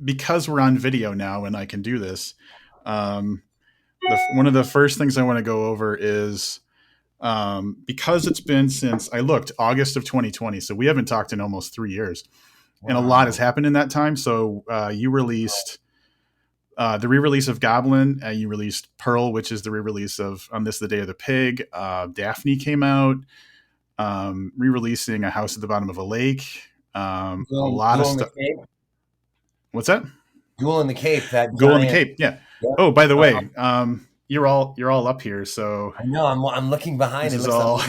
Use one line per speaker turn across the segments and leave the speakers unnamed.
because we're on video now and I can do this, um, one of the first things I want to go over is because it's been since I looked August of 2020, so we haven't talked in almost 3 years, and a lot has
Wow.
happened in that time. So you released the re-release of Goblin. You released Pearl, which is the re-release of On This the Day of the Pig. Daphne came out, re-releasing A House at the Bottom of a Lake. A lot of
Duel in the
stuff.
Cape.
What's that?
Duel in the Cape. That
Ghoul in the
giant.
Cape. Yeah.
Yep.
Oh, by the
Uh,
way, you're all up here, so
I know. I'm looking behind.
this
It
is
looks
all.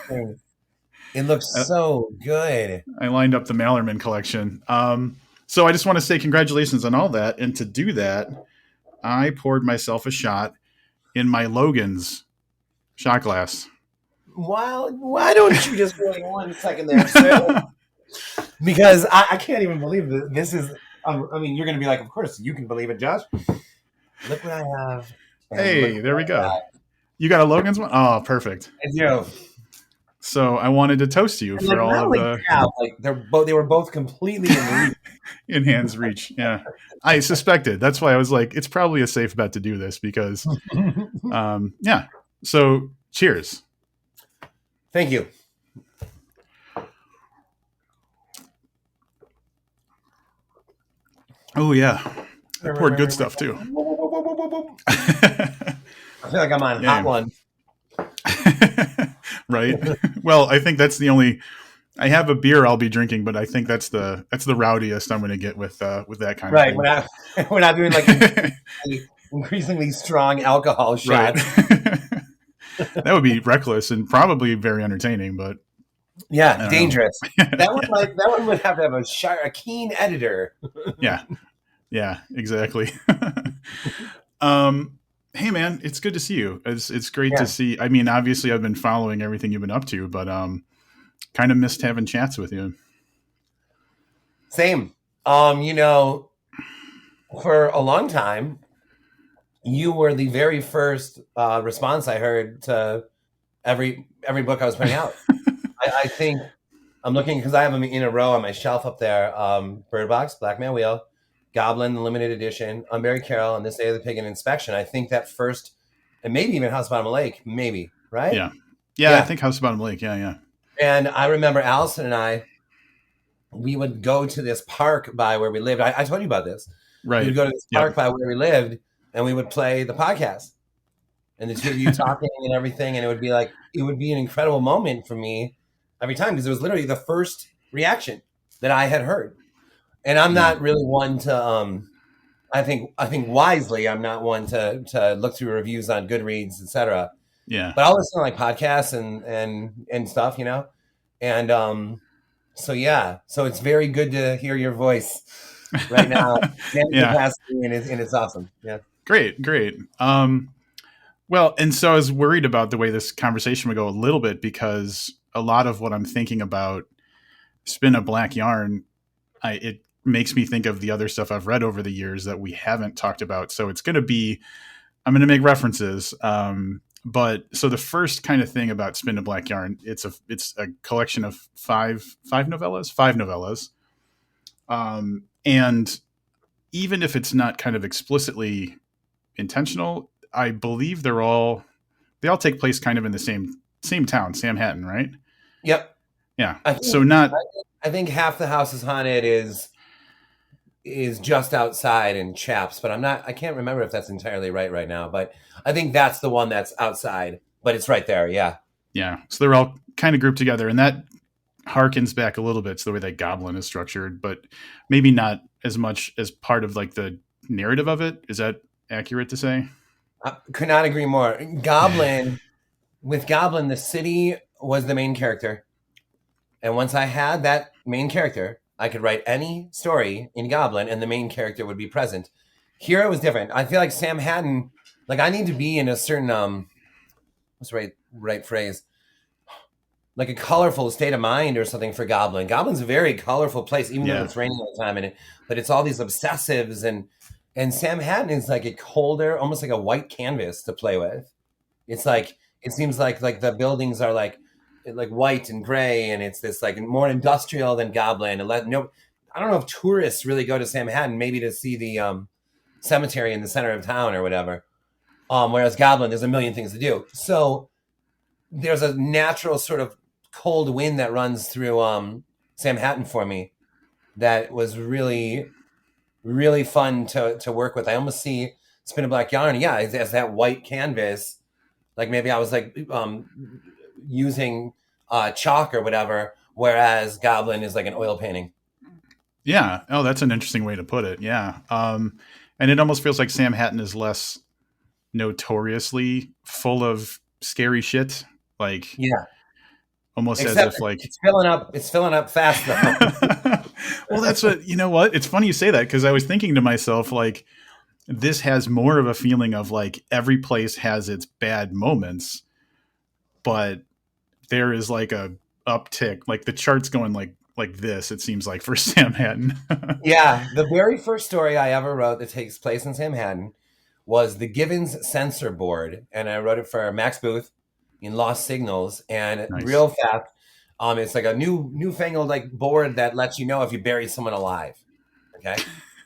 amazing. It looks so good.
I lined up the Malerman collection. So I just want to say congratulations on all that, and to do that, I poured myself a shot in my Logan's shot glass.
Why don't you just wait 1 second there, sir? Because I can't even believe that this is. I mean, you're going to be like, of course you can believe it, Josh. Look what I have, and look
Hey, there we
what I
go.
got.
You got a Logan's one? Oh, perfect.
And, you know,
So I wanted to toast you
and like
for all
not
of
only
the
have like they were both completely in reach.
in hands reach. Yeah, I suspected. That's why I was like, it's probably a safe bet to do this because, yeah. So cheers.
Thank you.
Oh yeah, I poured good stuff too.
I feel like I'm on
Yeah.
hot one.
Right. Well, I think that's the only. I have a beer I'll be drinking, but I think that's the rowdiest I'm going to get with that kind of
Right.
thing.
We're not doing like increasingly strong alcohol
Right.
shots.
That would be reckless and probably very entertaining, but I
Yeah,
don't know.
dangerous. That one would have to have a keen editor.
Yeah. Yeah, exactly. um, hey man, it's good to see you. It's great to
Yeah,
see. I mean, obviously I've been following everything you've been up to, but kind of missed having chats with you.
same. You know, for a long time, you were the very first response I heard to every book I was putting out. I think I'm looking because I have them in a row on my shelf up there. Bird Box, Black Man Wheel, Goblin, the limited edition, Unburied Carol, and This Day of the Pig and Inspection. I think that first, and maybe even House Bottom Lake, maybe, right?
Yeah. Yeah, I
Yeah.
think House Bottom Lake. Yeah, yeah.
And I remember Allison and I, we would go to this park by where we lived. I told you about this. We
Right.
would go to this
Yep.
park by where we lived, and we would play the podcast, and the two of you talking and everything, and it would be an incredible moment for me every time because it was literally the first reaction that I had heard. And I'm
Yeah.
not really one to I think wisely I'm not one to look through reviews on Goodreads, etc.
Yeah.
But I'll listen to like podcasts and stuff, you know. And so yeah, so it's very good to hear your voice right now and
Yeah.
capacity, and it's awesome. Yeah.
Great. Great. Well, and so I was worried about the way this conversation would go a little bit because a lot of what I'm thinking about Spin a Black Yarn, it makes me think of the other stuff I've read over the years that we haven't talked about. So it's going to be, I'm going to make references. But so the first kind of thing about Spin a Black Yarn, it's a collection of five novellas. And even if it's not kind of explicitly intentional, I believe they all take place kind of in the same town, Sam Hatton, right?
Yep.
Yeah.
I think,
So not
I think Half the House is Haunted is just outside in Chaps, but I can't remember if that's entirely right now, but I think that's the one that's outside, but it's right there. Yeah.
yeah. So they're all kind of grouped together, and that harkens back a little bit to the way that Goblin is structured, but maybe not as much as part of like the narrative of it. Is that accurate to say?
I could not agree more. With Goblin, the city was the main character. And once I had that main character, I could write any story in Goblin and the main character would be present. Here it was different. I feel like Sam Hatton, like I need to be in a certain what's the right phrase? Like a colorful state of mind or something for Goblin. Goblin's a very colorful place, even though
Yeah.
it's raining all the time in it. But it's all these obsessives and Sam Hatton is like a colder, almost like a white canvas to play with. It's like it seems like the buildings are like white and gray, and it's this like more industrial than Goblin. And I don't know if tourists really go to Sam Hatton, maybe to see the cemetery in the center of town or whatever. Whereas Goblin, there's a million things to do. So there's a natural sort of cold wind that runs through Sam Hatton for me that was really, really fun to work with. I almost see Spin a Black Yarn, yeah, as that white canvas. Like maybe I was like using chalk or whatever, whereas Goblin is like an oil painting.
Yeah. Oh, that's an interesting way to put it. Yeah. And it almost feels like Sam Hatton is less notoriously full of scary shit. Like
Yeah,
almost as
except
if like
it's filling up. It's filling up fast though.
well, that's what you know. What it's funny you say that because I was thinking to myself like this has more of a feeling of like every place has its bad moments, but there is like a uptick. Like the chart's going like this. It seems like for Sam Hatton.
Yeah, the very first story I ever wrote that takes place in Sam Hatton was the Givens Censor Board, and I wrote it for Max Booth in Lost Signals. And
Nice.
real fast, it's like a newfangled like board that lets you know if you buried someone alive. Okay,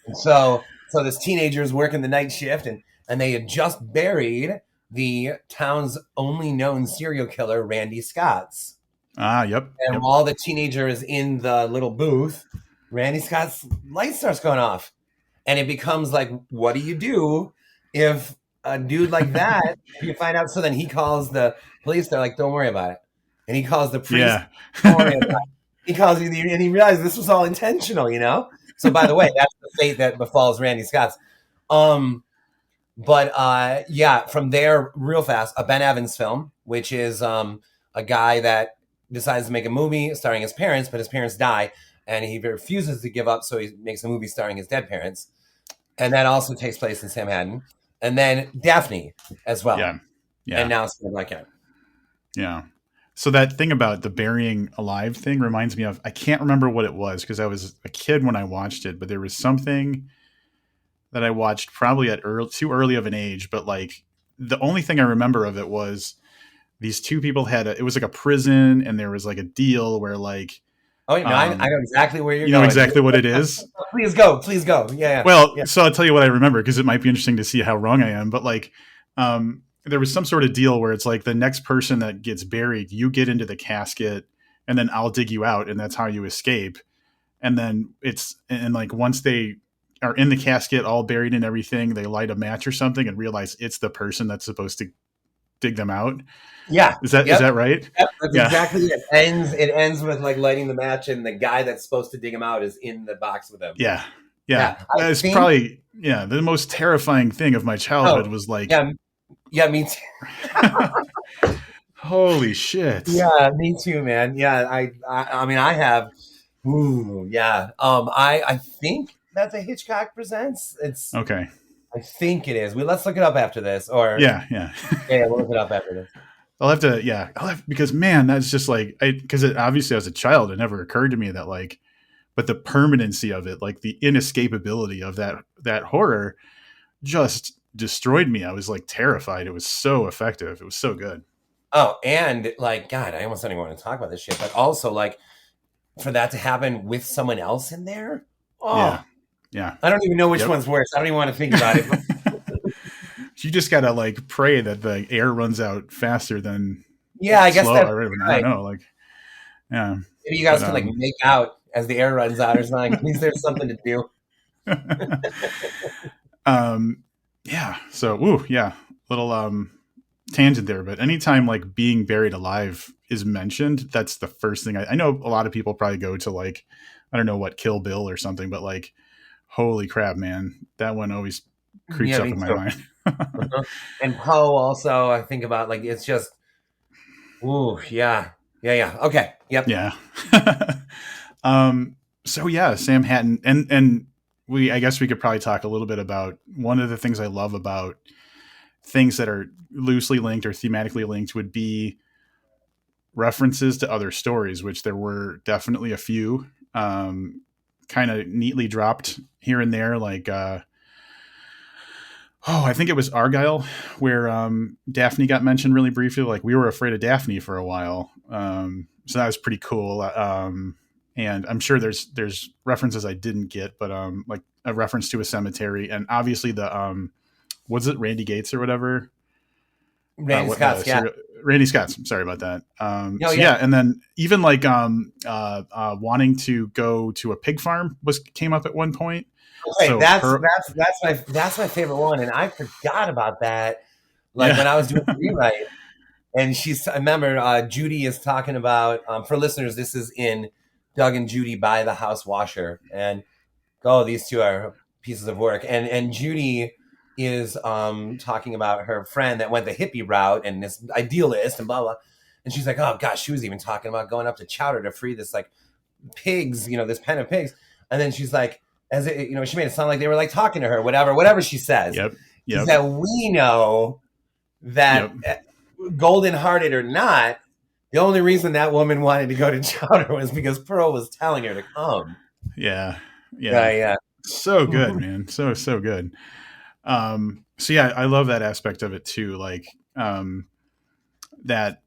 and so this teenager's working the night shift, and they had just buried the town's only known serial killer, Randy Scott's.
Ah, yep,
And
yep.
while the teenager is in the little booth, Randy Scott's light starts going off. And it becomes like, what do you do if a dude like that, you find out? So then he calls the police. They're like, don't worry about it. And he calls the priest.
Yeah.
Don't worry about it. He calls you, and he realizes this was all intentional, you know? So by the way, that's the fate that befalls Randy Scott's. Um, but yeah, from there, real fast, a Ben Evans film, which is a guy that decides to make a movie starring his parents, but his parents die, and he refuses to give up, so he makes a movie starring his dead parents, and that also takes place in Sam Haddon, and then Daphne as well,
Yeah.
and
Yeah.
now Spin Black Cat.
Yeah. So that thing about the burying alive thing reminds me of I can't remember what it was because I was a kid when I watched it, but there was something that I watched probably at too early of an age, but like the only thing I remember of it was these two people it was like a prison and there was like a deal where like
Oh no, I know exactly where you're
you know
going.
exactly what it is.
Please go. Yeah,
Well,
yeah.
so I'll tell you what I remember because it might be interesting to see how wrong I am. But like, there was some sort of deal where it's like the next person that gets buried, you get into the casket, and then I'll dig you out, and that's how you escape. And then and like once they are in the casket, all buried and everything, they light a match or something and realize it's the person that's supposed to dig them out.
Yeah.
Is that right?
Yep, that's
Yeah.
exactly it. It ends with like lighting the match, and the guy that's supposed to dig him out is in the box with him.
Yeah.
Yeah,
Yeah.
I
That's
think.
probably the most terrifying thing of my childhood
Oh,
was like,
yeah, yeah, me too.
holy shit.
Yeah, me too, man. Yeah, I mean, I have. Ooh, yeah. I think that's a Hitchcock Presents.
Okay.
I think it is. Let's look it up after this, or
Yeah. Yeah.
yeah, we'll look it up after this.
Because man, that's just like, because obviously as a child, it never occurred to me that like, but the permanency of it, like the inescapability of that horror just destroyed me. I was like terrified. It was so effective. It was so good.
Oh, and like, God, I almost don't even want to talk about this shit, but also like for that to happen with someone else in there.
Yeah.
Oh,
Yeah.
I don't even know which
Yep.
one's worse. I don't even want to think about it.
You just gotta like pray that the air runs out faster than
Yeah, I guess
slow.
that's
Or I don't
right.
know. Like, yeah.
Maybe you
But
guys can like make out as the air runs out or something. At least there's something to do.
um, yeah. So, woo, yeah. Little tangent there, but anytime like being buried alive is mentioned, that's the first thing I know. A lot of people probably go to like, I don't know what, Kill Bill or something, but like, holy crap, man, that one always creeps
Yeah,
up
me
in my
too.
mind.
Uh-huh. And Poe also, I think about like it's just, ooh, yeah, yeah, yeah. Okay, yep.
Yeah. So yeah, Sam Hatton, and I guess we could probably talk a little bit about one of the things I love about things that are loosely linked or thematically linked would be references to other stories, which there were definitely a few, kind of neatly dropped here and there, like I think it was Argyle where Daphne got mentioned really briefly. Like we were afraid of Daphne for a while, so that was pretty cool. and I'm sure there's references I didn't get, but like a reference to a cemetery, and obviously the was it Randy Gates or whatever?
Randy
What the
Scott's, yeah.
serial Randy Scott's. Sorry about that.
Oh
So
yeah.
yeah, and then even like wanting to go to a pig farm was came up at one point.
Okay,
So her,
that's my favorite one, and I forgot about that. Like
yeah,
when I was doing the rewrite, and I remember Judy is talking about for listeners. This is in Doug and Judy buy the house washer, and these two are pieces of work. And Judy is talking about her friend that went the hippie route and this idealist and blah blah. And she's like, oh gosh, she was even talking about going up to Chowder to free this like pigs, this pen of pigs. And then she's like, as it, she made it sound like they were like talking to her, whatever she says.
yep,
She
yep,
said, we know that
yep,
golden hearted or not, the only reason that woman wanted to go to Chowder was because Pearl was telling her to come.
yeah,
Yeah,
yeah.
yeah.
So good, man. So good. So yeah, I love that aspect of it too. Like that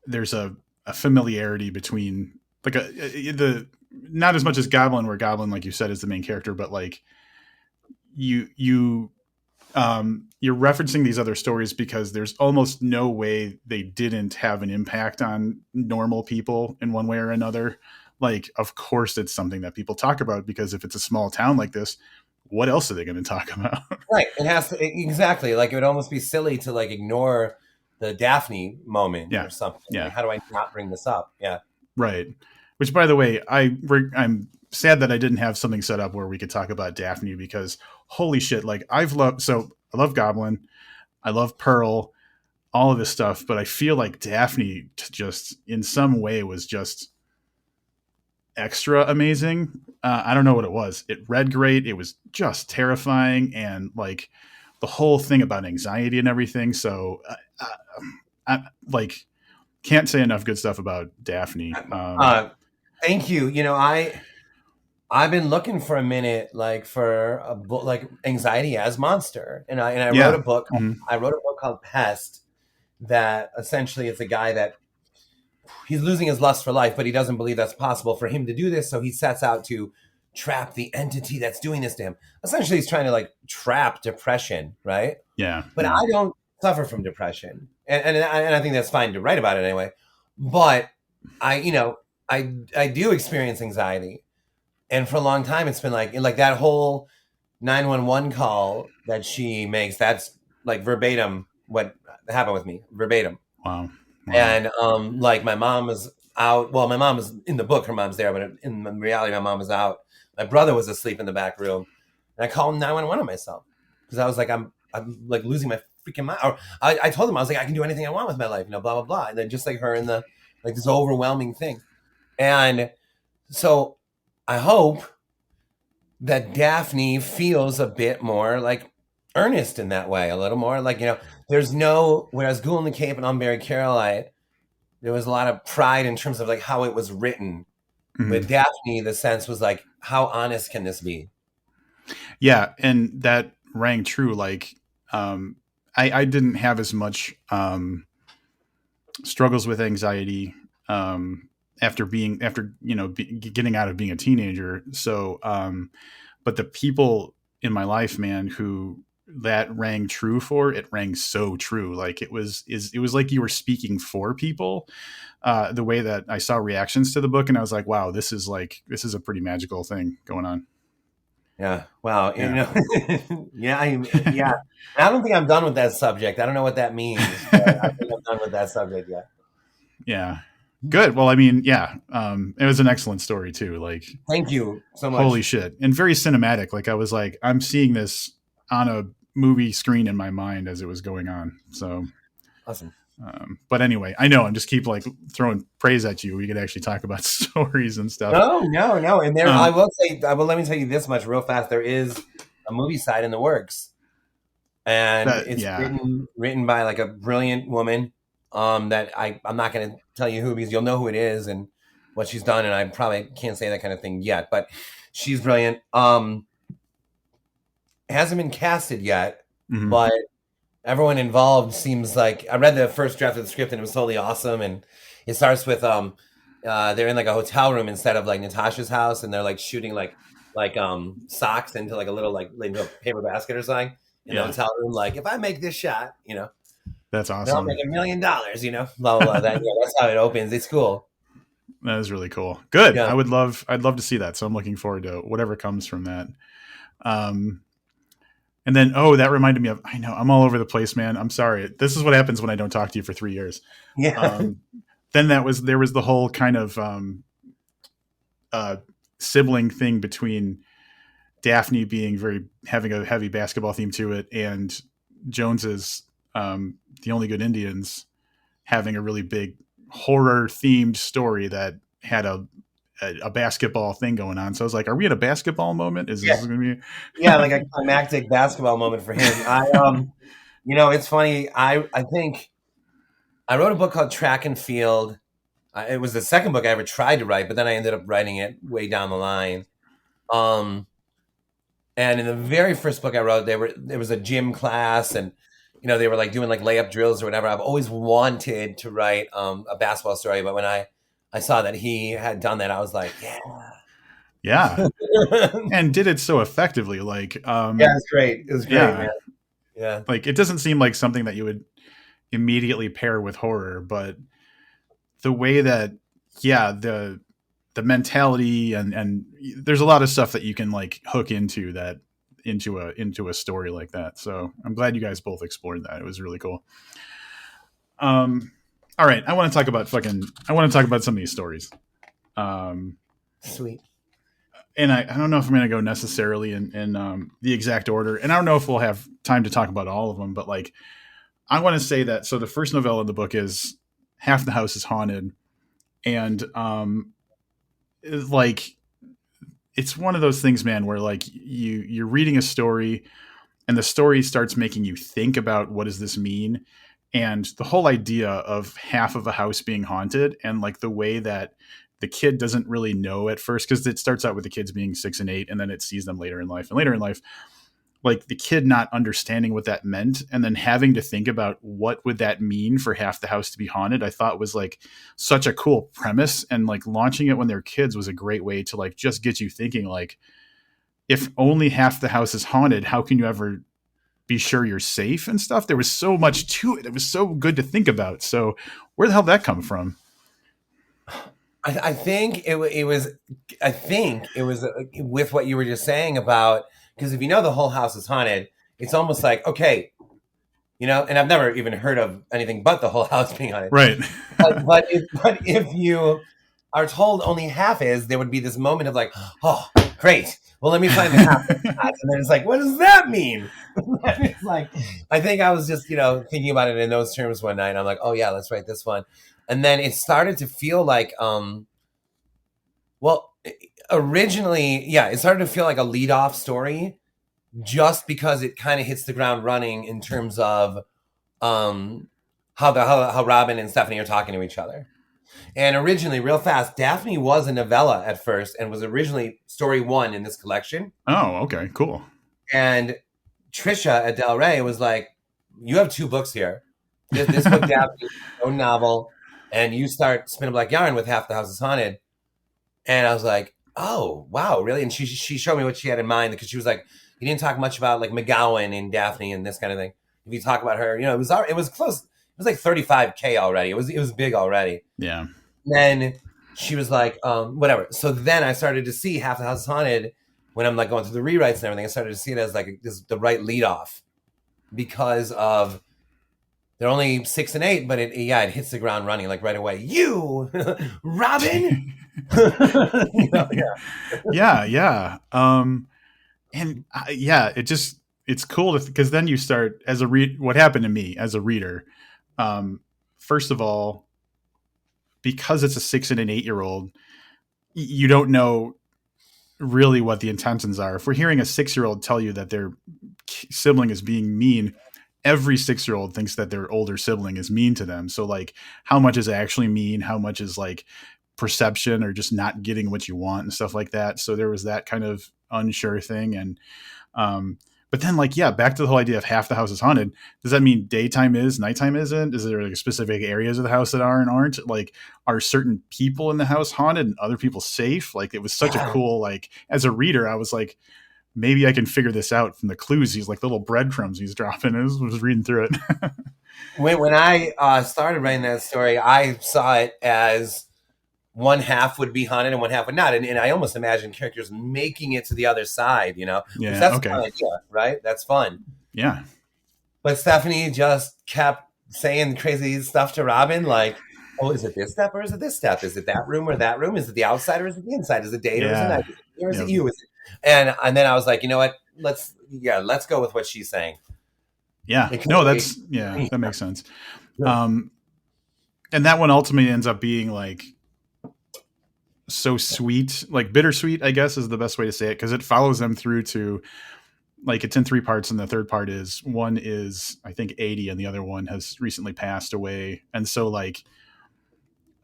there's a familiarity between like the not as much as Goblin, where Goblin, like you said, is the main character, but like you you're referencing these other stories because there's almost no way they didn't have an impact on normal people in one way or another. Like, of course, it's something that people talk about because if it's a small town like this, what else are they going to talk about?
Right. It has to exactly like it would almost be silly to like ignore the Daphne moment
Yeah,
or something. Like,
yeah,
how do I not bring this up? Yeah.
right. Which, by the way, I'm sad that I didn't have something set up where we could talk about Daphne because holy shit, like I love Goblin, I love Pearl, all of this stuff, but I feel like Daphne just in some way was just extra amazing. I don't know what it was. It read great. It was just terrifying, and like the whole thing about anxiety and everything. So, I like can't say enough good stuff about Daphne.
Uh, Thank you. I've been looking for a minute, like for a book, like anxiety as monster, and I wrote a
Yeah.
book.
Mhm.
I wrote a book called Pest. That essentially it's a guy that he's losing his lust for life, but he doesn't believe that's possible for him to do this. So he sets out to trap the entity that's doing this to him. Essentially, he's trying to like trap depression, right?
Yeah.
But
Yeah.
I don't suffer from depression, and I think that's fine to write about it anyway. But I do experience anxiety, and for a long time it's been like that whole 911 call that she makes. That's like verbatim what happened with me, verbatim.
Wow. Wow.
And like my mom was out. Well, my mom was in the book. Her mom's there, but in reality, my mom was out. My brother was asleep in the back room, and I called 911 on myself because I was like, I'm like losing my freaking mind. Or I told him I was like, I can do anything I want with my life, blah blah blah. And then just like her in the like this overwhelming thing, and so I hope that Daphne feels a bit more like earnest in that way, a little more like there's no whereas Ghoul in the Cape and Unburied Carolite there was a lot of pride in terms of like how it was written.
Mhm.
With Daphne, the sense was like, how honest can this be?
Yeah, and that rang true. Like, I didn't have as much struggles with anxiety after getting out of being a teenager. So, but the people in my life, man, who that rang true for, it rang so true. Like it was like you were speaking for people. The way that I saw reactions to the book, and I was like, wow, this is a pretty magical thing going on.
Yeah. Wow.
Yeah.
Yeah. Yeah. I don't think I'm done with that subject. I don't know what that means, but I think I'm done with that subject yet.
Yeah. Good. Well, I mean, yeah, it was an excellent story too. Like,
Thank you so
holy
much.
shit, and very cinematic. Like, I was like, I'm seeing this on a movie screen in my mind as it was going on. So,
Awesome.
but anyway, I know I'm just keep like throwing praise at you. We could actually talk about stories and stuff.
No, no, no. And I
Um,
will say, let me tell you this much real fast. There is a movie side in the works, and
that
it's
yeah,
written by like a brilliant woman. That I'm not going to tell you who because you'll know who it is and what she's done, and I probably can't say that kind of thing yet. But she's brilliant. Hasn't been casted yet,
mhm.
but everyone involved seems like I read the first draft of the script and it was totally awesome. And it starts with they're in like a hotel room instead of like Natasha's house, and they're like shooting like socks into like a little like into a paper basket or something in the
Yeah,
hotel room. Like if I make this shot,
that's
then I'll make
awesome.
$1 million. Blah blah blah. That's how it opens. It's cool.
That is really cool. Good.
Yeah.
I'd love to see that. So I'm looking forward to whatever comes from that. Um, and then, oh, that reminded me of, I know I'm all over the place, man. I'm sorry. This is what happens when I don't talk to you for 3 years.
Yeah.
Um, then there was the whole kind of, uh, sibling thing between Daphne being having a heavy basketball theme to it, and Jones's, The Only Good Indians having a really big horror themed story that had a basketball thing going on. So I was like, are we in a basketball moment? Is
Yeah.
this going to
Yeah, like
be?
a climactic basketball moment for him. It's funny. I think I wrote a book called Track and Field. It was the second book I ever tried to write, but then I ended up writing it way down the line. Um, and in the very first book I wrote, there was a gym class, and they were like doing like layup drills or whatever. I've always wanted to write a basketball story, but when I saw that he had done that, I was like, yeah,
Yeah.
yeah,
And did it so effectively. Like,
it's great. It was great, man.
yeah,
Yeah,
like it doesn't seem like something that you would immediately pair with horror, but the way that, yeah, the mentality and there's a lot of stuff that you can like hook into that into a story like that. So I'm glad you guys both explored that. It was really cool. Um, all right, I want to talk about some of these stories. Um,
sweet.
and I don't know if I'm going to go necessarily in the exact order, and I don't know if we'll have time to talk about all of them, but like I want to say that, so the first novella in the book is Half the House is Haunted, and like it's one of those things, man, where like you're reading a story and the story starts making you think about what does this mean, and the whole idea of half of a house being haunted, and like the way that the kid doesn't really know at first, because it starts out with the kids being 6 and 8 and then it sees them later in life, and later in life, like the kid not understanding what that meant and then having to think about what would that mean for half the house to be haunted, I thought was like such a cool premise, and like launching it when they're kids was a great way to like just get you thinking, like if only half the house is haunted, how can you ever be sure you're safe and stuff? There was so much to it. It was so good to think about. So where the hell did that come from?
I think it was. I think it was with what you were just saying about, because if you know the whole house is haunted, it's almost like, okay, and I've never even heard of anything but the whole house being haunted.
Right.
But if you are told only half is, there would be this moment of like, oh, great. Well, let me find the half that's not. And then it's like, what does that mean? And it's like, I think I was just, thinking about it in those terms one night. I'm like, oh yeah, let's write this one. And then it started to feel like, well, originally, yeah, it started to feel like a lead-off story, just because it kind of hits the ground running in terms of how Robin and Stephanie are talking to each other. And originally, real fast, Daphne was a novella at first and was originally story one in this collection.
Oh, okay, cool.
And Trisha at Del Rey was like, you have two books here. This book, Daphne, own novel, and you start Spin a Black Yarn with Half the House is Haunted. And I was like, oh, wow, really? And she showed me what she had in mind, because she was like, you didn't talk much about like McGowan and Daphne and this kind of thing. If you talk about her, it was close. It was like 35K already. It was big already.
Yeah.
Then she was like, whatever. So then I started to see Half the House is Haunted when I'm like going through the rewrites and everything. I started to see it as like the right lead off, because of they're only 6 and 8, but it hits the ground running like right away. You, Robin. Yeah.
Yeah, yeah. And yeah, it's cool because then you start as a what happened to me as a reader. First of all, because it's a 6 and an 8-year-old, you don't know really what the intentions are. If we're hearing a 6-year-old tell you that their sibling is being mean, every 6-year-old thinks that their older sibling is mean to them. So like, how much is actually mean? How much is like perception or just not getting what you want and stuff like that? So there was that kind of unsure thing. And But then, like, yeah, back to the whole idea of half the house is haunted. Does that mean daytime is, nighttime isn't? Is there like specific areas of the house that are and aren't? Like, are certain people in the house haunted and other people safe? Like, it was such a
Yeah.
cool, like, as a reader, I was like, maybe I can figure this out from the clues. He's like little breadcrumbs he's dropping. I was reading through it.
When I started writing that story, I saw it as one half would be haunted and one half would not. And I almost imagined characters making it to the other side, which
Yeah.
that's a
Okay.
fun idea, right? That's fun.
Yeah.
But Stephanie just kept saying crazy stuff to Robin, like, oh, is it this step or is it this step? Is it that room or that room? Is it the outside or is it the inside? Is it day or is it night?
Yeah.
Is it me or is
Yeah.
it you? And then I was like, you know what? Let's go with what she's saying.
Yeah.
It
No,
could
that's, yeah,
be-
that makes sense. Um, and that one ultimately ends up being like so sweet, like bittersweet, I guess is the best way to say it. Cause it follows them through to, like, it's in three parts. And the third part is, one is, I think, 80 and the other one has recently passed away. And so, like,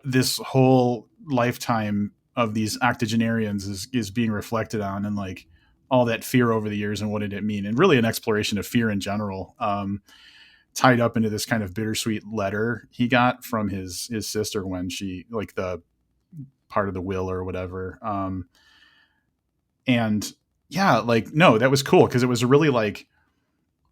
this whole lifetime of these octogenarians is being reflected on, and like all that fear over the years and what did it mean, and really an exploration of fear in general, tied up into this kind of bittersweet letter he got from his sister when she, like, the part of the will or whatever. And yeah, like, no, that was cool because it was really like,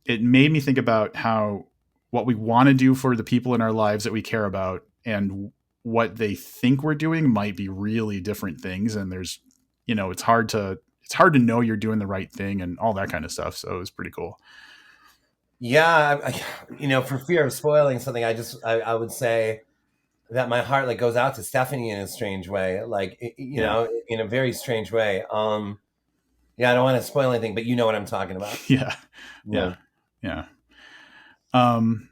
it made me think about how what we want to do for the people in our lives that we care about and what they think we're doing might be really different things. And there's, it's hard to know you're doing the right thing and all that kind of stuff. So it was pretty cool.
Yeah, for fear of spoiling something, I would say that my heart like goes out to Stephanie in a strange way, like
Yeah.
in a very strange way. Yeah, I don't want to spoil anything, but you know what I'm talking about.
Yeah.
Yeah.
Yeah. Yeah. Um,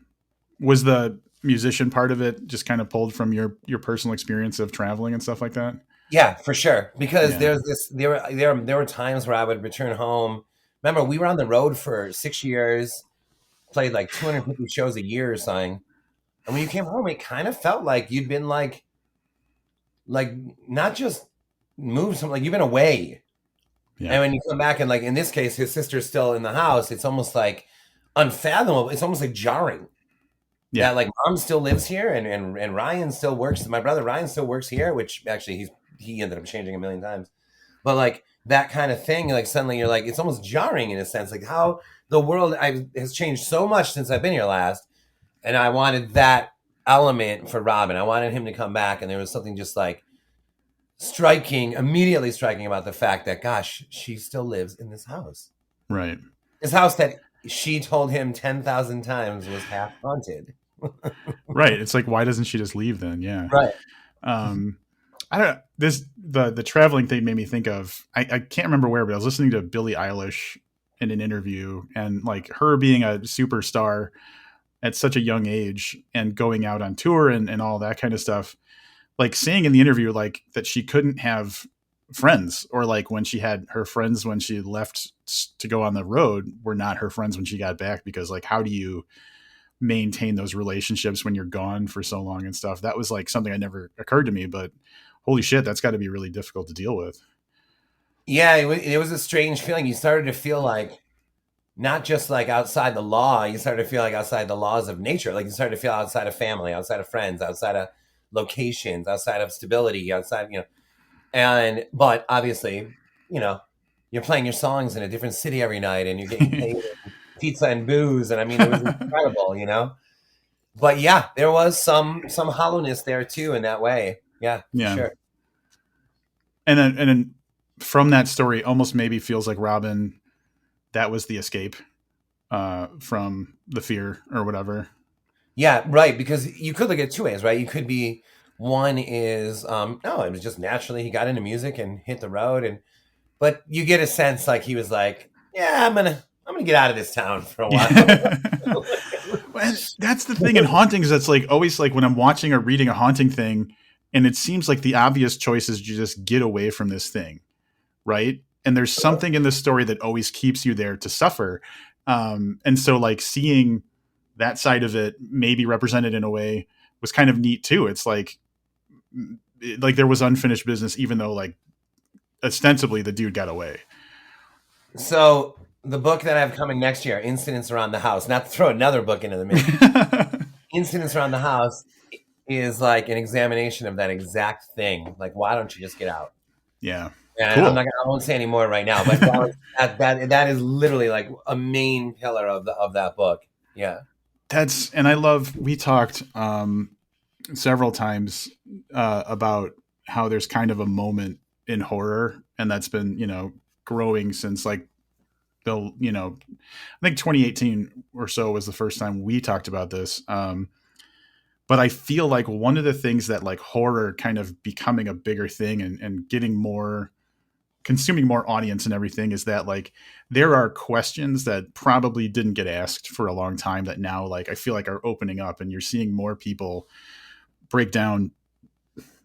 was the musician part of it just kind of pulled from your personal experience of traveling and stuff like that?
Yeah, for sure. Because
Yeah.
there were times where I would return home. Remember, we were on the road for 6 years, played like 250 shows a year or something. And when you came home, it kind of felt like you'd been like not just moved some, like you've been away.
Yeah.
And when you come back and like in this case, his sister's still in the house, it's almost like unfathomable. It's almost like jarring
Yeah.
that like mom still lives here and Ryan still works. My brother Ryan still works here, which actually he ended up changing a million times. But like that kind of thing, like suddenly you're like, it's almost jarring in a sense, like how the world has changed so much since I've been here last. And I wanted that element for Robin. I wanted him to come back, and there was something just like immediately striking about the fact that, gosh, she still lives in this house.
Right.
This house that she told him 10,000 times was half haunted.
Right. It's like, why doesn't she just leave then? Yeah.
Right.
Um, I don't know. The traveling thing made me think of, I can't remember where, but I was listening to Billie Eilish in an interview, and like her being a superstar at such a young age and going out on tour and all that kind of stuff, like saying in the interview, like, that she couldn't have friends, or like when she had her friends when she left to go on the road were not her friends when she got back, because like, how do you maintain those relationships when you're gone for so long and stuff? That was like something that never occurred to me, but holy shit, that's got to be really difficult to deal with.
Yeah, it was a strange feeling. You started to feel like not just like outside the law, you started to feel like outside the laws of nature. Like you started to feel outside of family, outside of friends, outside of locations, outside of stability, but obviously, you know, you're playing your songs in a different city every night and you're getting paid in pizza and booze. And I mean, it was incredible. But yeah, there was some hollowness there too in that way. Yeah, for
Yeah.
sure.
And then from that story almost maybe feels like Robin, that was the escape from the fear or whatever.
Yeah, right. Because you could look at it two ways, right? You could be one is no, it was just naturally he got into music and hit the road, but you get a sense like he was like, yeah, I'm gonna get out of this town for a while.
And that's the thing in hauntings, that's like always like when I'm watching or reading a haunting thing, and it seems like the obvious choice is you just get away from this thing, right? And there's something in the story that always keeps you there to suffer. And so like seeing that side of it maybe represented in a way was kind of neat too. It's like there was unfinished business, even though like ostensibly the dude got away.
So the book that I have coming next year, Incidents Around the House, not to throw another book into the mix, Incidents Around the House is like an examination of that exact thing. Like, why don't you just get out?
Yeah.
And
Cool.
I won't say any more right now, but that is literally like a main pillar of that book. Yeah.
And I love, we talked several times about how there's kind of a moment in horror, and that's been, growing since like I think 2018 or so was the first time we talked about this. But I feel like one of the things that like horror kind of becoming a bigger thing and getting more, consuming more audience and everything, is that like there are questions that probably didn't get asked for a long time that now like I feel like are opening up, and you're seeing more people break down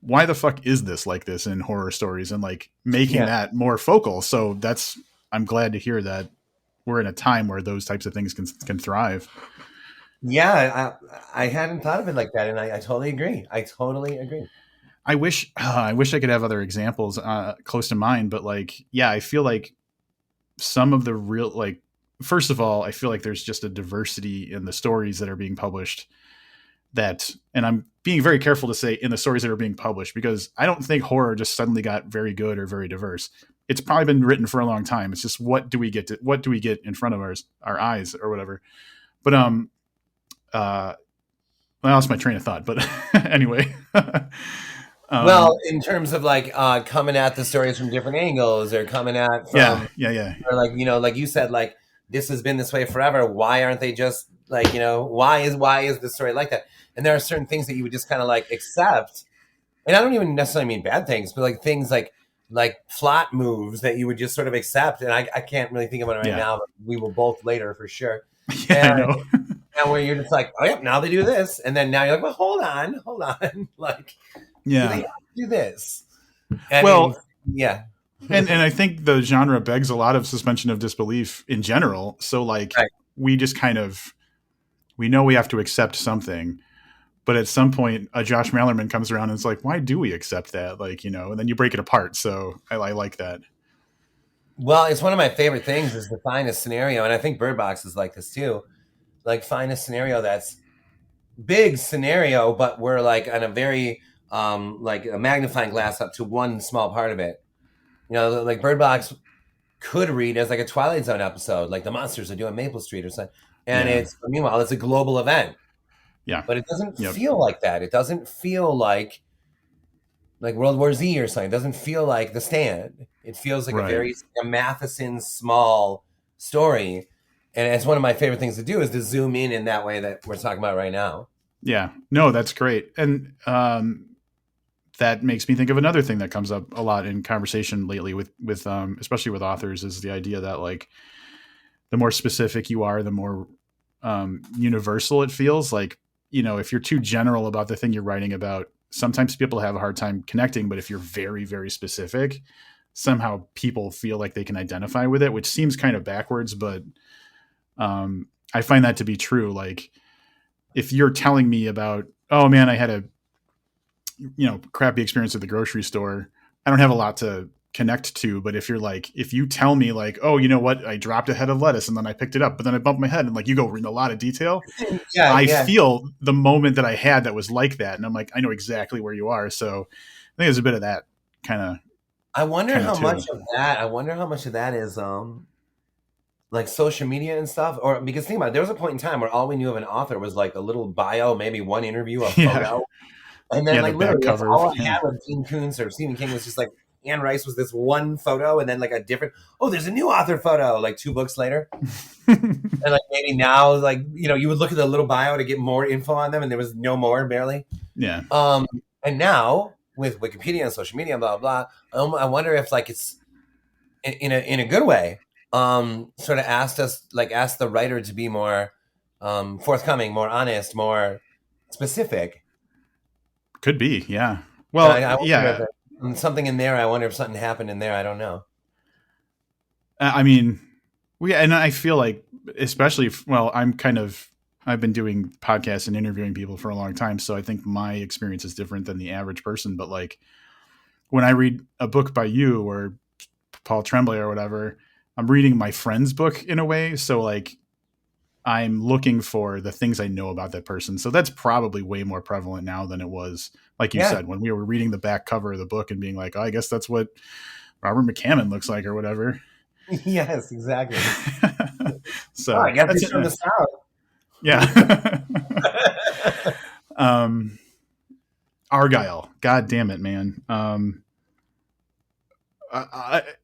why the fuck is this like this in horror stories, and like making
Yeah.
that more focal. So I'm glad to hear that we're in a time where those types of things can thrive.
Yeah. I hadn't thought of it like that. And I totally agree. I totally agree.
I wish I could have other examples close to mind, but like, yeah, I feel like some of the real, like, first of all, I feel like there's just a diversity in the stories that are being published, and I'm being very careful to say in the stories that are being published, because I don't think horror just suddenly got very good or very diverse. It's probably been written for a long time. It's just what do we get in front of our eyes or whatever. But uh, I lost my train of thought. But anyway,
Well,
um,
in terms of like coming at the stories from different angles, or coming at
yeah,
from,
yeah, yeah,
or like, like you said, like this has been this way forever. Why aren't they just like, why is the story like that? And there are certain things that you would just kind of like accept, and I don't even necessarily mean bad things, but like things like plot moves that you would just sort of accept. And I can't really think of it right
yeah,
now, but we will both later for sure.
yeah. I
And
know.
and where you're just like, oh yeah, now they do this, and then now you're like, well, hold on, like, do they
Yeah.
have to do this? I mean,
Well,
yeah,
and I think the genre begs a lot of suspension of disbelief in general. So like
right.
we just kind of, we know we have to accept something, but at some point a Josh Malerman comes around and it's like, why do we accept that? Like, and then you break it apart. So I like that.
Well, it's one of my favorite things is to find a scenario, and I think Bird Box is like this too. Like find a scenario that's big scenario, but we're like on a very like a magnifying glass up to one small part of it. Like Bird Box could read as like a Twilight Zone episode, like the monsters are doing Maple Street or something. And
Yeah.
meanwhile it's a global event,
Yeah.
but it doesn't
Yep.
feel like that. It doesn't feel like World War Z or something. It doesn't feel like The Stand. It feels like
Right.
a Matheson small story. And it's one of my favorite things to do is to zoom in that way that we're talking about right now.
Yeah. No, that's great. And that makes me think of another thing that comes up a lot in conversation lately with especially with authors, is the idea that like the more specific you are, the more universal it feels. Like, if you're too general about the thing you're writing about, sometimes people have a hard time connecting. But if you're very, very specific, somehow people feel like they can identify with it, which seems kind of backwards. But I find that to be true. Like, if you're telling me about, oh man, I had a crappy experience at the grocery store, I don't have a lot to connect to. But if you tell me like, oh, you know what, I dropped a head of lettuce and then I picked it up, but then I bumped my head, and like you go in a lot of detail,
Yeah,
I
yeah.
feel the moment that I had that was like that, and I'm like, I know exactly where you are. So I think there's a bit of that kind of
I wonder how much
too.
of that. I wonder how much of that is like social media and stuff. Or because think about it, there was a point in time where all we knew of an author was like a little bio, maybe one interview, a
Yeah,
photo, and then
yeah, the
like
back
literally that's
cover.
all I
Yeah.
had with Dean Koontz or Stephen King was just like Anne Rice was this one photo, and then like a different. Oh, there's a new author photo like 2 books later, and like maybe now like you would look at the little bio to get more info on them, and there was no more barely.
Yeah,
Um, and now with Wikipedia and social media, blah blah, I wonder if like it's in a good way. Sort of asked the writer to be more forthcoming, more honest, more specific.
could be. Yeah.
And
Well,
I wonder
yeah.
if something in there. I wonder if something happened in there. I don't know.
I mean, and I feel like, especially, well, I've been doing podcasts and interviewing people for a long time. So I think my experience is different than the average person. But like when I read a book by you or Paul Tremblay or whatever, I'm reading my friend's book in a way. So like I'm looking for the things I know about that person. So that's probably way more prevalent now than it was, like you
Yeah.
said, when we were reading the back cover of the book and being like, oh, I guess that's what Robert McCammon looks like or whatever.
Yes, exactly. Oh, I
So
guess
that's
he's
it.
from the South.
Yeah. um, Argyle. God damn it, man.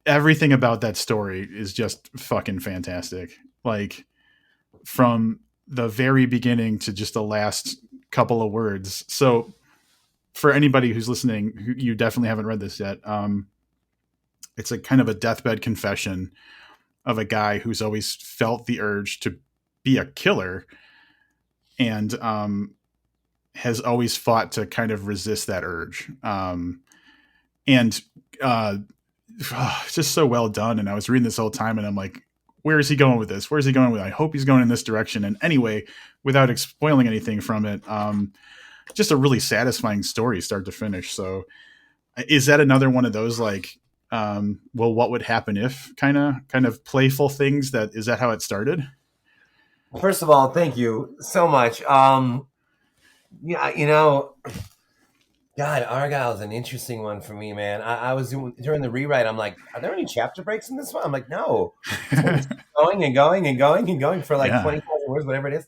Everything about that story is just fucking fantastic. Like from the very beginning to just the last couple of words. So for anybody who's listening, who you definitely haven't read this yet, it's a kind of a deathbed confession of a guy who's always felt the urge to be a killer and has always fought to kind of resist that urge. And uh, it's just so well done. And I was reading this whole time and I'm like, where is he going with this? Where's he going with it? I hope he's going in this direction. And anyway, without spoiling anything from it, just a really satisfying story start to finish. So is that another one of those like, well, what would happen if kind of playful things? That is that how it started?
First of all, thank you so much. Yeah, God, Argyle is an interesting one for me, man. I was during the rewrite. I'm like, are there any chapter breaks in this one? I'm like, no, this one is going and going and going and going for like
Yeah.
20,000 words, whatever it is.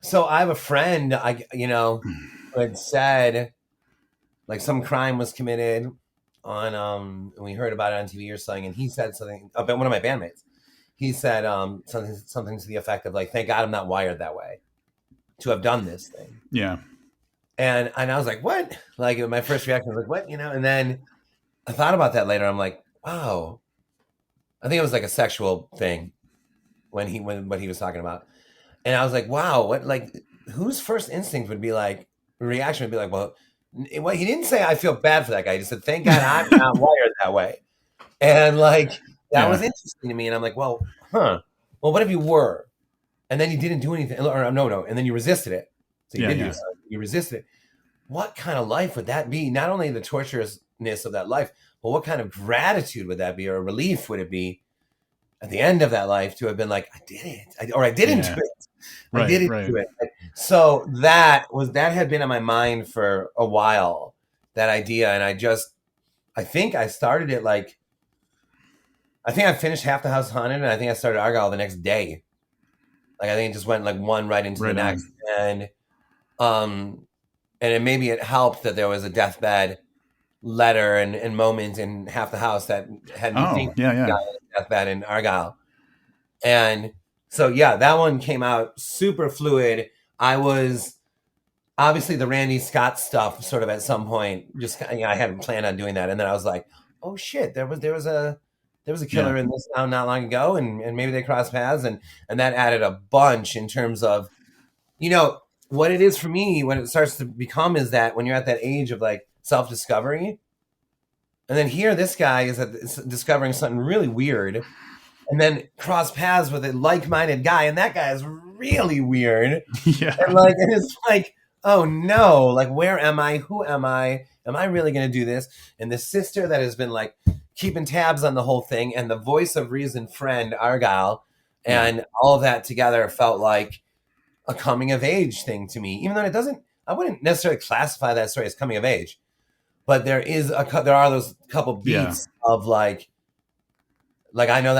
So I have a friend, who had said like some crime was committed on, and we heard about it on TV or something, and he said something about one of my bandmates. He said something to the effect of like, thank God I'm not wired that way to have done this thing.
Yeah.
And I was like, what? Like my first reaction was like, what? And then I thought about that later. I'm like, wow. I think it was like a sexual thing when what he was talking about. And I was like, wow, what, like, whose first instinct would be like, reaction would be like, well, he didn't say I feel bad for that guy. He just said, thank God I'm not wired that way. And like that was
Yeah.
interesting to me. And I'm like, well, huh. Well, what if you were? And then you didn't do anything, or no, and then you resisted it. So you
Yeah.
did do
Yeah.
something. You resisted it. What kind of life would that be? Not only the torturousness of that life, but what kind of gratitude would that be, or relief would it be at the end of that life to have been like, I did it, or I didn't
Yeah.
do it. I
Right.
didn't
Right.
do it. So that had been on my mind for a while, that idea. And I think I started it like, I think I finished Half the House Haunted, and I think I started Argyle the next day. Like I think it just went like one right into the
Right
next.
on.
Um and maybe it helped that there was a deathbed letter and moment in Half the House that had me
Oh,
think
yeah. Yeah.
guy deathbed in Argyle. And so yeah, that one came out super fluid. I was obviously the Randy Scott stuff sort of at some point, just I hadn't planned on doing that, and then I was like, oh shit, there was a
Yeah.
killer in this town not long ago, and maybe they crossed paths, and that added a bunch in terms of, what it is for me when it starts to become is that when you're at that age of like self-discovery, and then here this guy is discovering something really weird, and then cross paths with a like-minded guy, and that guy is really weird,
Yeah.
and it's like, oh no, like where am I? Who am I? Am I really going to do this? And the sister that has been like keeping tabs on the whole thing, and the voice of reason friend Argyle,
Yeah.
and all of that together felt like a coming of age thing to me, even though it doesn't. I wouldn't necessarily classify that story as coming of age, but there are those couple
Yeah.
beats of like I know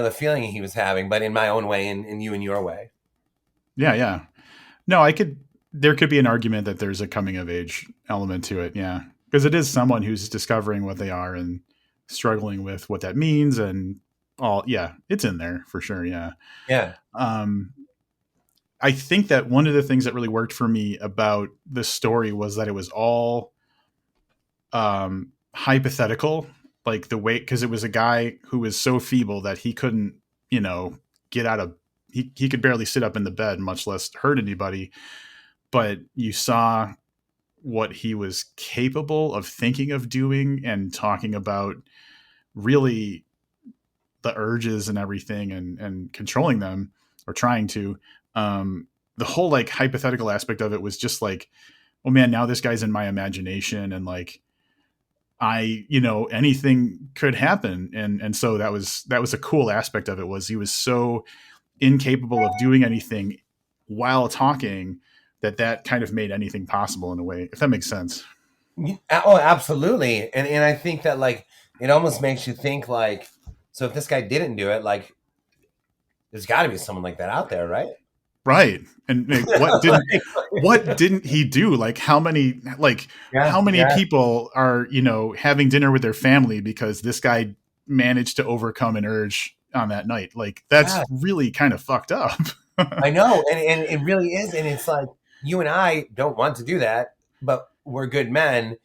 the feeling he was having, but in my own way, and you in your way.
Yeah. Yeah. No, there could be an argument that there's a coming of age element to it. Yeah. Because it is someone who's discovering what they are and struggling with what that means and all. Yeah. It's in there for sure. Yeah.
Yeah.
Um, I think that one of the things that really worked for me about this story was that it was all hypothetical, like the way, because it was a guy who was so feeble that he couldn't, you know, get out of, he could barely sit up in the bed, much less hurt anybody. But you saw what he was capable of thinking of doing and talking about really the urges and everything and controlling them or trying to. The whole like hypothetical aspect of it was just like, oh man, now this guy's in my imagination and like anything could happen. And so that was a cool aspect of it, was he was so incapable of doing anything while talking that kind of made anything possible in a way, if that makes sense.
Oh, absolutely. And I think that like it almost makes you think like, so if this guy didn't do it, like there's got to be someone like that out there, right?
Right. And like, what didn't he do? Like
Yeah,
how many
yeah,
people are, having dinner with their family because this guy managed to overcome an urge on that night? Like, that's
yeah.
really kind of fucked up.
I know, and it really is, and it's like you and I don't want to do that, but we're good men.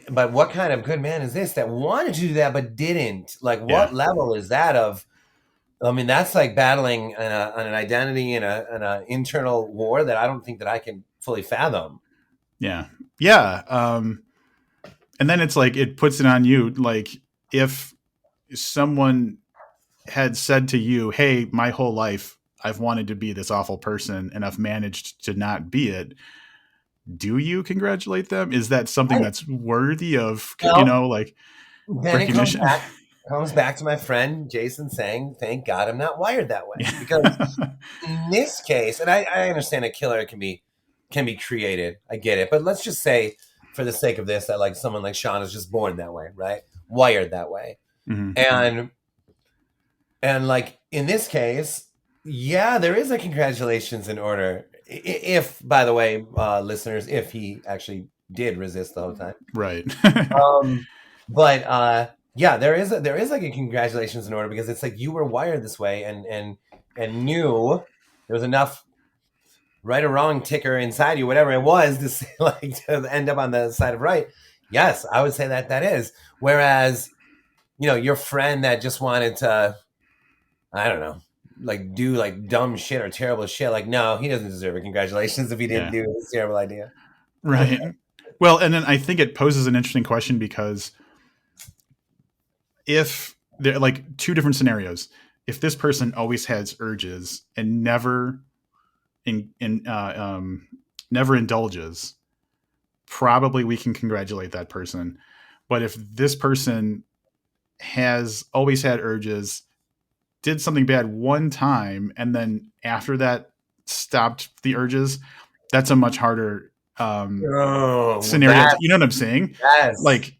But what kind of good man is this that wanted to do that but didn't? Like,
Yeah.
what level is that of? I mean, that's like battling an identity and an internal war that I don't think that I can fully fathom.
Yeah. Yeah. And then it's like, it puts it on you. Like, if someone had said to you, "Hey, my whole life I've wanted to be this awful person and I've managed to not be it," do you congratulate them? Is that something
Right.
that's worthy of,
Well,
like,
then it
recognition?
comes back to my friend Jason saying, "Thank God I'm not wired that way." Because
Yeah.
in this case, and I understand a killer can be created. I get it, but let's just say, for the sake of this, that like someone like Sean is just born that way, right? Wired that way,
Hmm.
and like in this case, yeah, there is a congratulations in order. If, by the way, listeners, if he actually did resist the whole time.
Right.
Um, but yeah, there is like a congratulations in order because it's like you were wired this way and knew there was enough right or wrong ticker inside you, whatever it was, to say, like to end up on the side of right. Yes, I would say that that is. Whereas, your friend that just wanted to, I don't know, like do like dumb shit or terrible shit, like no, he doesn't deserve a congratulations if he didn't
Yeah.
do his terrible idea.
Right. Well, and then I think it poses an interesting question, because if there are like two different scenarios, if this person always has urges and never indulges, probably we can congratulate that person. But if this person has always had urges, did something bad one time, and then after that stopped the urges, that's a much harder
Oh,
scenario.
that
You know what I'm saying?
yes.
Like,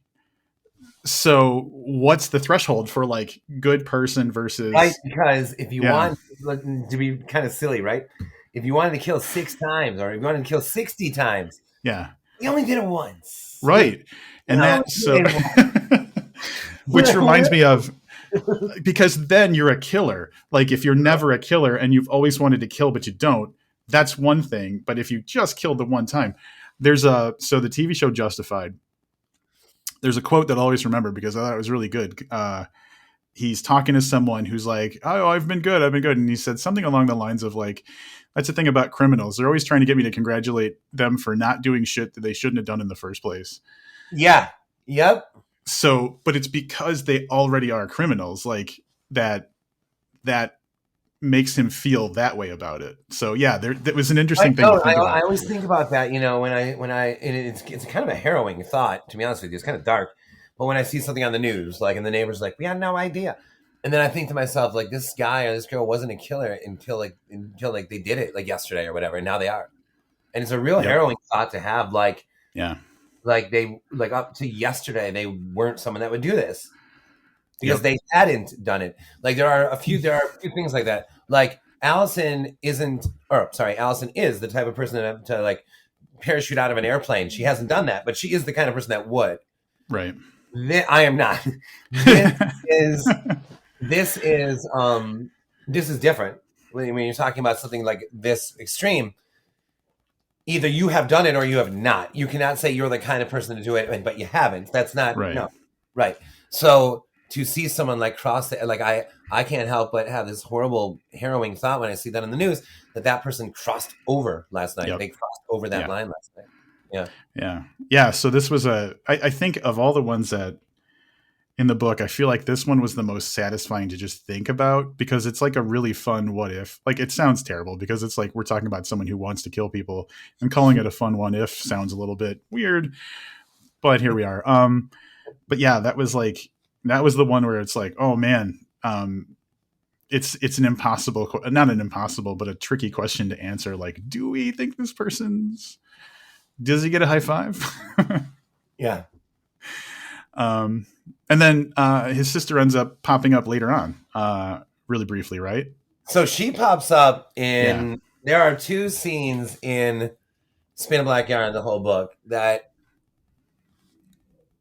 so what's the threshold for like good person
Right,
versus,
because if you
yeah,
want like, to be kind of silly, right? If you wanted to kill 6 times, or if you wanted to kill 60 times,
yeah,
you only did it once.
right.
You
And
only
that,
did
so,
it once.
which reminds me of, because then you're a killer. Like, if you're never a killer and you've always wanted to kill but you don't, that's one thing. But if you just killed the one time, so the TV show Justified, there's a quote that I always remember because I thought it was really good. He's talking to someone who's like, "Oh, I've been good," and he said something along the lines of like, "That's the thing about criminals; they're always trying to get me to congratulate them for not doing shit that they shouldn't have done in the first place."
Yeah. Yep.
So, but it's because they already are criminals, like that makes him feel that way about it. So, yeah, that was an
I
interesting thing to
know.
think
I
about.
always think about that. When I and it's kind of a harrowing thought. To be honest with you, it's kind of dark. But when I see something on the news, like, and the neighbor's like, "We had no idea," and then I think to myself, like, this guy or this girl wasn't a killer until they did it like yesterday or whatever, and now they are. And it's a real
Yep.
harrowing thought to have.
Yeah.
Like they like up to yesterday, they weren't someone that would do this because
Yep.
they hadn't done it. Like there are a few things like that. Like Allison isn't, or sorry, Allison is the type of person to like parachute out of an airplane. She hasn't done that, but she is the kind of person that would.
Right.
I am not. This is this is this is different. When you're talking about something like this extreme, either you have done it or you have not. You cannot say you're the kind of person to do it, but you haven't. That's not
Right.
no right. So to see someone like cross the, like I can't help but have this horrible, harrowing thought when I see that in the news that person crossed over last night.
Yep.
They crossed over that
Yeah.
line last night. Yeah.
Yeah. Yeah. So this was I think of all the ones that in the book, I feel like this one was the most satisfying to just think about, because it's like a really fun what if. Like, it sounds terrible because it's like we're talking about someone who wants to kill people, and calling it a fun what if sounds a little bit weird, but here we are. but yeah, that was the one where it's like, oh man, it's an impossible, not an impossible, but a tricky question to answer. Like, do we think this person's, does he get a high five?
Yeah.
um, and then his sister ends up popping up later on, really briefly, right?
So she pops up
Yeah.
in. There are two scenes in Spin a Black Yarn, the whole book, that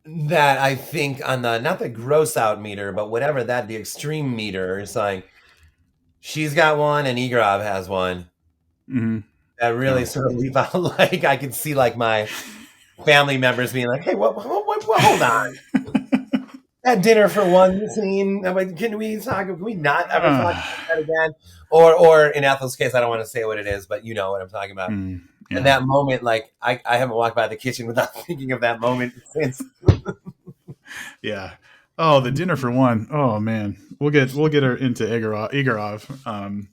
I think on the not the gross out meter, but whatever that the extreme meter is like. She's got one, and Igorov has one.
Mm-hmm.
That really
Yeah.
sort of leave out like I could see like my family members being like, "Hey, what hold on." That dinner for one scene. I'm like, can we talk? Can we not ever talk about that again? Or in Ethel's case, I don't want to say what it is, but you know what I'm talking about. And
Yeah.
that moment, like I haven't walked by the kitchen without thinking of that moment since.
Yeah. Oh, the dinner for one. Oh man, we'll get her into Igorov.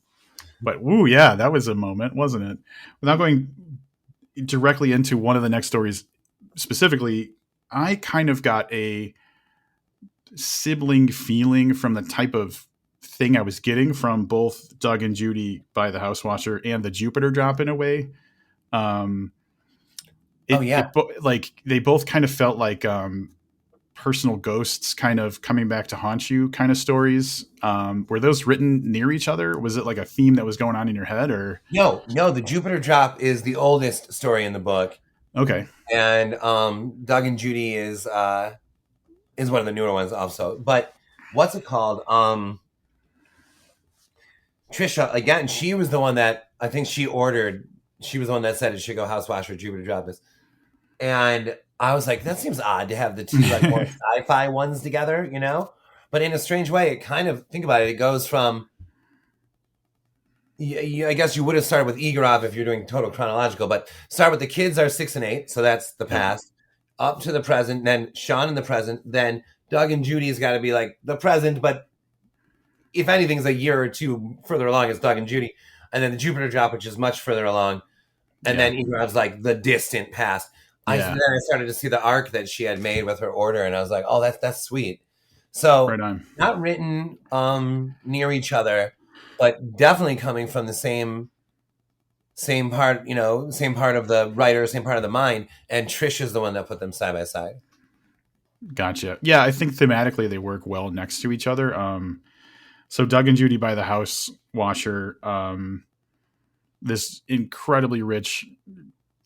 But woo, yeah, that was a moment, wasn't it? Without going directly into one of the next stories specifically, I kind of got a sibling feeling from the type of thing I was getting from both Doug and Judy by the House Watcher and the Jupiter drop in a way. Um,
Oh yeah.
like they both kind of felt like personal ghosts kind of coming back to haunt you kind of stories. Were those written near each other? Was it like a theme that was going on in your head or?
No, the Jupiter drop is the oldest story in the book.
Okay.
And Doug and Judy is one of the newer ones also. But what's it called? Trisha, again, she was the one that I think she ordered. She was the one that said it should go House Washer, Jupiter drop this. And I was like, that seems odd to have the two like more sci-fi ones together, you know? But in a strange way, it kind of, think about it, it goes from, I guess you would have started with Igorov if you're doing total chronological, but start with the kids are 6 and 8, so that's the past, up to the present, then Sean in the present, then Doug and Judy's got to be like the present, but if anything's a year or two further along, it's Doug and Judy, and then the Jupiter drop, which is much further along, and then Igorov's like the distant past. Then I started to see the arc that she had made with her order, and I was like, oh, that's sweet. So
right on.
not written near each other, but definitely coming from the same part, you know, same part of the writer, same part of the mind. And Trish is the one that put them side by side.
Gotcha. Yeah, I think thematically they work well next to each other. So Doug and Judy by the House Washer, this incredibly rich.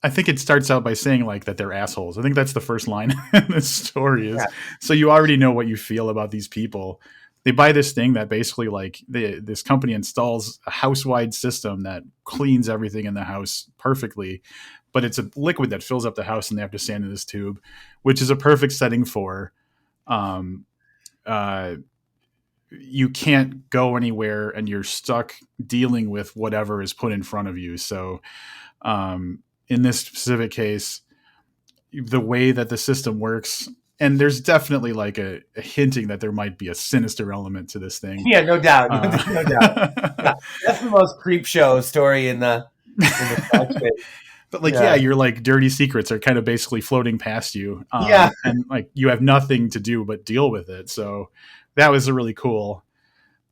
I think it starts out by saying like that they're assholes. I think that's the first line in this story is. Yeah. So you already know what you feel about these people. They buy this thing that basically like this company installs a house-wide system that cleans everything in the house perfectly, but it's a liquid that fills up the house and they have to stand in this tube, which is a perfect setting for you can't go anywhere and you're stuck dealing with whatever is put in front of you. So in this specific case, the way that the system works, and there's definitely like a hinting that there might be a sinister element to this thing.
Yeah, no doubt. No doubt. Yeah, that's the most creep show story in the
But like, yeah, your like dirty secrets are kind of basically floating past you.
Yeah.
And like you have nothing to do but deal with it. So that was really cool.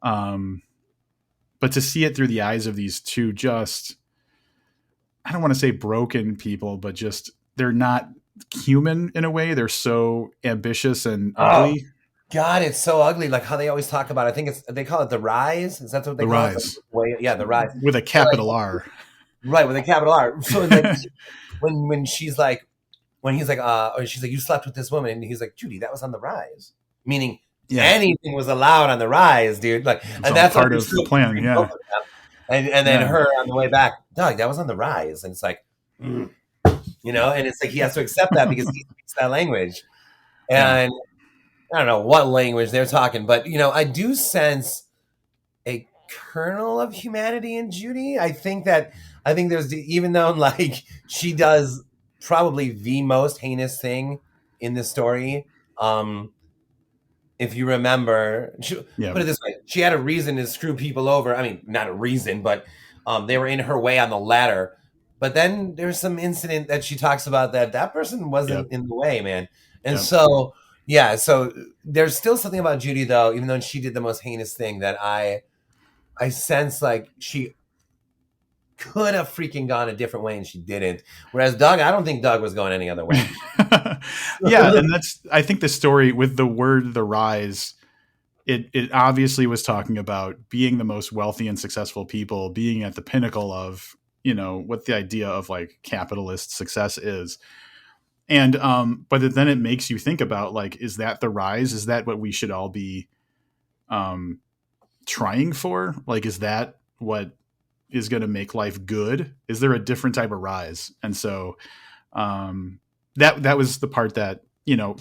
But to see it through the eyes of these two just, I don't want to say broken people, but just they're not human in a way. They're so ambitious and ugly.
God, it's so ugly. Like how they always talk about. I think they call it the rise. Is that what they call it? Yeah, the rise
with a capital R.
Right, with a capital R. So like when she's like, when he's like, or she's like, you slept with this woman, and he's like, Judy, that was on the rise, meaning anything was allowed on the rise, dude. Like, and that's
part of the plan. Yeah.
And then her on the way back, Doug, that was on the rise, and it's like, you know, and it's like he has to accept that because he speaks that language, and I don't know what language they're talking, but you know, I do sense a kernel of humanity in Judy. I think there's even though like she does probably the most heinous thing in this story. If you remember, put it this way, she had a reason to screw people over. I mean, not a reason, but they were in her way on the ladder. But then there's some incident that she talks about that person wasn't in the way, man. And so Yeah, so there's still something about Judy though, even though she did the most heinous thing that I sense like she could have freaking gone a different way and she didn't. Whereas Doug, I don't think Doug was going any other way.
Yeah, and that's I think the story with the word the rise, it obviously was talking about being the most wealthy and successful people, being at the pinnacle of, what the idea of like capitalist success is. And but then it makes you think about like, is that the rise? Is that what we should all be um trying for? Like, is that what is going to make life good? Is there a different type of rise? And so um that was the part that,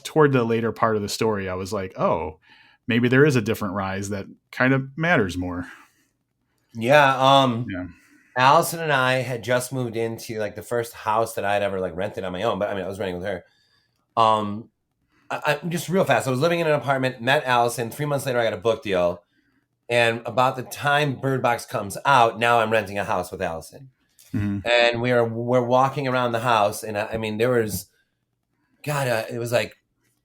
toward the later part of the story, I was like, oh, maybe there is a different rise that kind of matters more.
Yeah,
Yeah.
Allison and I had just moved into like the first house that I had ever like rented on my own, but I mean I was renting with her. Um I just real fast. I was living in an apartment, met Allison. 3 months later, I got a book deal, and about the time Bird Box comes out, now I'm renting a house with Allison,
Hmm.
and we're walking around the house, and I mean there was God, it was like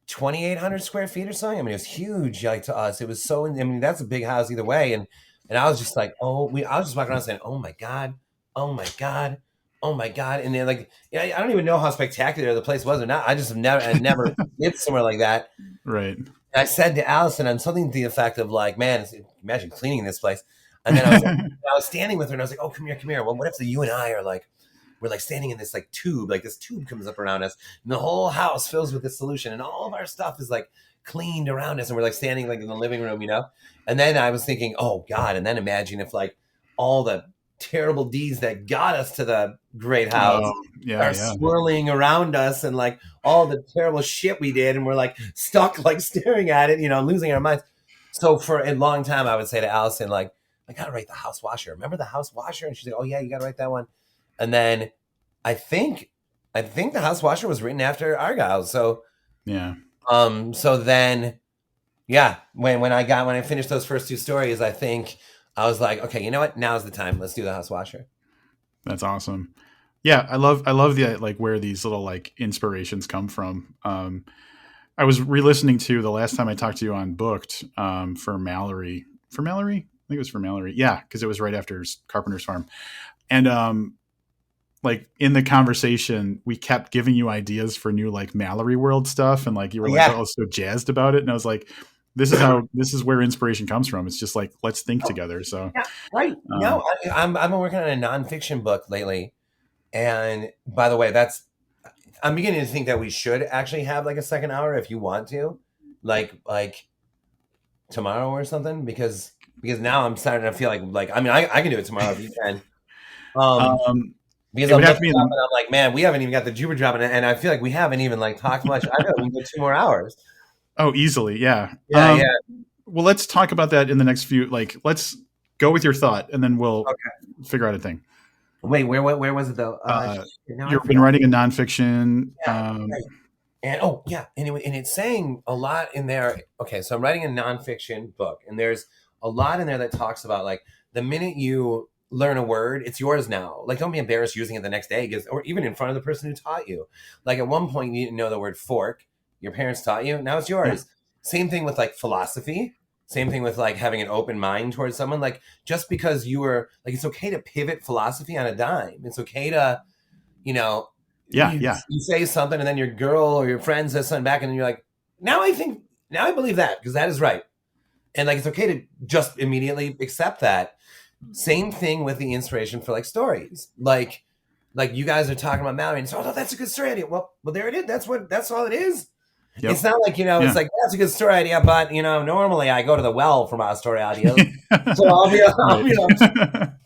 2,800 square feet or something. I mean, it was huge, like to us. It was so. I mean, that's a big house either way. And I was just like, I was just walking around saying, "Oh my god, oh my god, oh my god." And then like, yeah, I don't even know how spectacular the place was or not. I never lived somewhere like that.
Right.
And I said to Allison on something to the effect of like, "Man, imagine cleaning this place." And then I was standing with her, and I was like, "Oh, come here, come here. Well, what if you and I are like." We're like standing in this like tube, like this tube comes up around us, and the whole house fills with this solution, and all of our stuff is like cleaned around us, and we're like standing like in the living room, you know. And then I was thinking, oh God, and then imagine if like all the terrible deeds that got us to the great house
Oh, yeah,
are
yeah.
swirling around us, and like all the terrible shit we did, and we're like stuck, like staring at it, you know, losing our minds. So for a long time, I would say to Allison, like, I gotta write the house washer. Remember the house washer? And she's like, oh yeah, you gotta write that one. And then I think I think the house washer was written after Argyle. So
Yeah.
so then yeah, when I finished those first two stories, I think I was like, okay, you know what? Now's the time. Let's do the house washer.
That's awesome. Yeah, I love the like where these little like inspirations come from. I was re-listening to the last time I talked to you on Booked, for Mallory. For Mallory? I think it was for Mallory. Yeah, because it was right after Carpenter's Farm. And like in the conversation, we kept giving you ideas for new like Mallory World stuff, and like you were like,
Yeah.
oh, so jazzed about it. And I was like, this is where inspiration comes from. It's just like, let's think
Oh,
together. So
yeah. Right. No,
um,
I've been working on a nonfiction book lately. And by the way, I'm beginning to think that we should actually have like a second hour if you want to. Like tomorrow or something because now I'm starting to feel like I mean I can do it tomorrow if you can. Um,
um,
because
it
I'm
would have to
looking
be in
up
the.
and I'm like, man, we haven't even got the Jupiter drop in it, and I feel like we haven't even like talked much. I know we can go 2 more hours.
Oh, easily, yeah.
Yeah, yeah.
Well, let's talk about that in the next few. Like, let's go with your thought, and then we'll
Okay.
figure out a thing.
Wait, where was it though?
Uh,
Now I
you've been
forgot.
writing a nonfiction.
Yeah, right. And oh yeah, anyway, and it's saying a lot in there. Okay, so I'm writing a nonfiction book, and there's a lot in there that talks about like the minute you learn a word, it's yours now. Like, don't be embarrassed using it the next day, because or even in front of the person who taught you. Like at one point, you didn't know the word fork. Your parents taught you. Now it's
Yeah,
yours. Same thing with like philosophy. Same thing with like having an open mind towards someone. Like just because you were like, it's okay to pivot philosophy on a dime. It's okay to you know,
yeah, yeah,
you say something and then your girl or your friend says something back and then you're like, now I believe that because that is right. And like, it's okay to just immediately accept that. Same thing with the inspiration for like stories. Like you guys are talking about Mallory and so, oh, that's a good story idea. Well, there it is. That's all it is.
yep,
It's not like, it's
yeah.
like, that's a good story idea, but, normally I go to the well for my story ideas. So I'll
Right.
be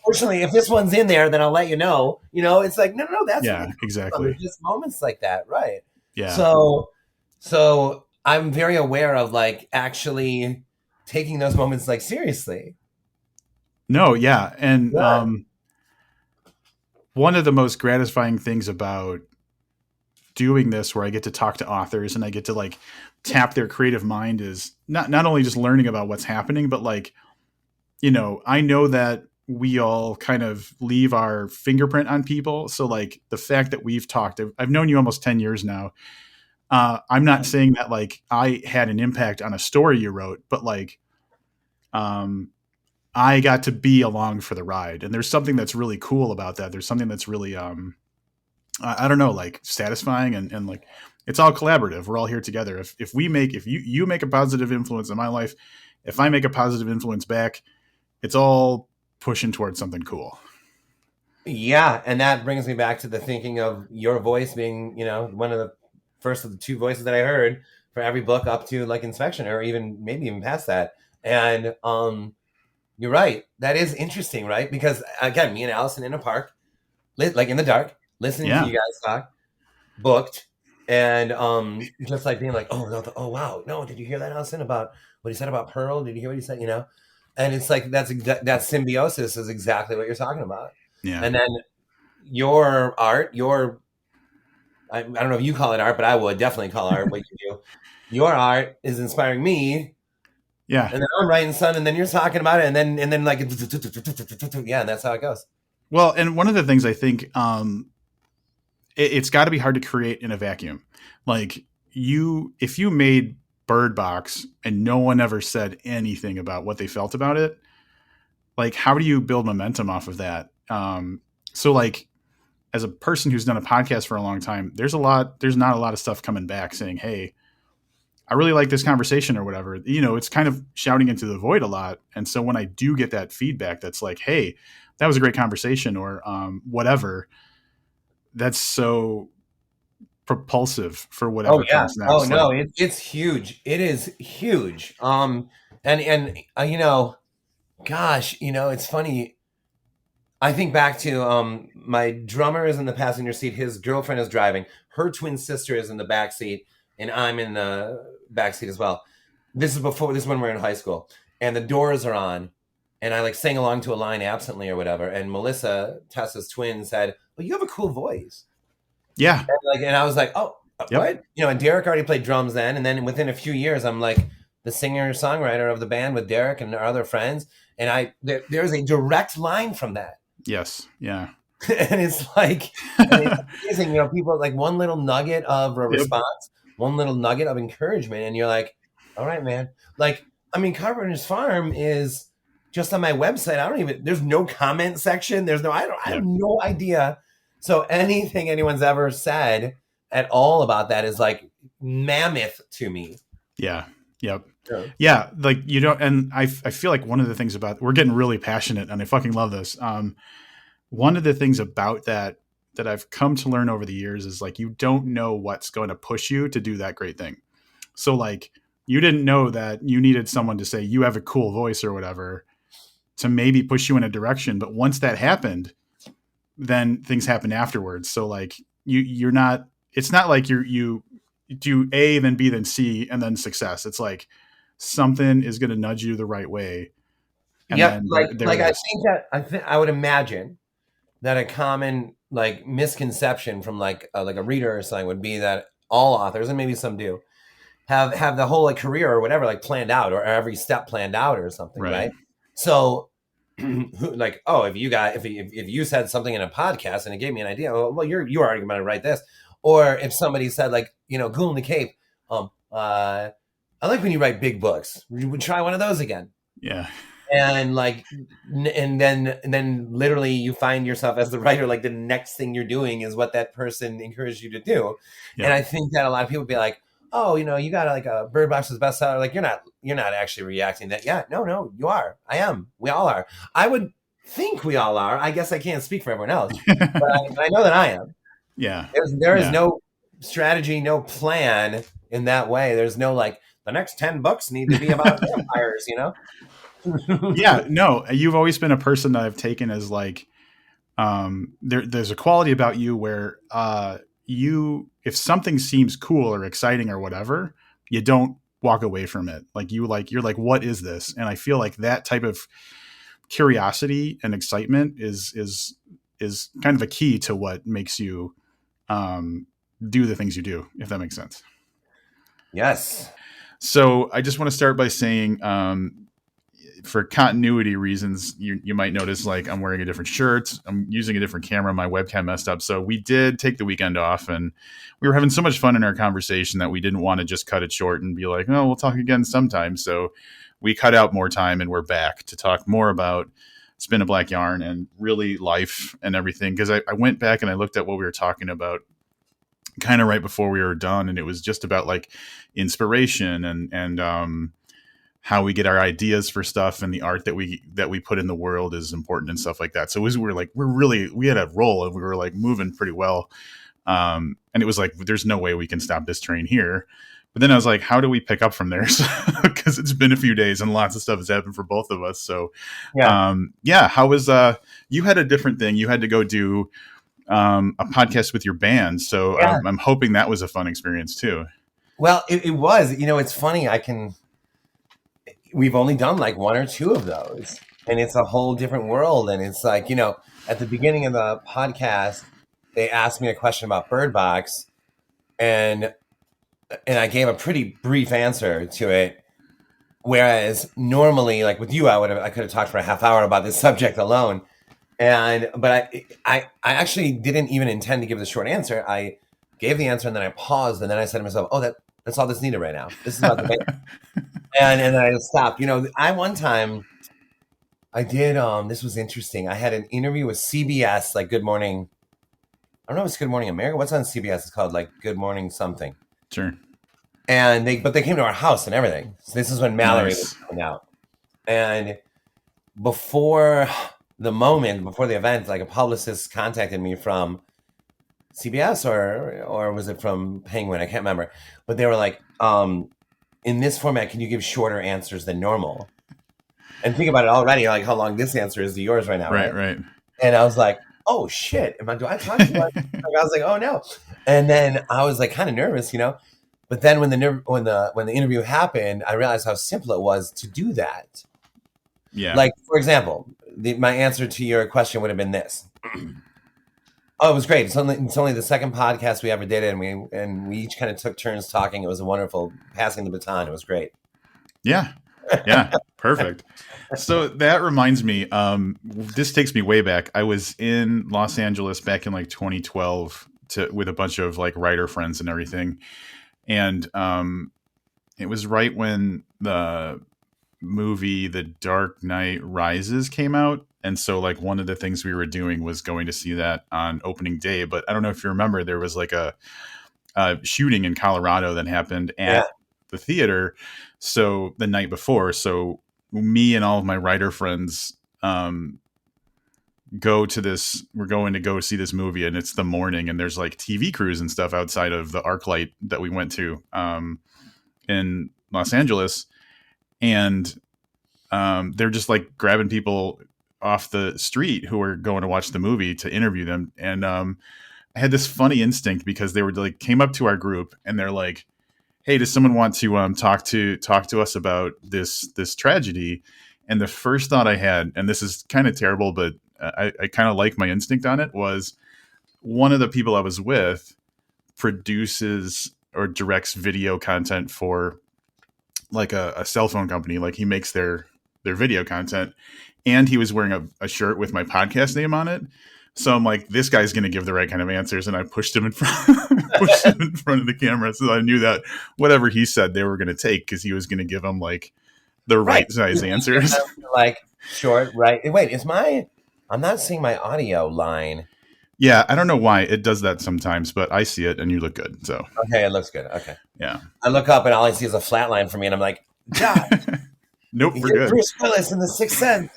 fortunately, if this one's in there, then I'll let you know. It's like, no, that's where they
Yeah,
come from.
exactly.
There's just moments like that, right?
Yeah.
So I'm very aware of like actually taking those moments like seriously.
No, yeah, and
Yeah.
one of the most gratifying things about doing this, where I get to talk to authors and I get to like tap their creative mind, is not only just learning about what's happening, but like, I know that we all kind of leave our fingerprint on people. So like the fact that we've talked, I've known you almost 10 years now. I'm not saying that like I had an impact on a story you wrote, but like um, I got to be along for the ride, and there's something that's really cool about that. There's something that's really I don't know, like satisfying, and like it's all collaborative. We're all here together. If you make a positive influence in my life, if I make a positive influence back, it's all pushing towards something cool.
Yeah, and that brings me back to the thinking of your voice being, one of the first of the two voices that I heard for every book up to like inspection, or even maybe even past that. And you're right. That is interesting, right? Because again, me and Allison in a park, like in the dark, listening to
Yeah.
you guys talk, booked, and just like being like, oh no, oh wow, no, did you hear that, Allison, about what he said about Pearl? Did you hear what he said? And it's like that symbiosis is exactly what you're talking about.
Yeah.
And then your art, I don't know if you call it art, but I would definitely call art what you do. Your art is inspiring me,
Yeah.
and then I'm writing something, and then you're talking about it, and then like yeah, and that's how it goes.
Well, and one of the things I think it's got to be hard to create in a vacuum. Like if you made Bird Box and no one ever said anything about what they felt about it, like how do you build momentum off of that? So like as a person who's done a podcast for a long time, there's not a lot of stuff coming back saying, hey, I really like this conversation or whatever. It's kind of shouting into the void a lot. And so when I do get that feedback that's like, hey, that was a great conversation or whatever, that's so propulsive for
Oh
whatever
yeah.
comes
Oh
next. Like,
no, it's huge. It is huge. And gosh, it's funny. I think back to my drummer is in the passenger seat. His girlfriend is driving. Her twin sister is in the back seat, and I'm in the back seat as well. This is when we're in high school, and the doors are on, and I like sang along to a line absently or whatever. And Melissa, Tessa's twin, said, "Well, you have a cool voice."
yeah,
And I was like, "Oh,
yep,
what?" And Derek already played drums then, and then within a few years, I'm like the singer songwriter of the band with Derek and our other friends, and there's a direct line from that.
yes, yeah,
And it's like, and it's amazing, people like one little nugget of a
yep,
response, one little nugget of encouragement, and you're like, all right, man. Like, I mean, Carpenter's Farm is just on my website. There's no comment section. I have
yep,
no idea. So anything anyone's ever said at all about that is like mammoth to me.
yeah, yep.
Yeah.
Yeah, like and I feel like one of the things about we're getting really passionate, and I fucking love this. One of the things about that I've come to learn over the years is like you don't know what's going to push you to do that great thing. So like you didn't know that you needed someone to say you have a cool voice or whatever to maybe push you in a direction, but once that happened, then things happen afterwards. So like you're not it's not like you do A then B then C and then success. It's like something is going to nudge you the right way and
Yep.
then there
Like
it
I
is.
think that I would imagine that a common like misconception from like a reader or something would be that all authors, and maybe some do, have the whole like career or whatever like planned out, or every step planned out or something,
Right.
right? So like, oh, if you said something in a podcast and it gave me an idea, well, you're already going to write this. Or if somebody said like, Ghoul in the Cape, I like when you write big books, we would try one of those again.
Yeah.
And like and then literally you find yourself as the writer, like the next thing you're doing is what that person encouraged you to do. And
Yep.
I think that a lot of people be like, oh, you got like a Bird Box's bestseller, like you're not actually reacting that. Yeah, no, you are. I am. We all are. I would think we all are. I guess I can't speak for everyone else, but I know that I am.
Yeah.
There is
Yeah.
no strategy, no plan in that way. There's no like the next 10 books need to be about vampires.
Yeah. No, you've always been a person that I've taken as like, there's a quality about you where, if something seems cool or exciting or whatever, you don't walk away from it. You're like, what is this? And I feel like that type of curiosity and excitement is kind of a key to what makes you, do the things you do, if that makes sense.
Yes.
So I just want to start by saying, for continuity reasons, you might notice like I'm wearing a different shirt. I'm using a different camera. My webcam messed up. So we did take the weekend off, and we were having so much fun in our conversation that we didn't want to just cut it short and be like, oh, we'll talk again sometime. So we cut out more time, and we're back to talk more about Spin a Black Yarn and really life and everything. Because I went back and I looked at what we were talking about kind of right before we were done, and it was just about like inspiration and how we get our ideas for stuff, and the art that we put in the world is important and stuff like that. So we had a roll, and we were like moving pretty well. And it was like, there's no way we can stop this train here. But then I was like, how do we pick up from there? Because it's been a few days and lots of stuff has happened for both of us. So how was you had a different thing. You had to go do a podcast with your band. So I'm hoping that was a fun experience too.
Well, it was. It's funny. We've only done like one or two of those, and it's a whole different world. And it's like, at the beginning of the podcast, they asked me a question about Bird Box, and I gave a pretty brief answer to it. Whereas normally, like with you, I could have talked for a half hour about this subject alone. But I actually didn't even intend to give the short answer. I gave the answer, and then I paused, and then I said to myself, "Oh, that's all that's needed right now. This is about the and then I stopped. One time I did. This was interesting. I had an interview with CBS, like Good Morning. I don't know if it's Good Morning America. What's on CBS? It's called like Good Morning something.
Sure.
And they came to our house and everything. So this is when Malerman was coming out. And before the event, like a publicist contacted me from CBS or was it from Penguin? I can't remember. But they were like, in this format, can you give shorter answers than normal? And think about it already, like how long this answer is to yours right now.
Right.
And I was like, oh shit, do I talk too much? I was like, oh no. And then I was like kind of nervous, But then when the interview happened, I realized how simple it was to do that.
Yeah.
Like, for example, my answer to your question would have been this. Oh, it was great. It's only the second podcast we ever did, and we each kind of took turns talking. It was a wonderful passing the baton. It was great.
Yeah. Perfect. So that reminds me, this takes me way back. I was in Los Angeles back in like 2012 with a bunch of like writer friends and everything. And it was right when the movie The Dark Knight Rises came out. And so like one of the things we were doing was going to see that on opening day. But I don't know if you remember, there was like a shooting in Colorado that happened at the theater. So the night before, so me and all of my writer friends we're going to go see this movie, and it's the morning, and there's like TV crews and stuff outside of the ArcLight that we went to in Los Angeles. And they're just like grabbing people off the street who were going to watch the movie to interview them. And I had this funny instinct because they were like, came up to our group and they're like, hey, does someone want to talk to us about this tragedy? And the first thought I had, and this is kind of terrible, but I kind of like my instinct on it, was one of the people I was with produces or directs video content for like a cell phone company. Like he makes their video content, and he was wearing a shirt with my podcast name on it. So I'm like, this guy's going to give the right kind of answers. And I pushed him in front of the camera. So I knew that whatever he said, they were going to take, because he was going to give them like the right size answers.
Like short, right. Wait, I'm not seeing my audio line.
Yeah. I don't know why it does that sometimes, but I see it and you look good. So,
okay. It looks good. Okay.
Yeah.
I look up and all I see is a flat line for me. And I'm like, God,
nope. We're good.
Bruce Willis in The Sixth Sense.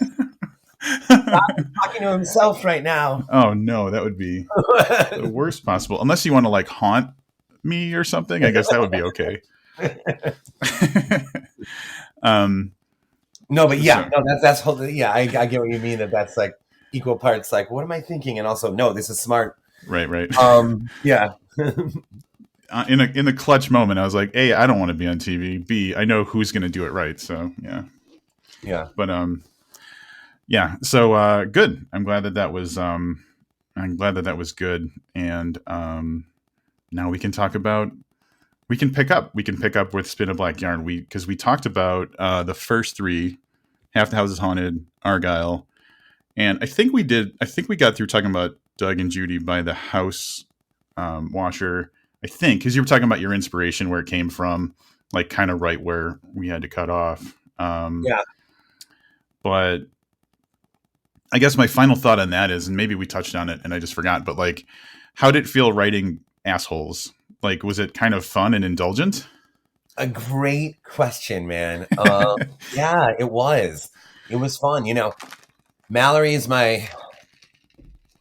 Talking to himself right now.
Oh no, that would be the worst possible. Unless you want to like haunt me or something, I guess that would be okay.
No, but yeah, that's whole. Yeah, I get what you mean. That's like equal parts. Like, what am I thinking? And also, no, this is smart.
Right.
Yeah.
In the clutch moment, I was like, A, I don't want to be on TV. B, I know who's going to do it right. So
yeah.
But yeah. So good. I'm glad that was good. And now we can talk about. We can pick up with Spin a Black Yarn. Because we talked about the first three Half the House is Haunted, Argyle, and I think we got through talking about Doug and Judy by the House Washer. I think because you were talking about your inspiration, where it came from, like kind of right where we had to cut off.
Yeah.
But I guess my final thought on that is, and maybe we touched on it and I just forgot, but like, how did it feel writing Assholes? Like, was it kind of fun and indulgent?
A great question, man. Yeah, it was. It was fun. Mallory is my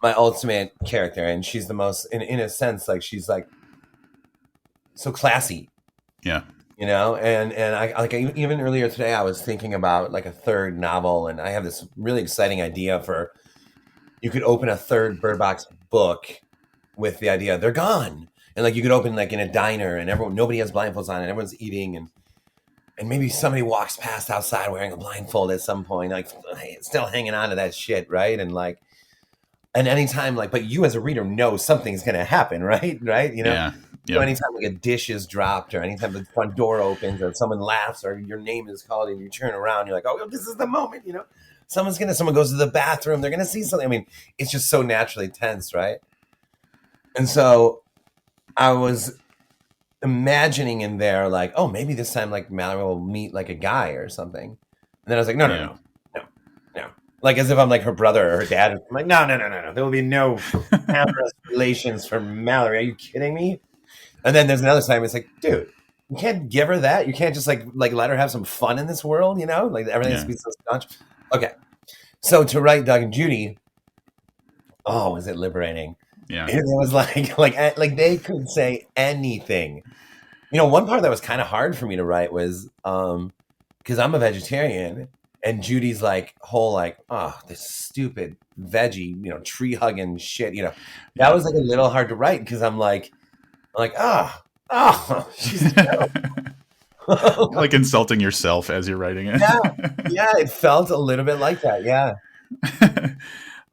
ultimate character, and she's the most, in a sense, like she's like so classy,
Yeah.
and I like even earlier today I was thinking about like a third novel, and I have this really exciting idea for you could open a third Bird Box book with the idea they're gone, and like you could open like in a diner, and nobody has blindfolds on, and everyone's eating, and maybe somebody walks past outside wearing a blindfold at some point, like still hanging on to that shit, right? And like, and anytime, like, but you as a reader know something's gonna happen, right? Right?
Yeah.
So
Yep.
anytime like a dish is dropped, or anytime the front door opens, or someone laughs, or your name is called, and you turn around, you're like, oh, this is the moment, someone goes to the bathroom, they're gonna see something. I mean, it's just so naturally tense, right? And so I was imagining in there, like, oh, maybe this time, like, Mallory will meet like a guy or something. And then I was like, no, no,
Yeah.
no, no, no. Like as if I'm like her brother or her dad. I'm like, no, no, no, no, no. There will be no amorous relations for Mallory. Are you kidding me? And then there's another time. It's like, dude, you can't give her that. You can't just like let her have some fun in this world. Like everything has
Yeah.
to be so staunch. Okay, so to write Doug and Judy, oh, was it liberating?
Yeah.
It was like they could say anything. One part that was kind of hard for me to write was because I'm a vegetarian, and Judy's like whole like, oh, this stupid veggie, tree hugging shit. That
Yeah.
was like a little hard to write because I'm like, oh, she's
Like insulting yourself as you're writing it.
yeah, yeah. It felt a little bit like that. Yeah.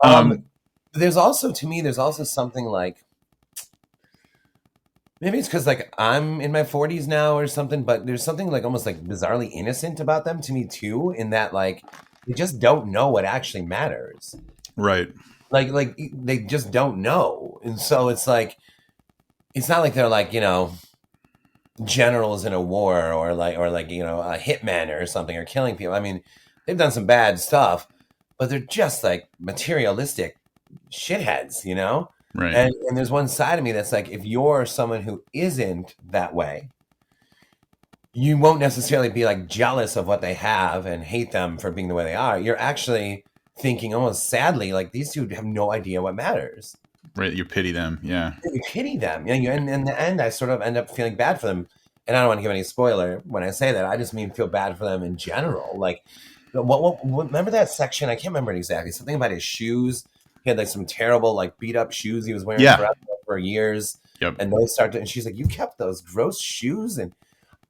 um,
There's also something like, maybe it's because like I'm in my 40s now or something, but there's something like almost like bizarrely innocent about them to me too, in that like they just don't know what actually matters.
right.
Like they just don't know, and so it's like it's not like they're like generals in a war, or like a hitman or something, or killing people. I mean, they've done some bad stuff, but they're just like materialistic shitheads,
Right.
And there's one side of me that's like, if you're someone who isn't that way, you won't necessarily be like jealous of what they have and hate them for being the way they are. You're actually thinking almost sadly, like, these two have no idea what matters.
Right. You pity them. Yeah.
You pity them. And in the end, I sort of end up feeling bad for them. And I don't want to give any spoiler when I say that. I just mean feel bad for them in general. Like, what remember that section? I can't remember it exactly. Something about his shoes. He had like some terrible, like beat up shoes he was wearing for years.
Yep.
And those and she's like, you kept those gross shoes? And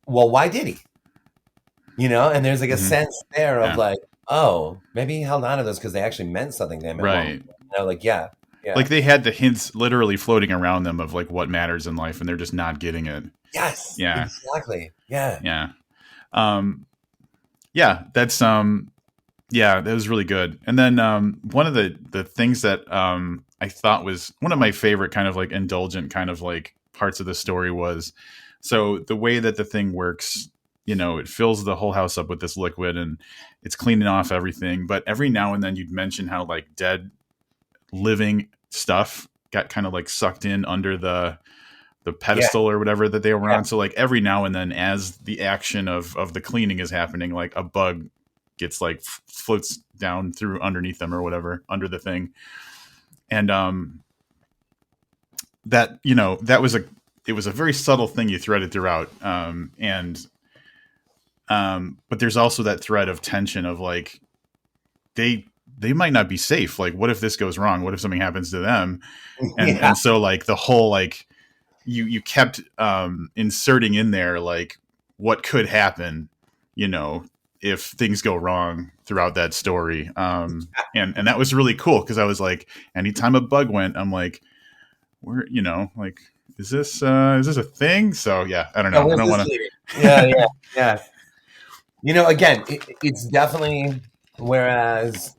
well, why did he? And there's like a sense there of like, oh, maybe he held on to those because they actually meant something to him.
Right.
Like, yeah. Yeah.
Like they had the hints literally floating around them of like what matters in life, and they're just not getting it.
Yes.
Yeah.
Exactly. Yeah.
Yeah. Yeah. That's yeah, that was really good. And then one of the things that I thought was one of my favorite kind of like indulgent kind of like parts of the story was, so the way that the thing works, it fills the whole house up with this liquid and it's cleaning off everything. But every now and then you'd mention how like dead living stuff got kind of like sucked in under the pedestal or whatever that they were on. So like every now and then, as the action of the cleaning is happening, like a bug gets like floats down through underneath them or whatever under the thing. And that, that was it was a very subtle thing you threaded throughout. But there's also that thread of tension of like, they might not be safe. Like, what if this goes wrong? What if something happens to them? And so like the whole, like you kept inserting in there, like what could happen, if things go wrong throughout that story. And that was really cool. Cause I was like, anytime a bug went, I'm like, where, like, is this a thing? So yeah, I don't know. I don't want to.
Yeah. Again, it's definitely Whereas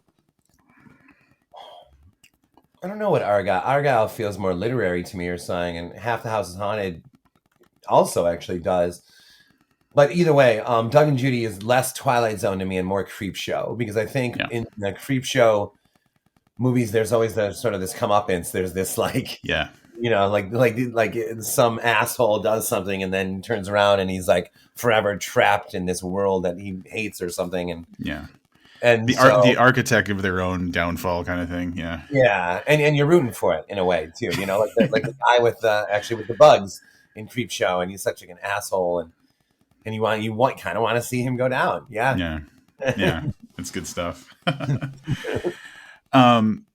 I don't know what Argyle feels more literary to me or something, and Half the House is Haunted also actually does. But either way, Doug and Judy is less Twilight Zone to me and more Creep Show, because I think
Yeah.
in the Creep Show movies, there's always the sort of this comeuppance. There's this like,
Yeah.
like some asshole does something and then turns around and he's like forever trapped in this world that he hates or something.
Yeah.
And
The
so
architect of their own downfall kind of thing. Yeah.
yeah, and you're rooting for it in a way too. Like the guy with actually with the bugs in Creep Show, and he's such like an asshole, and you kind of want to see him go down. Yeah.
Yeah. Yeah. It's good stuff. um,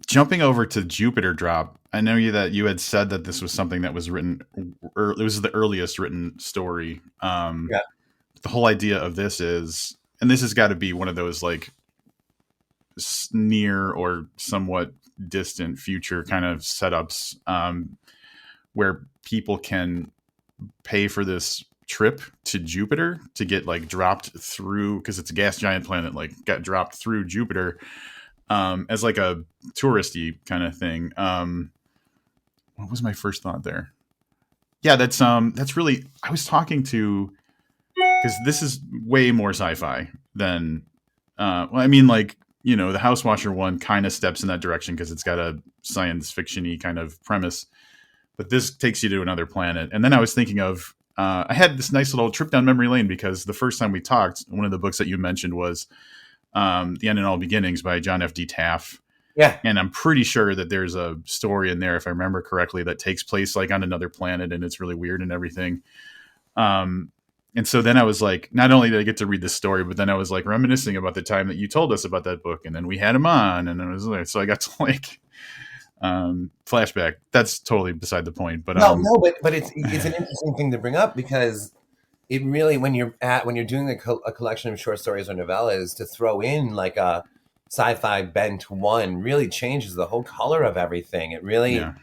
Jumping over to Jupiter Drop, I know that you had said that this was something that was written, or it was the earliest written story.
Yeah.
The whole idea of this is, and this has got to be one of those like near or somewhat distant future kind of setups, where people can pay for this trip to Jupiter to get like dropped through, because it's a gas giant planet, like got dropped through Jupiter, as like a touristy kind of thing. What was my first thought there? Yeah, that's really, I was talking to, because this is way more sci-fi than well, I mean, like, the House Washer one kind of steps in that direction because it's got a science fiction-y kind of premise, but this takes you to another planet. And then I was thinking of, I had this nice little trip down memory lane, because the first time we talked, one of the books that you mentioned was The End and All Beginnings by John F. D. Taff.
Yeah.
And I'm pretty sure that there's a story in there, if I remember correctly, that takes place like on another planet, and it's really weird and everything. And so then I was like, not only did I get to read this story, but then I was like reminiscing about the time that you told us about that book, and then we had him on, and it was like, so I got to like flashback. That's totally beside the point. But
but it's an interesting thing to bring up, because it really, when you're doing a collection of short stories or novellas, to throw in like a sci-fi bent one really changes the whole color of everything. It really,
yeah,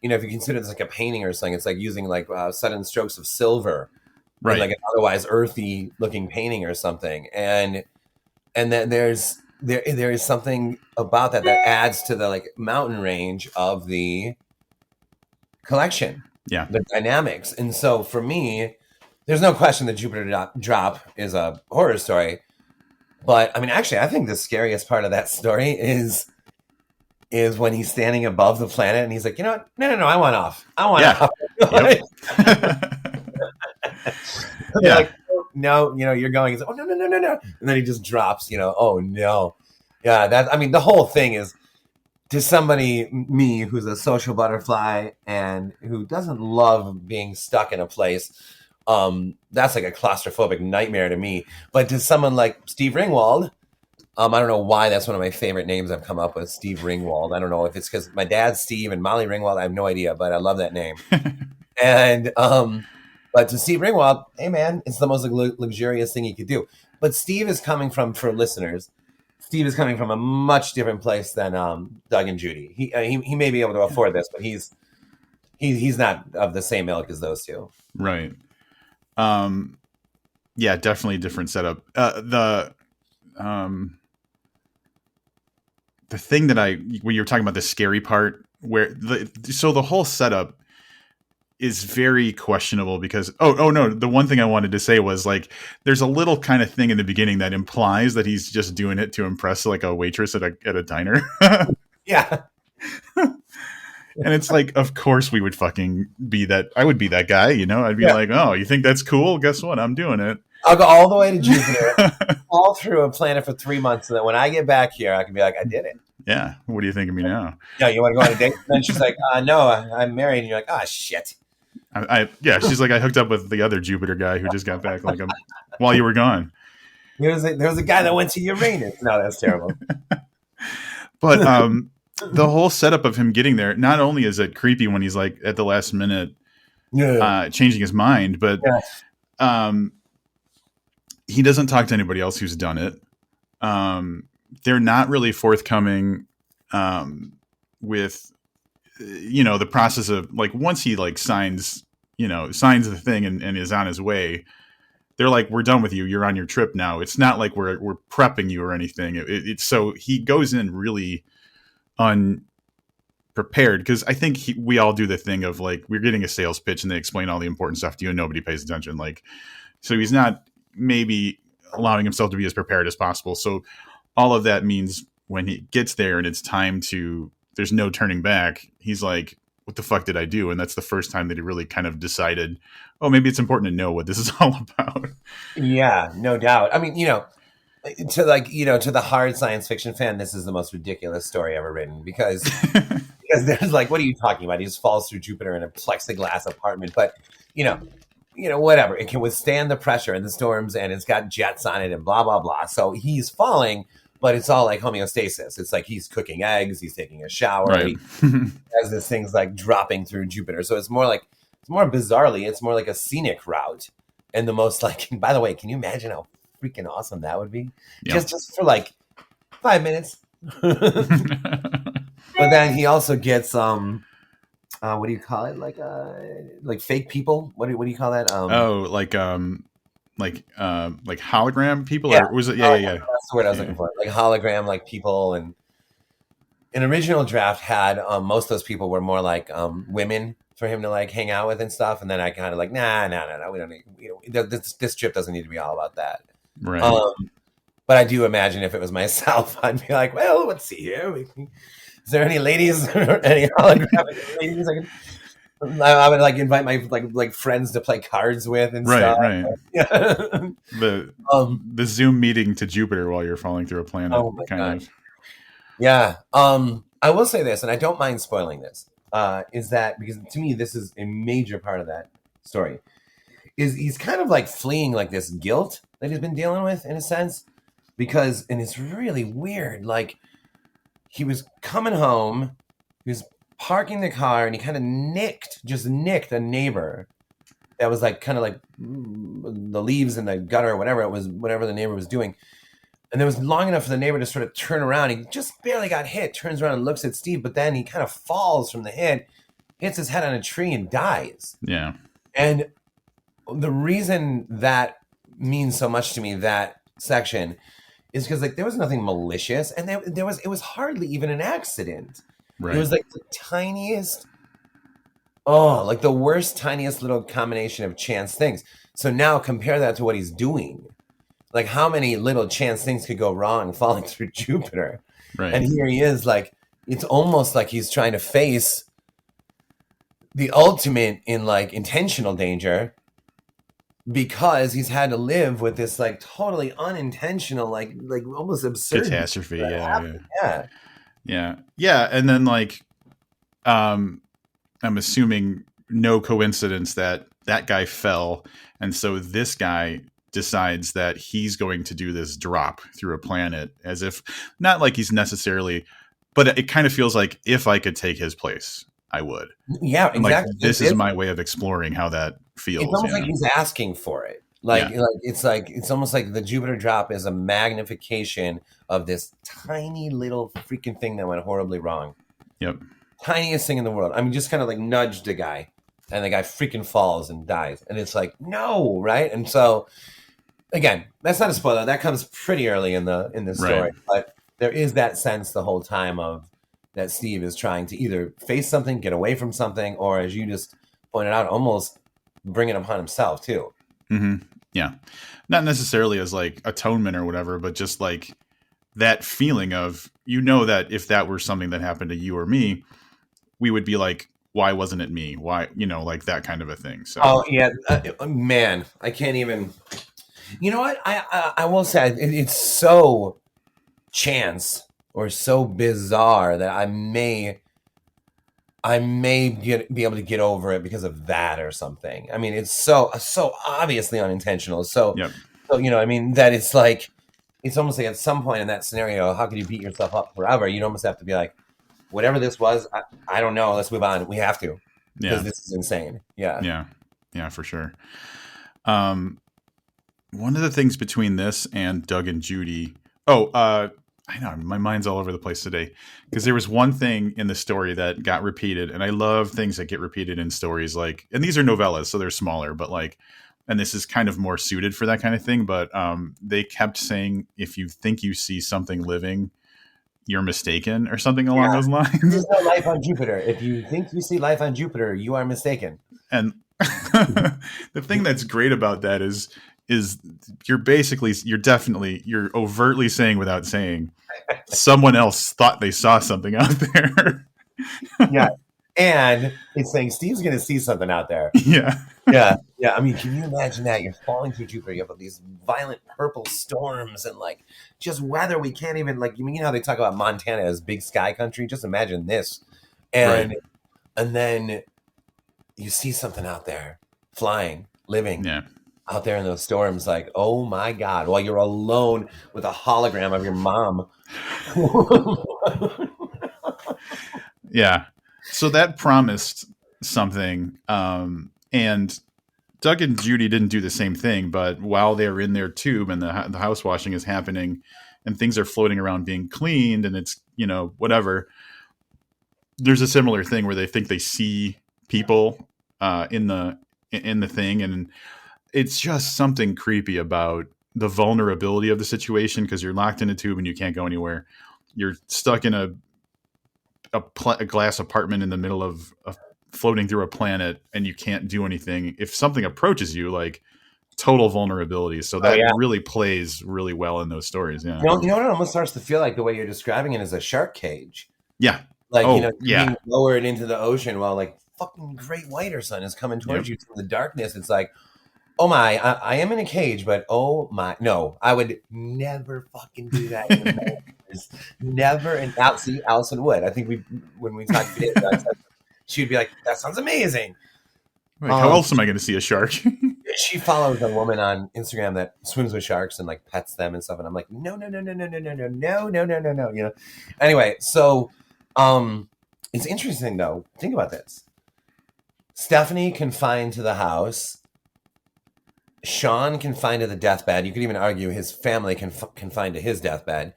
if you consider this like a painting or something, it's like using like sudden strokes of silver in
right,
like an otherwise earthy looking painting or something, and then there is something about that adds to the like mountain range of the collection,
yeah,
the dynamics. And so for me, there's no question that Jupiter Drop is a horror story. But I mean, actually, I think the scariest part of that story is when he's standing above the planet and he's like, you know what? No, I want off. I want
yeah,
off.
yeah,
Like, no, you're going. He's like, oh no. And then he just drops, oh no. Yeah, I mean, the whole thing is, to somebody, me, who's a social butterfly and who doesn't love being stuck in a place, that's like a claustrophobic nightmare to me. But to someone like Steve Ringwald, I don't know why that's one of my favorite names I've come up with, Steve Ringwald. I don't know if it's because my dad's Steve and Molly Ringwald. I have no idea, but I love that name. And but to Steve Ringwald, hey man, it's the most luxurious thing you could do. But Steve is coming from, for listeners, Steve is coming from a much different place than Doug and Judy. He may be able to afford this, but he's not of the same ilk as those two.
right. Yeah, definitely a different setup. The thing that when you were talking about the scary part, where the whole setup is very questionable, because oh no, the one thing I wanted to say was, like, there's a little kind of thing in the beginning that implies that he's just doing it to impress like a waitress at a diner.
Yeah.
And it's like, of course we would fucking be that. I would be that guy, I'd be like, oh, you think that's cool? Guess what? I'm doing it.
I'll go all the way to Jupiter, all through a planet for 3 months, so that when I get back here, I can be like, I did it.
Yeah. What do you think of me now?
Yeah, you want to go on a date? And then she's like, no, I'm married. And you're like, oh, shit.
Yeah, she's like, I hooked up with the other Jupiter guy who just got back like while you were gone.
There was a guy that went to Uranus. No, that's terrible.
But the whole setup of him getting there, not only is it creepy when he's like at the last minute changing his mind, but he doesn't talk to anybody else who's done it. They're not really forthcoming with the process of, like, once he like signs the thing and is on his way, they're like, we're done with you. You're on your trip now. It's not like we're prepping you or anything. It's so he goes in really unprepared because I think we all do the thing of like, we're getting a sales pitch and they explain all the important stuff to you and nobody pays attention. Like, so he's not maybe allowing himself to be as prepared as possible. So all of that means when he gets there and it's time to, there's no turning back. He's like, what the fuck did I do? And that's the first time that he really kind of decided, oh, maybe it's important to know what this is all about.
Yeah, no doubt. I mean, to like, to the hard science fiction fan, this is the most ridiculous story ever written because there's like, what are you talking about? He just falls through Jupiter in a plexiglass apartment, but whatever. It can withstand the pressure and the storms, and it's got jets on it, and blah blah blah. So he's falling, but it's all like homeostasis. It's like he's cooking eggs, he's taking a shower,
Right.
as this thing's like dropping through Jupiter. So it's more bizarrely, it's more like a scenic route. And the most like, by the way, can you imagine how freaking awesome that would be?
Yeah.
Just for like 5 minutes. But then he also gets what do you call it? Like fake people? What do you call that?
Like hologram people,
Yeah.
or was it? Yeah.
That's the word I was looking for. Like hologram, like people. And an original draft had most of those people were more like women for him to like hang out with and stuff. And then I kind of like, nah, we don't need. This trip doesn't need to be all about that.
Right.
But I do imagine if it was myself, I'd be like, well, let's see here. Is there any ladies or any holographic ladies I would like invite my like friends to play cards with and stuff.
Right.
Yeah.
The Zoom meeting to Jupiter while you're falling through a planet.
Oh my God.
Of.
Yeah. I will say this, and I don't mind spoiling this, is that because to me this is a major part of that story. Is he's kind of like fleeing like this guilt that he's been dealing with in a sense, and it's really weird. Like he was coming home, he was parking the car, and he kind of nicked a neighbor that was like kind of like the leaves in the gutter or whatever it was, whatever the neighbor was doing. And it was long enough for the neighbor to sort of turn around. He just barely got hit, turns around and looks at Steve, but then he kind of falls from the hit, hits his head on a tree and dies.
Yeah.
And the reason that means so much to me, that section, is because like there was nothing malicious, and it was hardly even an accident.
Right.
It was like the tiniest, like the worst, tiniest little combination of chance things. So now compare that to what he's doing. Like how many little chance things could go wrong falling through Jupiter?
Right.
And here he is, like it's almost like he's trying to face the ultimate in like intentional danger, because he's had to live with this like totally unintentional, like almost absurd
catastrophe.
Yeah.
And then like, I'm assuming no coincidence that guy fell, and so this guy decides that he's going to do this drop through a planet, as if not like he's necessarily, but it kind of feels like if I could take his place, I would.
Yeah, exactly.
Like, this is my way of exploring how that feels.
It's almost like he's asking for it. It's almost like the Jupiter drop is a magnification of this tiny little freaking thing that went horribly wrong.
Yep.
Tiniest thing in the world. I mean, just kind of like nudged a guy, and the guy freaking falls and dies. And it's like, no, right? And so, again, that's not a spoiler. That comes pretty early in the story.
Right.
But there is that sense the whole time of that Steve is trying to either face something, get away from something, or as you just pointed out, almost bring it upon himself too.
Mm-hmm. Yeah. Not necessarily as like atonement or whatever, but just like that feeling of, that if that were something that happened to you or me, we would be like, why wasn't it me? Why, like that kind of a thing. So.
Oh yeah, man, I can't even. You know what? I will say it's so chance or so bizarre that I may be able to get over it because of that or something. I mean, it's so obviously unintentional. So,
yep.
So I mean, that it's like, it's almost like at some point in that scenario, how could you beat yourself up forever? You'd almost have to be like, whatever this was, I don't know. Let's move on. We have to, because this is insane. Yeah.
Yeah, for sure. One of the things between this and Doug and Judy. I know my mind's all over the place today, because there was one thing in the story that got repeated, and I love things that get repeated in stories. Like, and these are novellas, so they're smaller, but like and this is kind of more suited for that kind of thing, but they kept saying if you think you see something living, you're mistaken, or something along
Yeah.
those
There's
lines.
no life on Jupiter. If you think you see life on Jupiter, you are mistaken.
And the thing that's great about that is you're overtly saying without saying someone else thought they saw something out there.
Yeah. And it's saying Steve's going to see something out there.
Yeah.
Yeah. Yeah. I mean, can you imagine that? You're falling through Jupiter. You have these violent purple storms and like just weather we can't even like, you mean, you know how they talk about Montana as big sky country? Just imagine this.
Right.
And then you see something out there flying, living
Yeah.
out there in those storms, like, oh my God, while you're alone with a hologram of your mom.
Yeah. So that promised something. And Doug and Judy didn't do the same thing, but while they're in their tube and the house washing is happening and things are floating around being cleaned and it's, whatever, there's a similar thing where they think they see people in the thing. And it's just something creepy about the vulnerability of the situation because you're locked in a tube and you can't go anywhere. You're stuck in a glass apartment in the middle of floating through a planet and you can't do anything. If something approaches you, like total vulnerability. So
Oh
that
yeah.
really plays really well in those stories. Yeah.
You know what it almost starts to feel like the way you're describing it is a shark cage.
Yeah.
Like,
Oh,
being
yeah.
lowered into the ocean while like fucking great whiter sun is coming towards
Yep.
you from the darkness. It's like, oh my, I am in a cage, but oh my, no, I would never fucking do that in a million years. Never. And out, see, Allison would. I think when we talked today, she would be like, that sounds amazing.
Like, how else am I going to see a shark?
She follows a woman on Instagram that swims with sharks and like pets them and stuff. And I'm like, no, no, no, no, no, no, no, no, no, no, no, no, no. Anyway, so it's interesting though. Think about this. Stephanie confined to the house. Sean confined to the deathbed. You could even argue his family confined to his deathbed.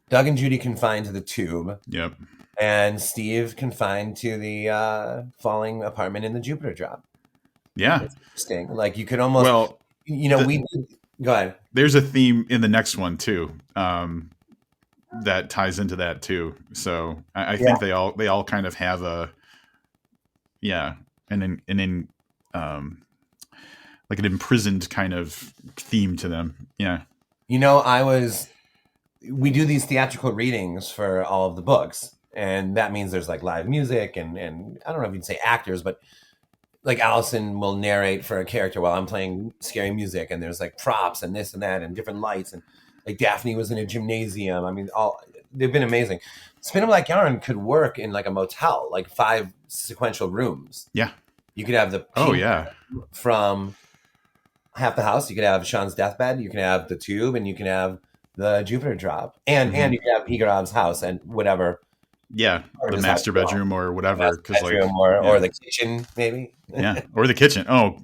Doug and Judy confined to the tube.
Yep.
And Steve confined to the falling apartment in the Jupiter drop.
Yeah.
It's interesting. Like you could almost, go ahead.
There's a theme in the next one too. That ties into that too. So I think they all kind of have like an imprisoned kind of theme to them. Yeah.
We do these theatrical readings for all of the books, and that means there's like live music and I don't know if you'd say actors, but like Allison will narrate for a character while I'm playing scary music, and there's like props and this and that and different lights, and like Daphne was in a gymnasium. I mean, they've been amazing. Spin a Black Yarn could work in like a motel, like 5 sequential rooms.
Yeah.
You could have the from half the house. You could have Sean's deathbed. You can have the tube, and you can have the Jupiter drop, and you can have Igorev's house and whatever.
Yeah, the master bedroom or whatever, because
or the kitchen maybe.
Yeah, or the kitchen. Oh,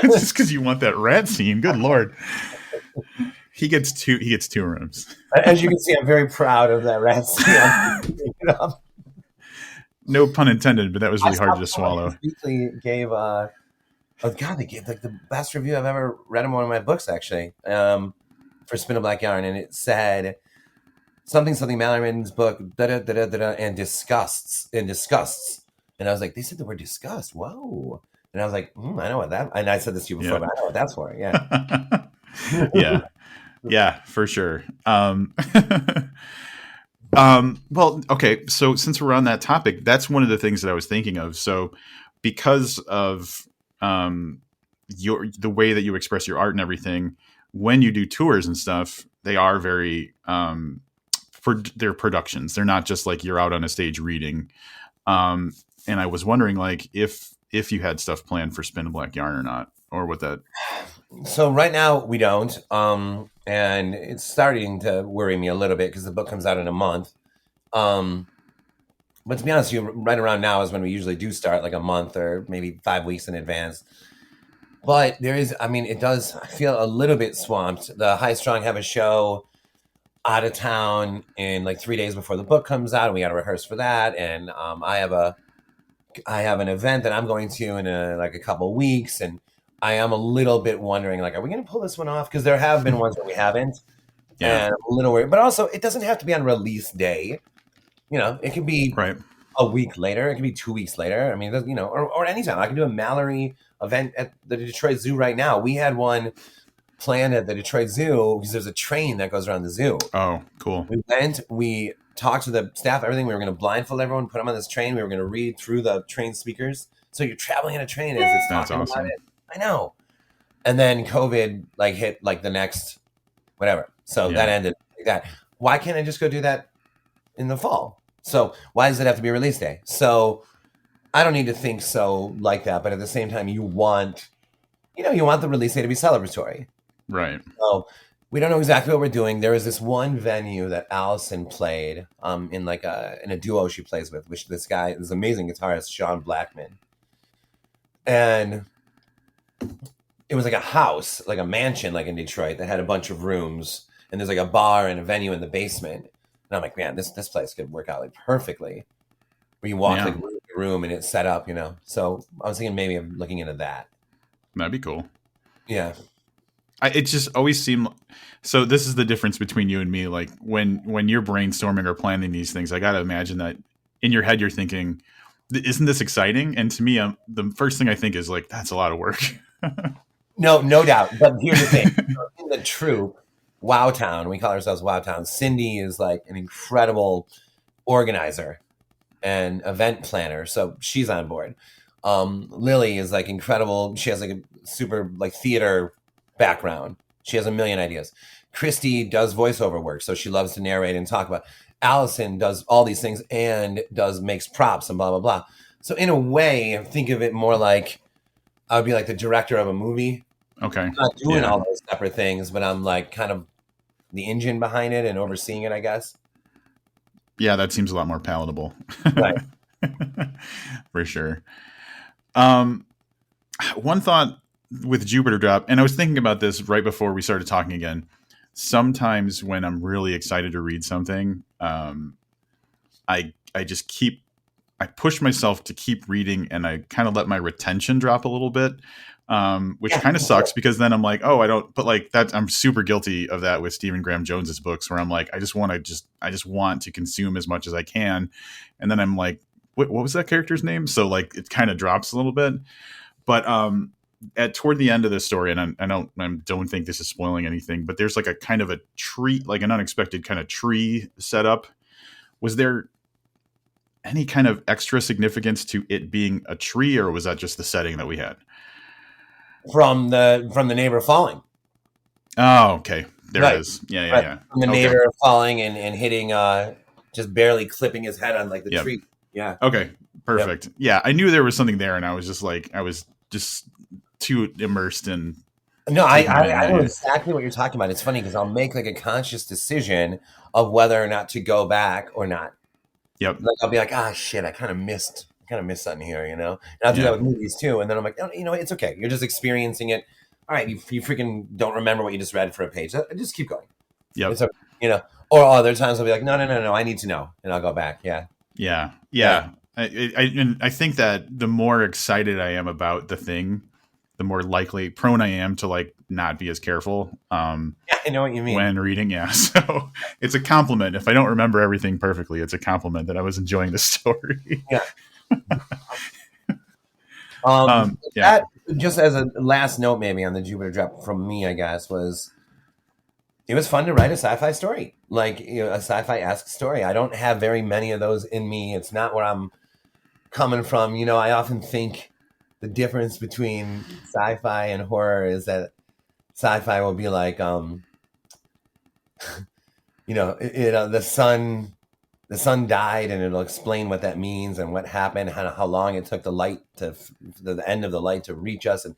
just because you want that rat scene. Good Lord, he gets 2 rooms.
As you can see, I'm very proud of that rat scene.
No pun intended, but that was really hard to swallow.
Weekly gave they gave like the best review I've ever read in one of my books actually, for Spin a Black Yarn, and it said something Malerman's book and disgusts. And I was like, they said the word disgust. Whoa. And I was like, I know what that, and I said this to you before, but I know what that's for. Yeah.
Yeah, for sure. Well, okay. So since we're on that topic, that's one of the things that I was thinking of. So because of the way that you express your art and everything, when you do tours and stuff, they are very they're productions. They're not just like you're out on a stage reading. And I was wondering, like, if you had stuff planned for Spin a Black Yarn or not, or what that.
So right now we don't, and it's starting to worry me a little bit because the book comes out in a month. But to be honest with you, right around now is when we usually do start, like a month or maybe 5 weeks in advance. But it does feel a little bit swamped. The High Strong have a show out of town in like 3 days before the book comes out, and we got to rehearse for that. And I have an event that I'm going to in a couple weeks, and I am a little bit wondering, like, are we going to pull this one off? Because there have been ones that we haven't,
Yeah.
and I'm a little worried. But also, it doesn't have to be on release day. It could be
Right.
a week later. It could be 2 weeks later. I mean, or anytime. I can do a Mallory event at the Detroit Zoo right now. We had one planned at the Detroit Zoo because there's a train that goes around the zoo.
Oh, cool.
We went, we talked to the staff, everything. We were going to blindfold everyone, put them on this train. We were going to read through the train speakers. So you're traveling in a train as it's
That's
talking about
awesome.
it. I know. And then COVID hit the next whatever. So that
Yeah.
ended like that. Why can't I just go do that in the fall? So why does it have to be release day? So I don't need to think so like that, but at the same time, you want the release day to be celebratory.
Right.
So we don't know exactly what we're doing. There is this one venue that Allison played in a duo she plays with, which this amazing guitarist Sean Blackman, and it was like a house, like a mansion, like in Detroit that had a bunch of rooms, and there's like a bar and a venue in the basement. And I'm like, man, this place could work out like perfectly. Where you walk
Yeah.
like room to room and it's set up, So I was thinking maybe of looking into that.
That'd be cool.
Yeah.
It just always seemed so. This is the difference between you and me. Like when you're brainstorming or planning these things, I got to imagine that in your head you're thinking, "Isn't this exciting?" And to me, the first thing I think is like, "That's a lot of work."
No doubt. But here's the thing: in the troupe, Wowtown, we call ourselves Wowtown. Cindy is like an incredible organizer and event planner, so she's on board. Lily is like incredible. She has like a super theater background. She has a million ideas. Christy does voiceover work, so she loves to narrate and talk about. Allison does all these things and makes props and blah blah blah. So in a way, think of it more like I would be like the director of a movie.
Okay.
I'm not doing all those separate things, but I'm like kind of the engine behind it and overseeing it, I guess.
Yeah, that seems a lot more palatable.
Right.
For sure. One thought with Jupiter Drop, and I was thinking about this right before we started talking again. Sometimes when I'm really excited to read something, I just I push myself to keep reading, and I kind of let my retention drop a little bit, which kind of sucks because then I'm like, oh, I don't. But like that, I'm super guilty of that with Stephen Graham Jones's books, where I'm like, I just want to consume as much as I can, and then I'm like, what was that character's name? So like it kind of drops a little bit, but toward the end of the story, and I don't think this is spoiling anything, but there's like a kind of a tree, like an unexpected kind of tree setup. Was there any kind of extra significance to it being a tree, or was that just the setting that we had?
From the neighbor falling.
Oh, okay. There
Right.
it is. Yeah, yeah,
Right.
yeah.
From the
Okay.
neighbor falling and hitting, just barely clipping his head on like the
Yep.
tree. Yeah.
Okay. Perfect. Yeah, I knew there was something there, and I was just too immersed in.
No,
taking it
I know
in.
exactly what you're talking about. It's funny because I'll make like a conscious decision of whether or not to go back or not.
Yep.
Like I'll be like, shit, I kind of missed something here, And I'll do that with movies too. And then I'm like, no, it's okay. You're just experiencing it. All right, you freaking don't remember what you just read for a page. Just keep going.
Yep.
It's okay, Or other times I'll be like, no, I need to know, and I'll go back. Yeah.
Yeah. Yeah. I think that the more excited I am about the thing, the more likely prone I am to like not be as careful.
Yeah, I know what you mean.
When reading, yeah. So it's a compliment. If I don't remember everything perfectly, it's a compliment that I was enjoying the story.
Yeah.
Yeah.
That, just as a last note, maybe on the Jupiter Drop from me, I guess, was it was fun to write a sci-fi story, like a sci-fi-esque story. I don't have very many of those in me. It's not where I'm coming from. I often think the difference between sci-fi and horror is that sci-fi will be like, the sun died, and it'll explain what that means and what happened, how long it took the end of the light to reach us, and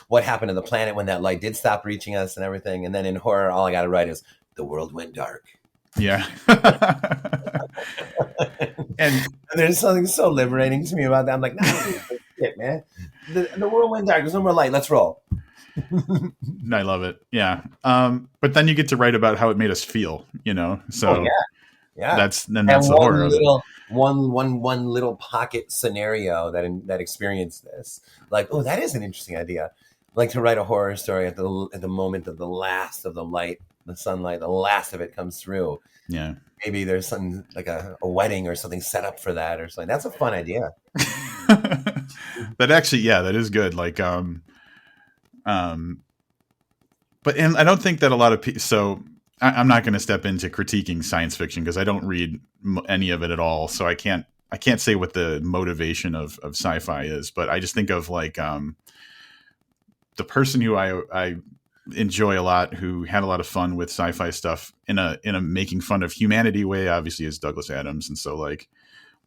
what happened to the planet when that light did stop reaching us and everything. And then in horror, all I got to write is the world went dark.
Yeah.
And there's something so liberating to me about that. I'm like, nah, shit, man. The world went dark. There's no more light. Let's roll.
I love it. Yeah. But then you get to write about how it made us feel, So
yeah.
that's the horror of it.
One little pocket scenario that experienced this. Like, oh, that is an interesting idea. like to write a horror story at the moment of the last of the light, the sunlight, the last of it comes through.
Yeah.
Maybe there's something like a wedding or something set up for that or something. That's a fun idea.
That actually, yeah, that is good. Like, but and I don't think that a lot of people. So I'm not going to step into critiquing science fiction because I don't read any of it at all. So I can't say what the motivation of sci-fi is. But I just think of like the person who I enjoy a lot, who had a lot of fun with sci-fi stuff in a making fun of humanity way. Obviously, is Douglas Adams, and so like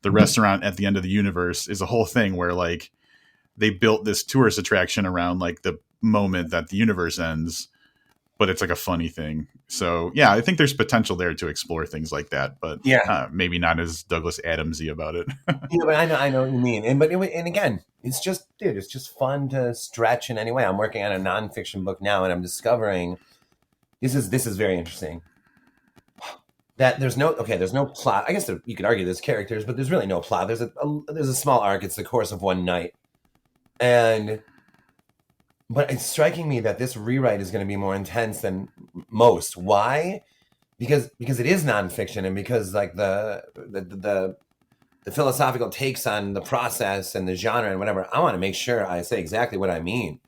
the restaurant at the end of the universe is a whole thing where like they built this tourist attraction around like the moment that the universe ends, but it's like a funny thing. So yeah, I think there's potential there to explore things like that, but
Yeah.
maybe not as Douglas Adamsy about it.
Yeah, but I know what you mean. And again, it's just, dude, it's just fun to stretch in any way. I'm working on a nonfiction book now, and I'm discovering this is very interesting. That there's no plot. I guess you could argue there's characters, but there's really no plot. There's a small arc. It's the course of one night, and but it's striking me that this rewrite is going to be more intense than most. Why? Because it is nonfiction, and because like the philosophical takes on the process and the genre and whatever. I want to make sure I say exactly what I mean.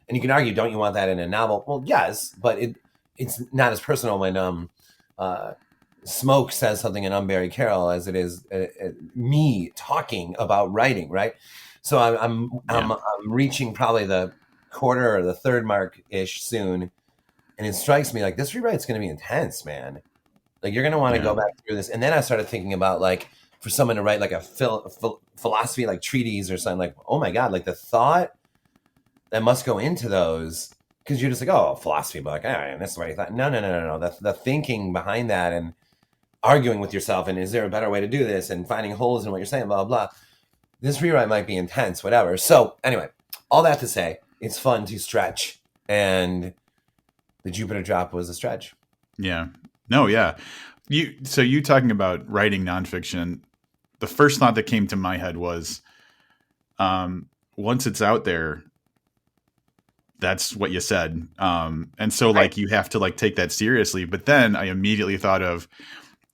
And you can argue, don't you want that in a novel? Well, yes, but it's not as personal when Smoke says something in Unbury Carol as it is me talking about writing, right? So I'm reaching probably the quarter or the third mark ish soon, and it strikes me like this rewrite's going to be intense, man. Like you're going to want to go back through this, and then I started thinking about like for someone to write like a philosophy like treatise or something, like oh my god, like the thought that must go into those, because you're just like, oh, a philosophy book, all right, and that's the way you thought. No. The thinking behind that and arguing with yourself, and is there a better way to do this, and finding holes in what you're saying, blah, blah, blah. This rewrite might be intense, whatever. So anyway, all that to say, it's fun to stretch, and the Jupiter drop was a stretch.
Yeah. No, yeah. You talking about writing nonfiction, the first thought that came to my head was, once it's out there, that's what you said. And so like you have to like take that seriously. But then I immediately thought of,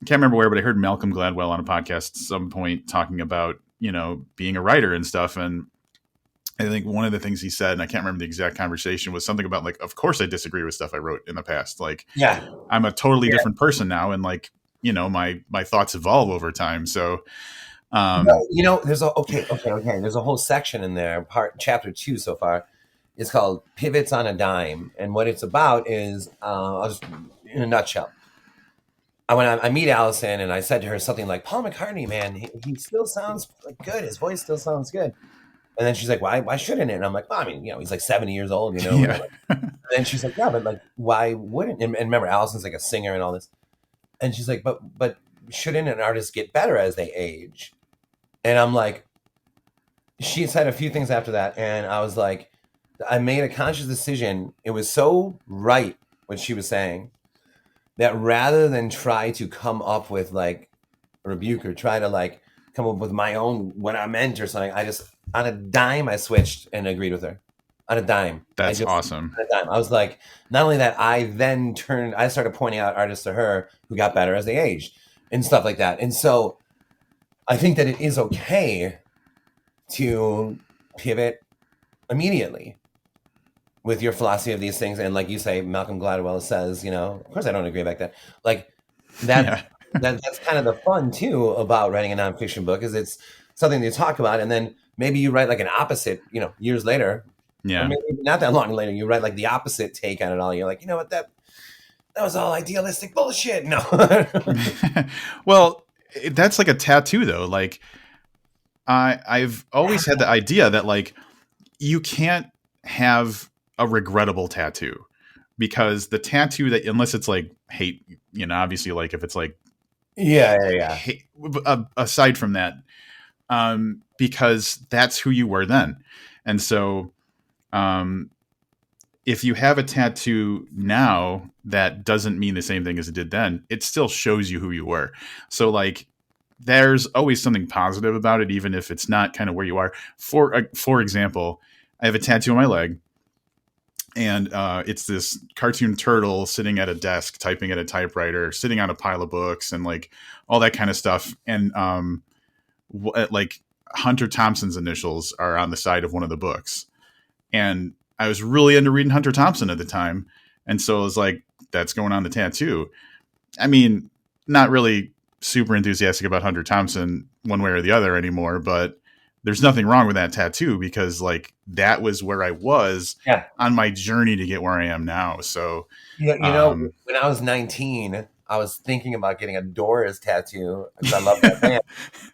I can't remember where, but I heard Malcolm Gladwell on a podcast at some point talking about, you know, being a writer and stuff. And I think one of the things he said, and I can't remember the exact conversation, was something about like, of course I disagree with stuff I wrote in the past. Like,
yeah,
I'm a totally different person now. And like, you know, my thoughts evolve over time. So,
you know, there's okay. There's a whole section in there, chapter 2 so far. It's called Pivots on a Dime. And what it's about is, I'll just, in a nutshell, when I meet Allison and I said to her something like, Paul McCartney, man, he still sounds good. His voice still sounds good. And then she's like, why shouldn't it? And I'm like, well, I mean, you know, he's like 70 years old, you know.
Yeah.
And then she's like, yeah, but like, why wouldn't? And remember, Allison's like a singer and all this. And she's like, but shouldn't an artist get better as they age? And I'm like, she said a few things after that. And I was like, I made a conscious decision. It was so right what she was saying, that rather than try to come up with like a rebuke or try to like come up with my own what I meant or something, I just on a dime I switched and agreed with her. On a dime.
That's awesome.
On a dime. I was like, not only that, I started pointing out artists to her who got better as they aged and stuff like that. And so I think that it is okay to pivot immediately with your philosophy of these things. And like you say, Malcolm Gladwell says, you know, of course I don't agree about that. Like that, that's kind of the fun too about writing a nonfiction book, is it's something you talk about, and then maybe you write like an opposite, you know, years later.
Yeah.
Or maybe not that long later, you write like the opposite take on it all. You're like, you know what, that was all idealistic bullshit. No.
Well, that's like a tattoo though. Like I've always had the idea that like you can't have a regrettable tattoo, because the tattoo that, unless it's like hate, you know, obviously like if it's like, hate, aside from that, because that's who you were then. And so, if you have a tattoo now that doesn't mean the same thing as it did then, it still shows you who you were. So like, there's always something positive about it, even if it's not kind of where you are. For example, I have a tattoo on my leg, and it's this cartoon turtle sitting at a desk typing at a typewriter, sitting on a pile of books, and like all that kind of stuff. And like Hunter Thompson's initials are on the side of one of the books, and I was really into reading Hunter Thompson at the time, and so it was like, that's going on the tattoo. I mean, not really super enthusiastic about Hunter Thompson one way or the other anymore, but there's nothing wrong with that tattoo because like that was where I was
Yeah.
on my journey to get where I am now. So,
You know, when I was 19, I was thinking about getting a Doors tattoo because I love that band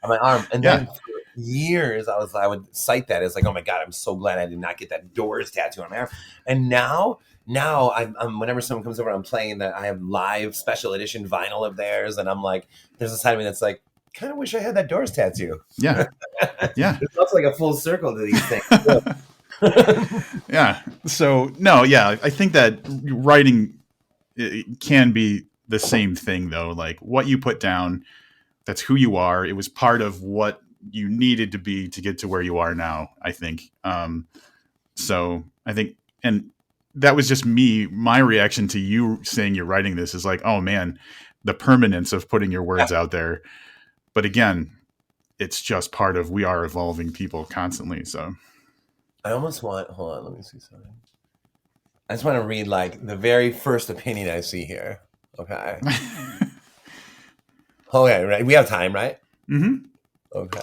on my arm. And
yeah,
then for years, I would cite that as like, oh my God, I'm so glad I did not get that Doors tattoo on my arm. And now I'm whenever someone comes over, I'm playing that I have live special edition vinyl of theirs. And I'm like, there's a side of me that's like, kind of wish I had that Doors tattoo.
yeah, yeah.
It's also like a full circle to these things.
Yeah. So no, yeah, I think that writing can be the same thing though. Like what you put down, that's who you are. It was part of what you needed to be to get to where you are now, I think. So I think, and that was just me. My reaction to you saying you're writing this is like, oh man, the permanence of putting your words out there. But again, it's just part of, we are evolving people constantly. So
I almost want, hold on, let me see something. I just want to read like the very first opinion I see here. Okay. Okay, right. We have time, right?
mm-hmm.
Okay.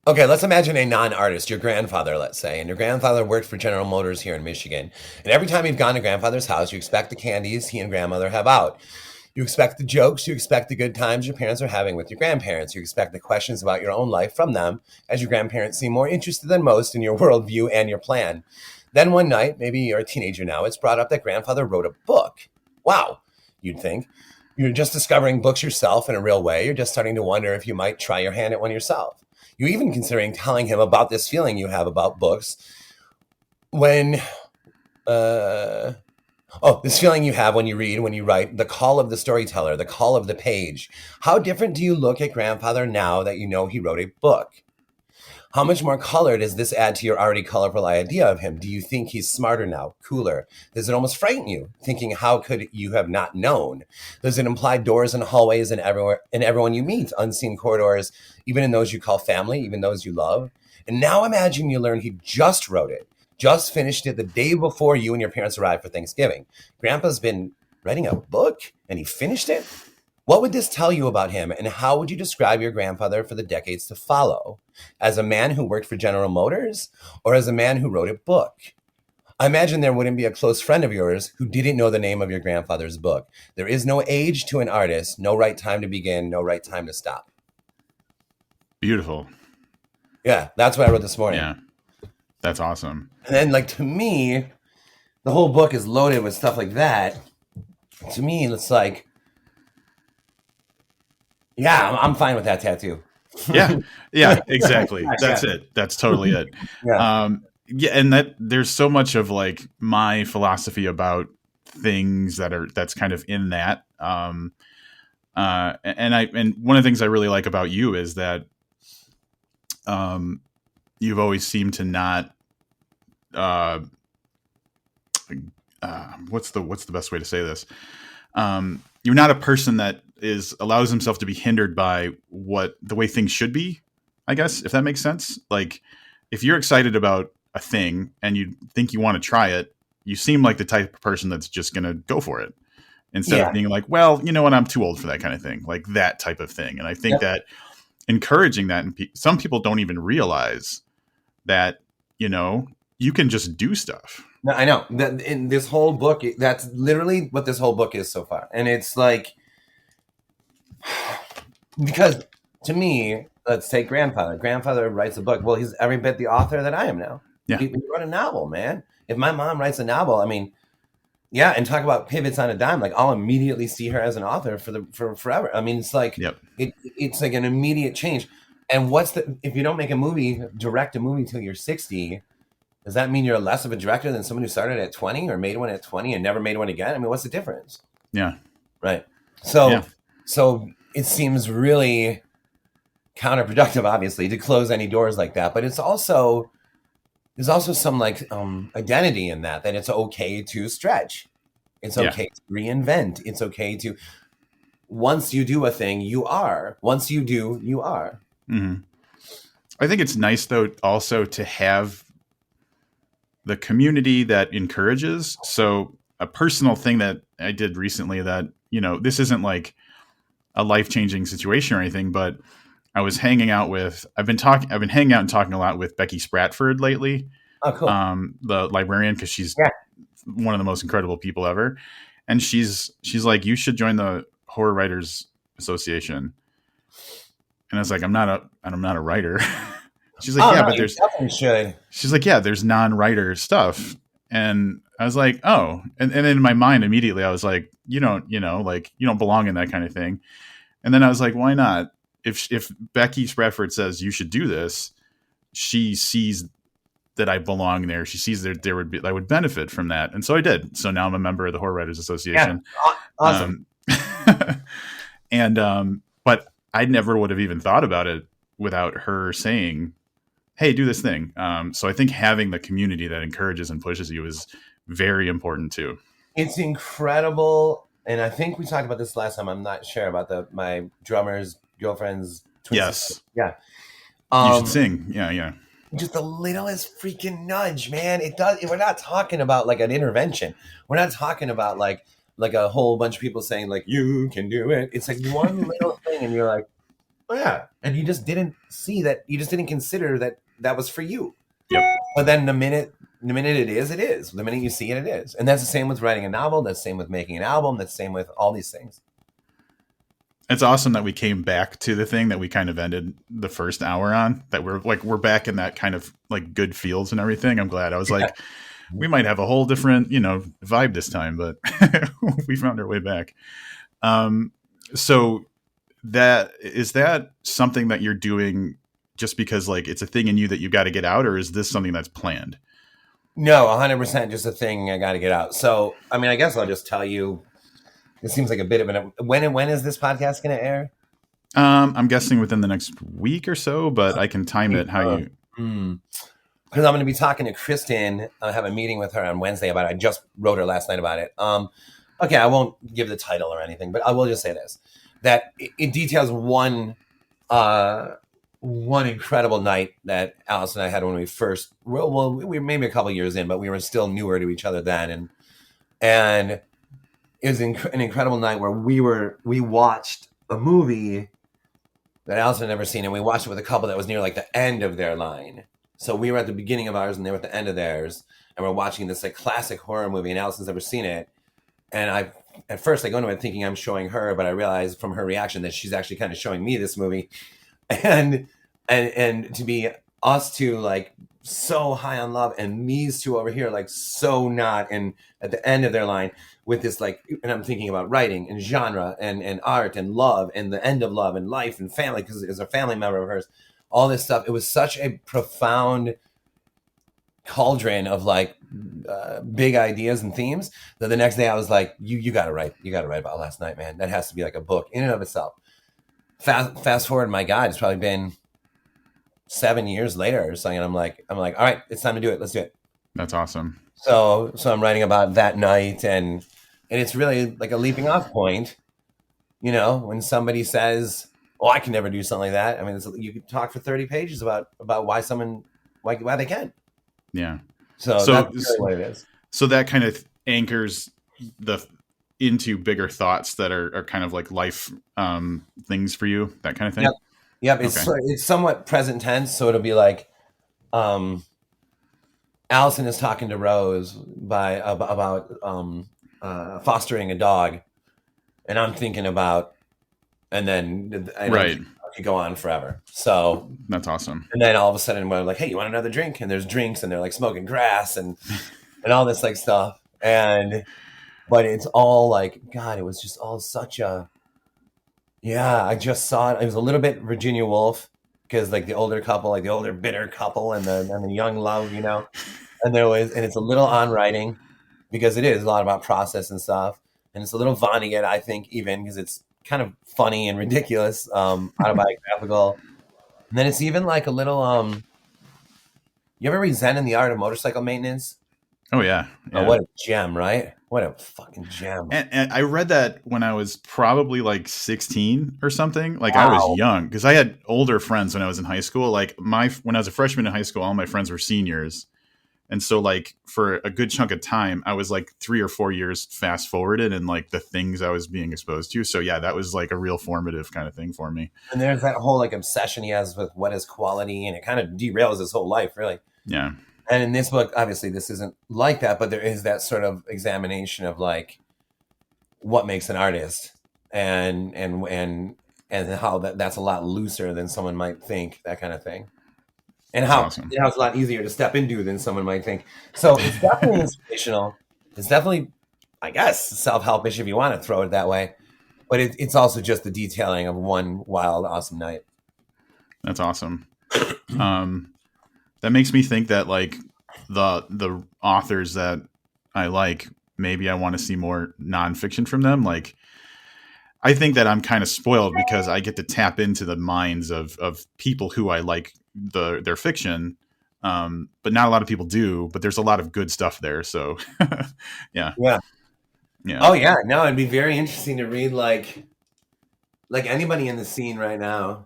Okay, let's imagine a non-artist, your grandfather, let's say, and your grandfather worked for General Motors here in Michigan. And every time you've gone to grandfather's house, you expect the candies he and grandmother have out. You expect the jokes, you expect the good times your parents are having with your grandparents. You expect the questions about your own life from them, as your grandparents seem more interested than most in your worldview and your plan. Then one night, maybe you're a teenager now, it's brought up that grandfather wrote a book. Wow, you'd think. You're just discovering books yourself in a real way. You're just starting to wonder if you might try your hand at one yourself. You're even considering telling him about this feeling you have about books when, this feeling you have when you read, when you write, the call of the storyteller, the call of the page. How different do you look at grandfather now that you know he wrote a book? How much more color does this add to your already colorful idea of him? Do you think he's smarter now, cooler? Does it almost frighten you, thinking how could you have not known? Does it imply doors and hallways and everyone you meet, unseen corridors, even in those you call family, even those you love? And now imagine you learn he just wrote it, just finished it the day before you and your parents arrived for Thanksgiving. Grandpa's been writing a book and he finished it? What would this tell you about him, and how would you describe your grandfather for the decades to follow? As a man who worked for General Motors, or as a man who wrote a book? I imagine there wouldn't be a close friend of yours who didn't know the name of your grandfather's book. There is no age to an artist, no right time to begin, no right time to stop.
Beautiful.
Yeah, that's what I wrote this morning.
Yeah. That's awesome.
And then, like, to me, the whole book is loaded with stuff like that. To me, it's like, yeah, I'm fine with that tattoo.
Yeah. Yeah, exactly. That's it. That's totally it.
Yeah.
Yeah. And that there's so much of like my philosophy about things that's kind of in that. And one of the things I really like about you is that, you've always seemed to not, uh, what's the best way to say this? You're not a person that allows himself to be hindered by the way things should be, I guess, if that makes sense. Like if you're excited about a thing and you think you want to try it, you seem like the type of person that's just going to go for it instead of being like, well, you know what, I'm too old for that kind of thing, like that type of thing. And I think that encouraging that, and some people don't even realize that, you can just do stuff.
No, I know that in this whole book, that's literally what this whole book is so far. And it's like, because to me, let's take grandfather. Grandfather writes a book. Well, he's every bit the author that I am now.
Yeah.
He wrote a novel, man. If my mom writes a novel, I mean, yeah, and talk about pivots on a dime. Like I'll immediately see her as an author for forever. I mean, it's like it's like an immediate change. And if you don't make a movie, direct a movie till you're 60, does that mean you're less of a director than someone who started at 20 or made one at 20 and never made one again? I mean, what's the difference?
Yeah.
Right. So it seems really counterproductive, obviously, to close any doors like that. But it's also there's also some like identity in that it's okay to stretch. It's
Yeah.
okay to reinvent. It's okay to once you do a thing, you are. Once you do, you are.
Hmm. I think it's nice though also to have the community that encourages. So a personal thing that I did recently that, this isn't like a life-changing situation or anything, but I was hanging out with I've been hanging out and talking a lot with Becky Spratford lately,
Oh, cool.
the librarian, because she's
Yeah.
one of the most incredible people ever. And she's like, you should join the Horror Writers Association. And I was like, I'm not a writer. She's like,
Oh
yeah,
no,
but
you definitely should.
she's like, yeah, there's non-writer stuff. And I was like, oh, and then in my mind immediately I was like, like you don't belong in that kind of thing. And then I was like, why not? If Becky Spratford says you should do this, she sees that I belong there. She sees that I would benefit from that, and so I did. So now I'm a member of the Horror Writers
Yeah.
Association.
Awesome.
And but I never would have even thought about it without her saying, "Hey, do this thing." So I think having the community that encourages and pushes you is very important too.
It's incredible. And I think we talked about this last time. I'm not sure about my drummer's girlfriend's twin sister.
Yes,
Yeah.
you should
Um,
sing. Yeah, yeah,
just the littlest freaking nudge, man. It does. We're not talking about like an intervention. We're not talking about like a whole bunch of people saying like you can do it. It's like one little thing, and you're like, oh yeah, and you just didn't see that. You just didn't consider that was for you.
yep.
But then the minute it is, it is. The minute you see it, it is. And that's the same with writing a novel. That's the same with making an album. That's the same with all these things.
It's awesome that we came back to the thing that we kind of ended the first hour on. That we're back in that kind of like good feels and everything. I'm glad. I was like, we might have a whole different vibe this time, but we found our way back. So that something that you're doing just because like it's a thing in you that you got to get out, or is this something that's planned?
No, 100% just a thing I got to get out. So, I mean, I guess I'll just tell you. It seems like a bit of when is this podcast going to air?
I'm guessing within the next week or so, but I can time it how you.
Because I'm going to be talking to Kristen. I have a meeting with her on Wednesday about it. I just wrote her last night about it. Okay, I won't give the title or anything, but I will just say this: that it details one incredible night that Alice and I had when we first. Well, we were maybe a couple years in, but we were still newer to each other then, and it was an incredible night where we watched a movie that Alice had never seen, and we watched it with a couple that was near like the end of their line. So we were at the beginning of ours, and they were at the end of theirs, and we're watching this like classic horror movie, and Allison's never seen it. And at first I go into it thinking I'm showing her, but I realized from her reaction that she's actually kind of showing me this movie, and to be us two like so high on love, and these two over here like so not, and at the end of their line with this like, and I'm thinking about writing and genre and art and love and the end of love and life and family because it's a family member of hers, all this stuff. It was such a profound cauldron of like big ideas and themes that the next day I was like, you got to write about last night, man. That has to be like a book in and of itself. Fast forward, my God, it's probably been 7 years later or something. And I'm like, all right, it's time to do it. Let's do it.
That's awesome.
So I'm writing about that night, and it's really like a leaping off point, when somebody says, "Oh, I can never do something like that." I mean, you could talk for 30 pages about why they can.
Yeah.
So that's really what it is.
So that kind of anchors into bigger thoughts that are kind of like life things for you, that kind of thing.
Yep. It's somewhat present tense, so it'll be like, Allison is talking to Rose about fostering a dog, and I'm thinking about, and then
Right.
I could go on forever. So
that's awesome.
And then all of a sudden we're like, hey, you want another drink? And there's drinks, and they're like smoking grass and all this like stuff. But it's all like, God, it was just all such a, yeah, I just saw it. It was a little bit Virginia Woolf, because like the older couple, like the older bitter couple and the young love, and it's a little on writing, because it is a lot about process and stuff. And it's a little Vonnegut, I think, even because it's kind of funny and ridiculous, autobiographical. And then it's even like a little you ever read Zen in the Art of Motorcycle Maintenance?
Oh yeah,
Oh,
yeah.
what a gem, right? What a fucking gem.
And I read that when I was probably like 16 or something. Like I was
Wow.
young because I had older friends when I was in high school. Like when I was a freshman in high school, all my friends were seniors. And so like for a good chunk of time, I was like 3 or 4 years fast forwarded in like the things I was being exposed to. So yeah, that was like a real formative kind of thing for me.
And there's that whole like obsession he has with what is quality, and it kind of derails his whole life, really.
Yeah.
And in this book, obviously, this isn't like that, but there is that sort of examination of like what makes an artist, and how that's a lot looser than someone might think, that kind of thing, and
That's
how
awesome.
it's a lot easier to step into than someone might think. So it's definitely inspirational. It's definitely, I guess, self helpish if you want to throw it that way. But it's also just the detailing of one wild, awesome night.
That's awesome. Um, that makes me think that like the authors that I like, maybe I want to see more nonfiction from them. Like I think that I'm kind of spoiled because I get to tap into the minds of people who I like their fiction. But not a lot of people do, but there's a lot of good stuff there. So yeah,
Yeah.
yeah,
Oh yeah. No, it'd be very interesting to read like anybody in the scene right now.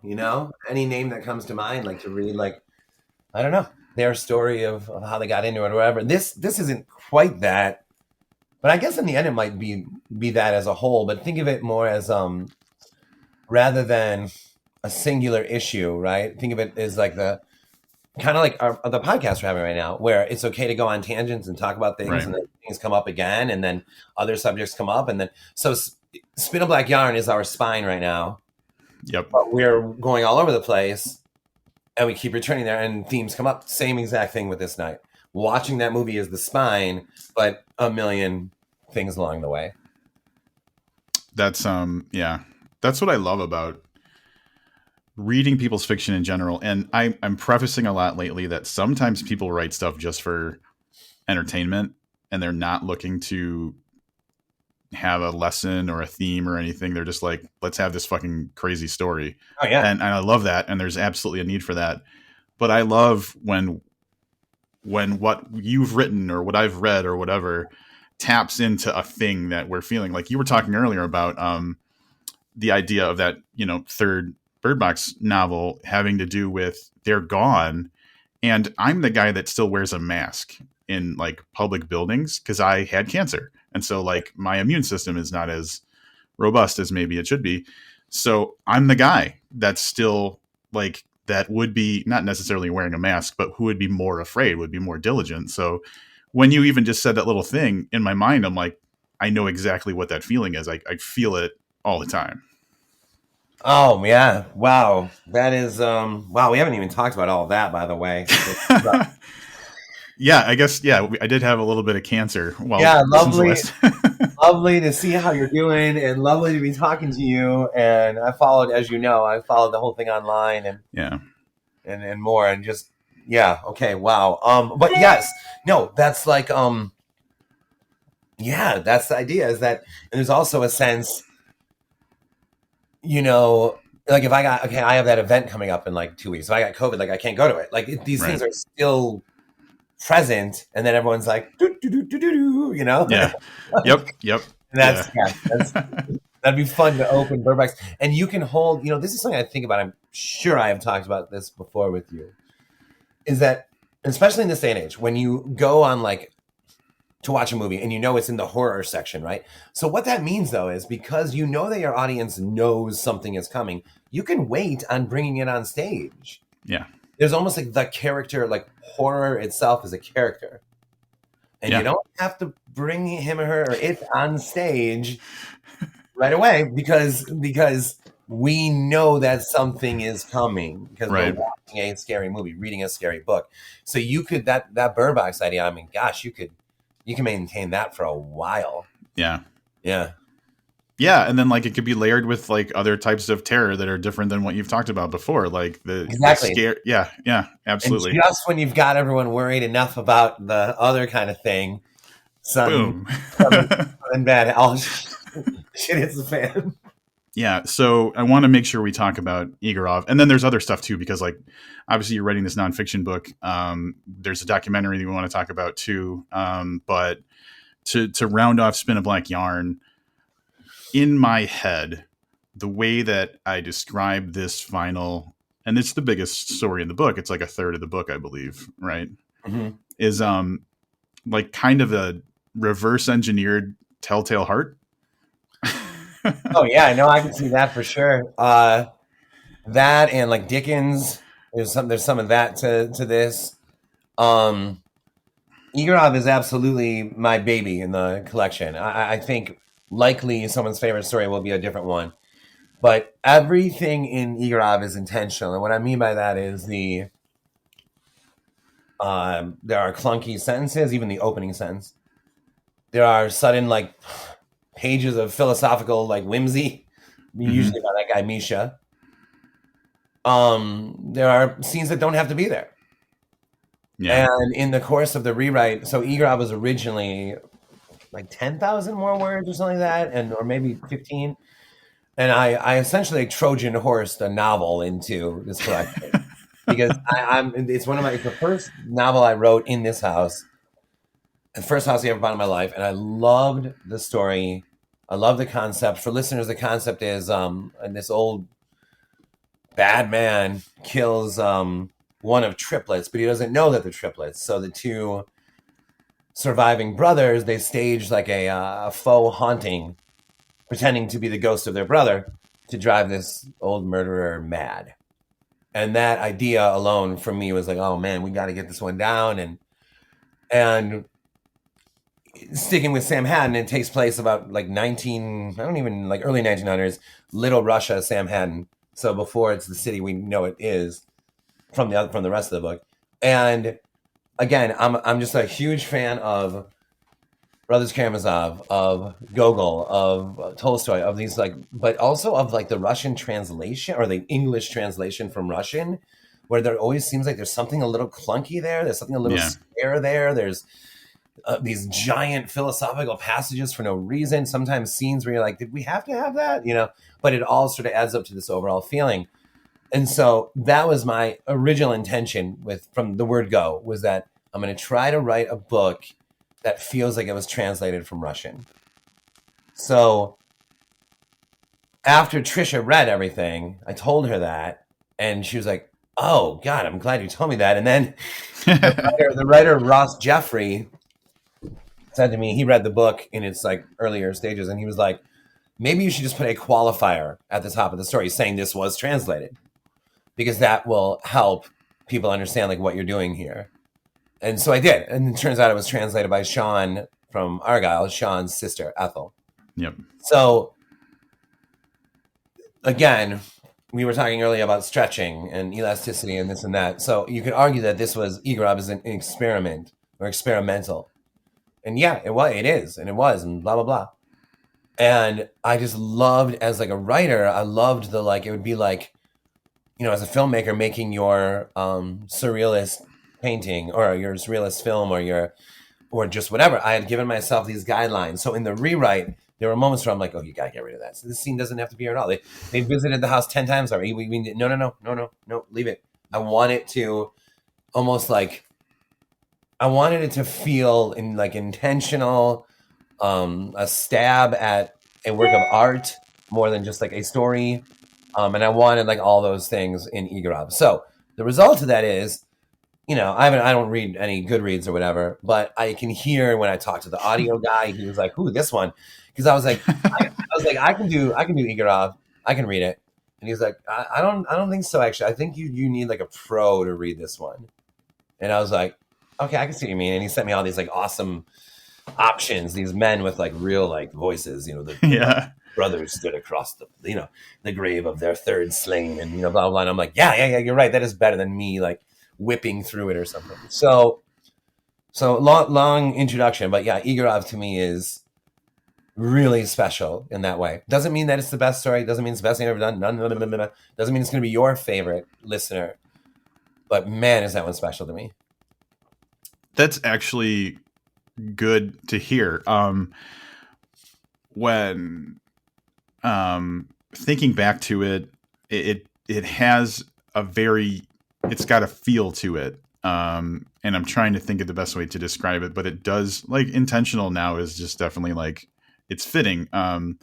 Any name that comes to mind, like to read like I don't know their story of how they got into it or whatever. This isn't quite that, but I guess in the end it might be that as a whole. But think of it more as rather than a singular issue, right? Think of it as like the kind of like the podcast we're having right now, where it's okay to go on tangents and talk about things,
right,
and then things come up again, and then other subjects come up, and then so spin a black yarn is our spine right now,
yep.
but we're going all over the place, and we keep returning there, and themes come up. Same exact thing with this night. Watching that movie is the spine, but a million things along the way.
That's yeah, that's what I love about reading people's fiction in general. And I'm prefacing a lot lately that sometimes people write stuff just for entertainment and they're not looking to have a lesson or a theme or anything. They're just like, let's have this fucking crazy story.
Oh yeah.
And I love that. And there's absolutely a need for that. But I love when what you've written or what I've read or whatever taps into a thing that we're feeling. Like you were talking earlier about the idea of that, third Bird Box novel having to do with they're gone. And I'm the guy that still wears a mask in like public buildings because I had cancer. And so like my immune system is not as robust as maybe it should be. So I'm the guy that's still like that would be not necessarily wearing a mask, but who would be more afraid, would be more diligent. So when you even just said that little thing in my mind, I'm like, I know exactly what that feeling is. I feel it all the time.
Oh yeah. Wow. That is wow, we haven't even talked about all of that, by the way.
Yeah, I guess. Yeah, I did have a little bit of cancer. Well,
Yeah,
since the
lovely,
last.
lovely to see how you're doing, and lovely to be talking to you. And I followed, as you know, I followed the whole thing online, and
Yeah,
and more, and just yeah, okay, wow. But yes, no, that's like yeah, that's the idea. Is that and there's also a sense, like if I got okay, I have that event coming up in like 2 weeks. If I got COVID, like I can't go to it. Like these things
right.
are still present, and then everyone's like, doo, doo, doo, doo, doo, doo,
Yeah, yep, yep,
and
yeah,
that's yeah, that'd be fun to open Burbanks. And you can hold, this is something I think about. I'm sure I have talked about this before with you. Is that, especially in this day and age, when you go on like to watch a movie and it's in the horror section, right? So what that means though is because that your audience knows something is coming, you can wait on bringing it on stage.
yeah,
There's almost like the character, like horror itself is a character. And you
yeah,
don't have to bring him or her or it on stage right away because we know that something is coming because we're
right.
watching a scary movie, reading a scary book. So you could that Bird Box idea. I mean, gosh, you can maintain that for a while.
Yeah,
Yeah,
yeah, and then like it could be layered with like other types of terror that are different than what you've talked about before, like the
exactly.
scare. Yeah, yeah,
And
absolutely.
just when you've got everyone worried enough about the other kind of thing, something
Boom.
something, something bad, all shit hits the fan.
Yeah, so I want to make sure we talk about Igorov, and then there's other stuff too, because like obviously you're writing this nonfiction book. There's a documentary that we want to talk about too. But to round off Spin a Black Yarn, in my head, the way that I describe this final, and it's the biggest story in the book. It's like a third of the book, I believe, right?
Mm-hmm.
Is like kind of a reverse engineered Telltale Heart.
Oh yeah, I know. I can see that for sure. That and like Dickens. There's some of that to this. Um, Igorov is absolutely my baby in the collection. I think likely someone's favorite story will be a different one, but everything in Igorov is intentional. And what I mean by that is there are clunky sentences, even the opening sentence. There are sudden like pages of philosophical like whimsy,
Mm-hmm.
usually by that guy Misha. There are scenes that don't have to be there.
Yeah.
And in the course of the rewrite, so Igorov was originally like 10,000 more words or something like that, and or maybe 15. And I essentially Trojan horsed a novel into this collection because it's one of my it's the first novel I wrote in this house, the first house I ever bought in my life, and I loved the story. I love the concept. For listeners, the concept is and this old bad man kills one of triplets, but he doesn't know that they're triplets. So the two surviving brothers, they stage like a faux haunting, pretending to be the ghost of their brother to drive this old murderer mad. And that idea alone for me was like, oh man, we got to get this one down. And sticking with Sam Haddon, it takes place about like 19, I don't even like early 1900s, Little Russia, Sam Haddon. So before it's the city we know it is from the rest of the book. And again, I'm just a huge fan of Brothers Karamazov, of Gogol, of Tolstoy, of these like, but also of like the Russian translation or the English translation from Russian, where there always seems like there's something a little clunky there. There's something a little
Yeah.
scare there. There's these giant philosophical passages for no reason. Sometimes scenes where you're like, did we have to have that? You know, but it all sort of adds up to this overall feeling. And so that was my original intention with from the word go was that I'm going to try to write a book that feels like it was translated from Russian. So after Trisha read everything, I told her that, and she was like, "Oh God, I'm glad you told me that." And then the writer Ross Jeffrey said to me, he read the book in its like earlier stages, and he was like, "Maybe you should just put a qualifier at the top of the story saying this was translated, because that will help people understand like what you're doing here." And so I did, and it turns out it was translated by Sean from Argyle, Sean's sister Ethel.
Yep.
So again, we were talking earlier about stretching and elasticity and this and that. So you could argue that this was Igorov as an experiment or experimental. And yeah, it is, and it was, and blah blah blah. And I just loved as like a writer, I loved the like it would be like, you know, as a filmmaker making your surrealist painting or your surrealist film or just whatever. I had given myself these guidelines. So in the rewrite, there were moments where I'm like, oh, you gotta get rid of that. So this scene doesn't have to be here at all. They visited the house 10 times already. No, leave it. I want it to almost like I wanted it to feel in like intentional, a stab at a work of art more than just like a story. And I wanted like all those things in Igorov. So the result of that is, you know, I don't read any Goodreads or whatever, but I can hear when I talk to the audio guy, he was like, "Ooh, this one," because I can do Igorov, I can read it, and he's like, I don't think so actually. I think you need like a pro to read this one, and I was like, okay, I can see what you mean, and he sent me all these like awesome options, these men with like real like voices, you know, the
Yeah.
brothers stood across the grave of their third slain, and you know, blah blah blah. And I'm like, yeah, you're right. That is better than me like whipping through it or something. So long introduction, but yeah, Igorov to me is really special in that way. Doesn't mean that it's the best story. Doesn't mean it's the best thing I've ever done. Doesn't mean it's going to be your favorite listener. But man, is that one special to me.
That's actually good to hear. When thinking back to it has a very, it's got a feel to it. And I'm trying to think of the best way to describe it, but it does, like, intentional now is just definitely like it's fitting. And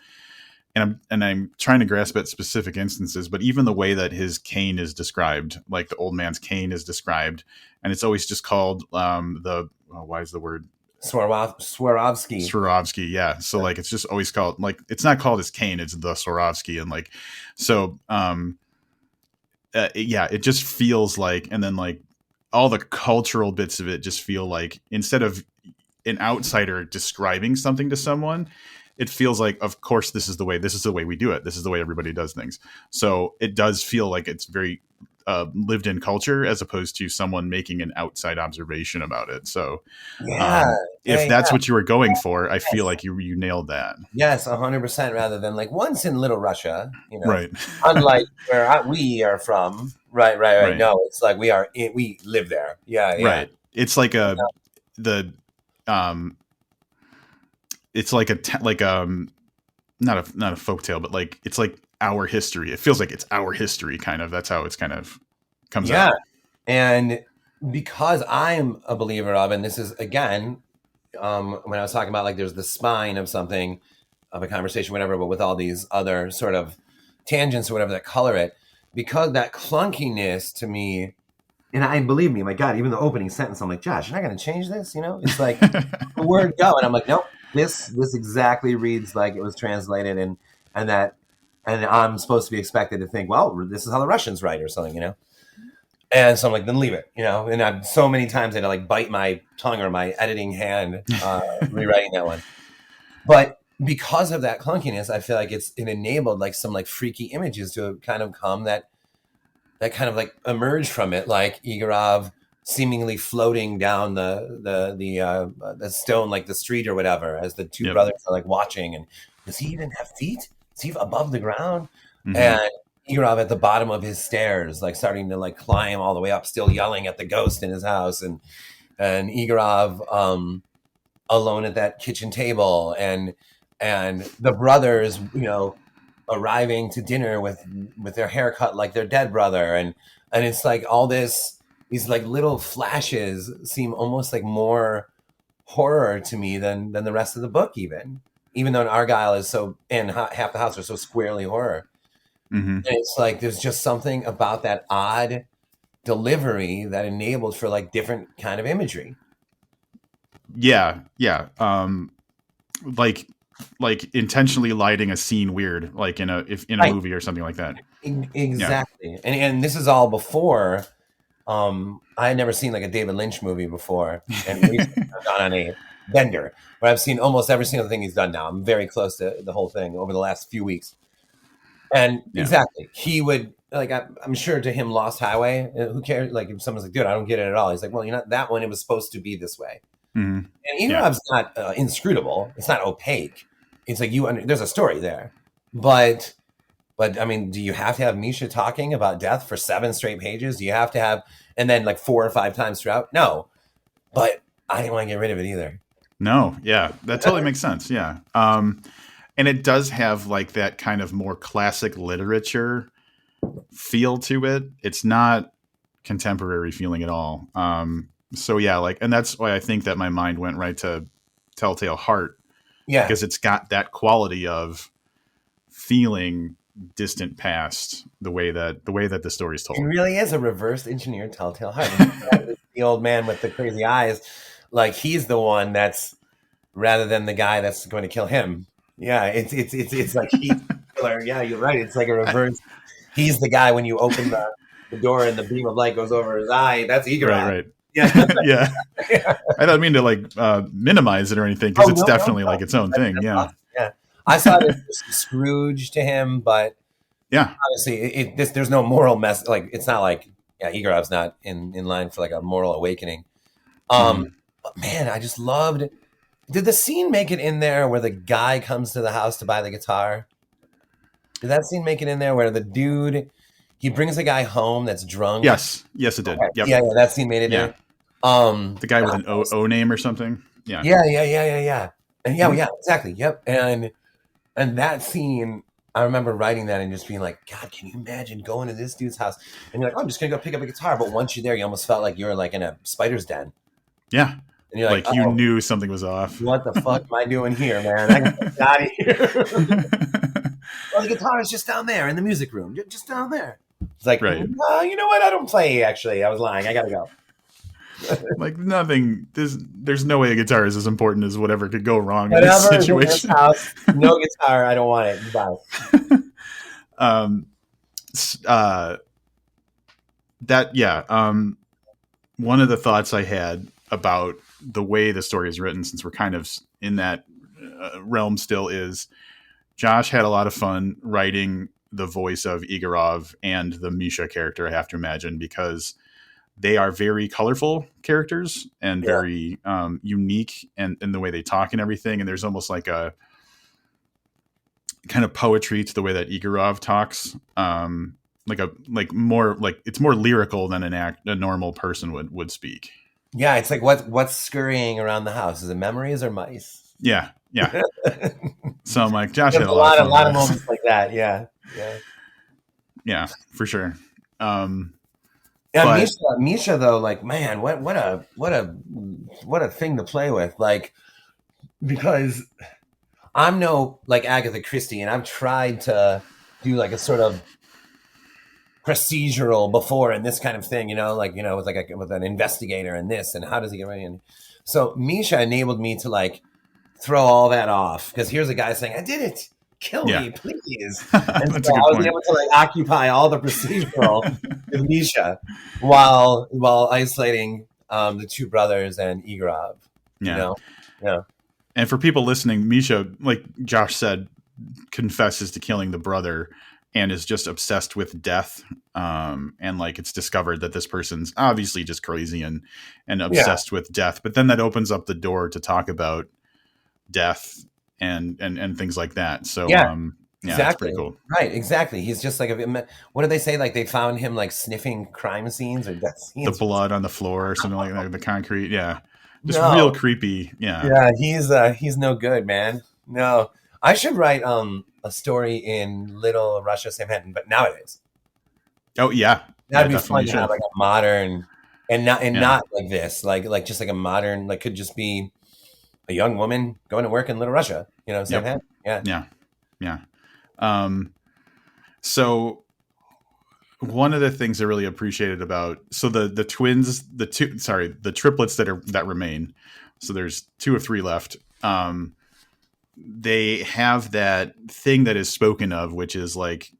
I'm trying to grasp at specific instances, but even the way that his cane is described, like the old man's cane is described, and it's always just called why is the word
Swarovski.
Swarovski? Yeah, so like it's just always called, like, it's not called his cane, it's the Swarovski, and like so yeah, it just feels like, and then like all the cultural bits of it just feel like, instead of an outsider describing something to someone, it feels like, of course, this is the way we do it. This is the way everybody does things. So it does feel like it's very lived in culture, as opposed to someone making an outside observation about it. So
Yeah,
if
yeah,
that's
yeah.
what you were going for, I feel
Yes,
like you nailed that.
yes, 100%. Rather than like once in Little Russia,
Right.
unlike where we are from. Right, right, right.
Right.
No, it's like we live there. Yeah, yeah.
Right. It's like the um it's like not a folk tale, but like it's like our history. It feels like it's our history, kind of. That's how it's kind of comes
Yeah.
out.
And because I'm a believer of, and this is again, when I was talking about like there's the spine of something, of a conversation, whatever, but with all these other sort of tangents or whatever that color it, because that clunkiness to me, and I believe me, my God, even the opening sentence, I'm like, Josh, you're not going to change this, It's like the word go, and I'm like, nope, this exactly reads like it was translated, and that, and I'm supposed to be expected to think, well, this is how the Russians write or something. And so I'm like, then leave it, And I've so many times I had to like bite my tongue or my editing hand rewriting that one. But because of that clunkiness, I feel like it enabled like some like freaky images to kind of come that kind of like emerge from it, like Igorov seemingly floating down the stone, like the street or whatever, as the two
Yep.
brothers are like watching. And does he even have feet? Is he above the ground?
Mm-hmm.
And Igorov at the bottom of his stairs, like starting to like climb all the way up, still yelling at the ghost in his house, and Igorov alone at that kitchen table, and the brothers, arriving to dinner with their haircut like their dead brother, and it's like all these like little flashes seem almost like more horror to me than the rest of the book, even though Argyle is so, and half the house are so squarely horror.
Mm-hmm.
And it's like there's just something about that odd delivery that enables for like different kind of imagery.
Yeah. Like intentionally lighting a scene weird, like in a
Right.
movie or something like that.
Exactly. And this is all before I had never seen like a David Lynch movie before, and we've gone on a bender where I've seen almost every single thing he's done now. I'm very close to the whole thing over the last few weeks. And
Yeah.
exactly, he would like. I'm sure to him, Lost Highway. Who cares? Like if someone's like, "Dude, I don't get it at all." He's like, "Well, that one. It was supposed to be this way."
Mm-hmm.
And Erov's not inscrutable. It's not opaque. It's like there's a story there, but I mean, do you have to have Misha talking about death for 7 straight pages? Do you have to have, and then like 4 or 5 times throughout? No, but I didn't want to get rid of it either.
No, yeah, that totally makes sense. Yeah. And it does have like that kind of more classic literature feel to it. It's not contemporary feeling at all. So yeah, like, and that's why I think that my mind went right to Telltale Heart.
Yeah,
because it's got that quality of feeling distant past, the way that the story's told.
it really is a reverse engineered Telltale Heart. The old man with the crazy eyes, like he's the one that's, rather than the guy that's going to kill him. Yeah, it's like he's the killer. Yeah, you're right. It's like a reverse. He's the guy when you open the door and the beam of light goes over his eye. That's Igorov.
Right.
Yeah.
Yeah. I don't mean to like minimize it or anything, because it's definitely like its own thing. Yeah.
Awesome. Yeah. I saw it as Scrooge to him, but
Yeah.
honestly, there's no moral mess. Like it's not like, Igorov's not in line for like a moral awakening. But man, I just loved. Did the scene make it in there where the guy comes to the house to buy the guitar? Did that scene make it in there where the dude, he brings a guy home that's drunk?
Yes, it did.
Okay.
Yep.
Yeah, that scene made it in.
The guy with an O name or something. Yeah.
Yeah. And yeah, exactly. Yep. And that scene I remember writing that and just being like, God, can you imagine going to this dude's house and you're like, oh, I'm just gonna go pick up a guitar. But once you're there, you almost felt like you were like in a spider's den,
Yeah.
and you're like,
Like you
oh,
knew something was off.
what the fuck am I doing here, man? I gotta get out of here. Well, the guitar is just down there in the music room, just down there. It's like,
Right.
no, you know what? I don't play. Actually, I was lying. I gotta go.
Like nothing. There's no way a guitar is as important as whatever could go wrong in this
Whatever is in this
situation.
house, no guitar. I don't want it. Goodbye.
um, uh, that yeah. One of the thoughts I had about the way the story is written, since we're kind of in that realm still, is Josh had a lot of fun writing the voice of Igorov and the Misha character, I have to imagine, because they are very colorful characters and
Yeah.
very unique in the way they talk and everything. And there's almost like a kind of poetry to the way that Igorov talks. Like more like it's more lyrical than a normal person would speak.
Yeah, it's like what's scurrying around the house? Is it memories or mice?
Yeah, yeah. So I'm like, Josh
There's
had a lot of
a
fun
lot of
with this.
moments like that. Yeah, yeah.
Yeah, for sure.
Yeah,
But
Misha though, like man, what a thing to play with. Like because I'm no like Agatha Christie, and I've tried to do like a sort of procedural before and this kind of thing, like with with an investigator and this and how does he get ready? And so Misha enabled me to like throw all that off because here's a guy saying, "I did it, kill
yeah,
me, please," and
that's
so
a good
I was
point.
able to like occupy all the procedural with Misha while isolating the two brothers and Igorov. You
Yeah.
know, yeah,
And for people listening, Misha, like Josh said, confesses to killing the brother and is just obsessed with death. And like it's discovered that this person's obviously just crazy and
yeah.
obsessed with death. But then that opens up the door to talk about death and things like that. So
Yeah,
yeah, it's pretty
exactly.
cool.
Right, exactly. He's just like what do they say? Like they found him like sniffing crime scenes or death
The
scenes.
blood on the floor or something like that, the concrete. Yeah. Just real
No,
creepy. Yeah.
yeah, he's no good, man. No, I should write a story in Little Russia, Sam Hinton, but nowadays
Oh yeah. Yeah,
that'd be
definitely
fun
you
to have
should.
like a modern and
Yeah.
not like this, like just like a modern, like could just be a young woman going to work in Little Russia, Sam
Yep.
Hinton. Yeah.
Yeah. Yeah. Um so one of the things I really appreciated about the twins, the triplets that remain. So there's two or three left. They have that thing that is spoken of, which is like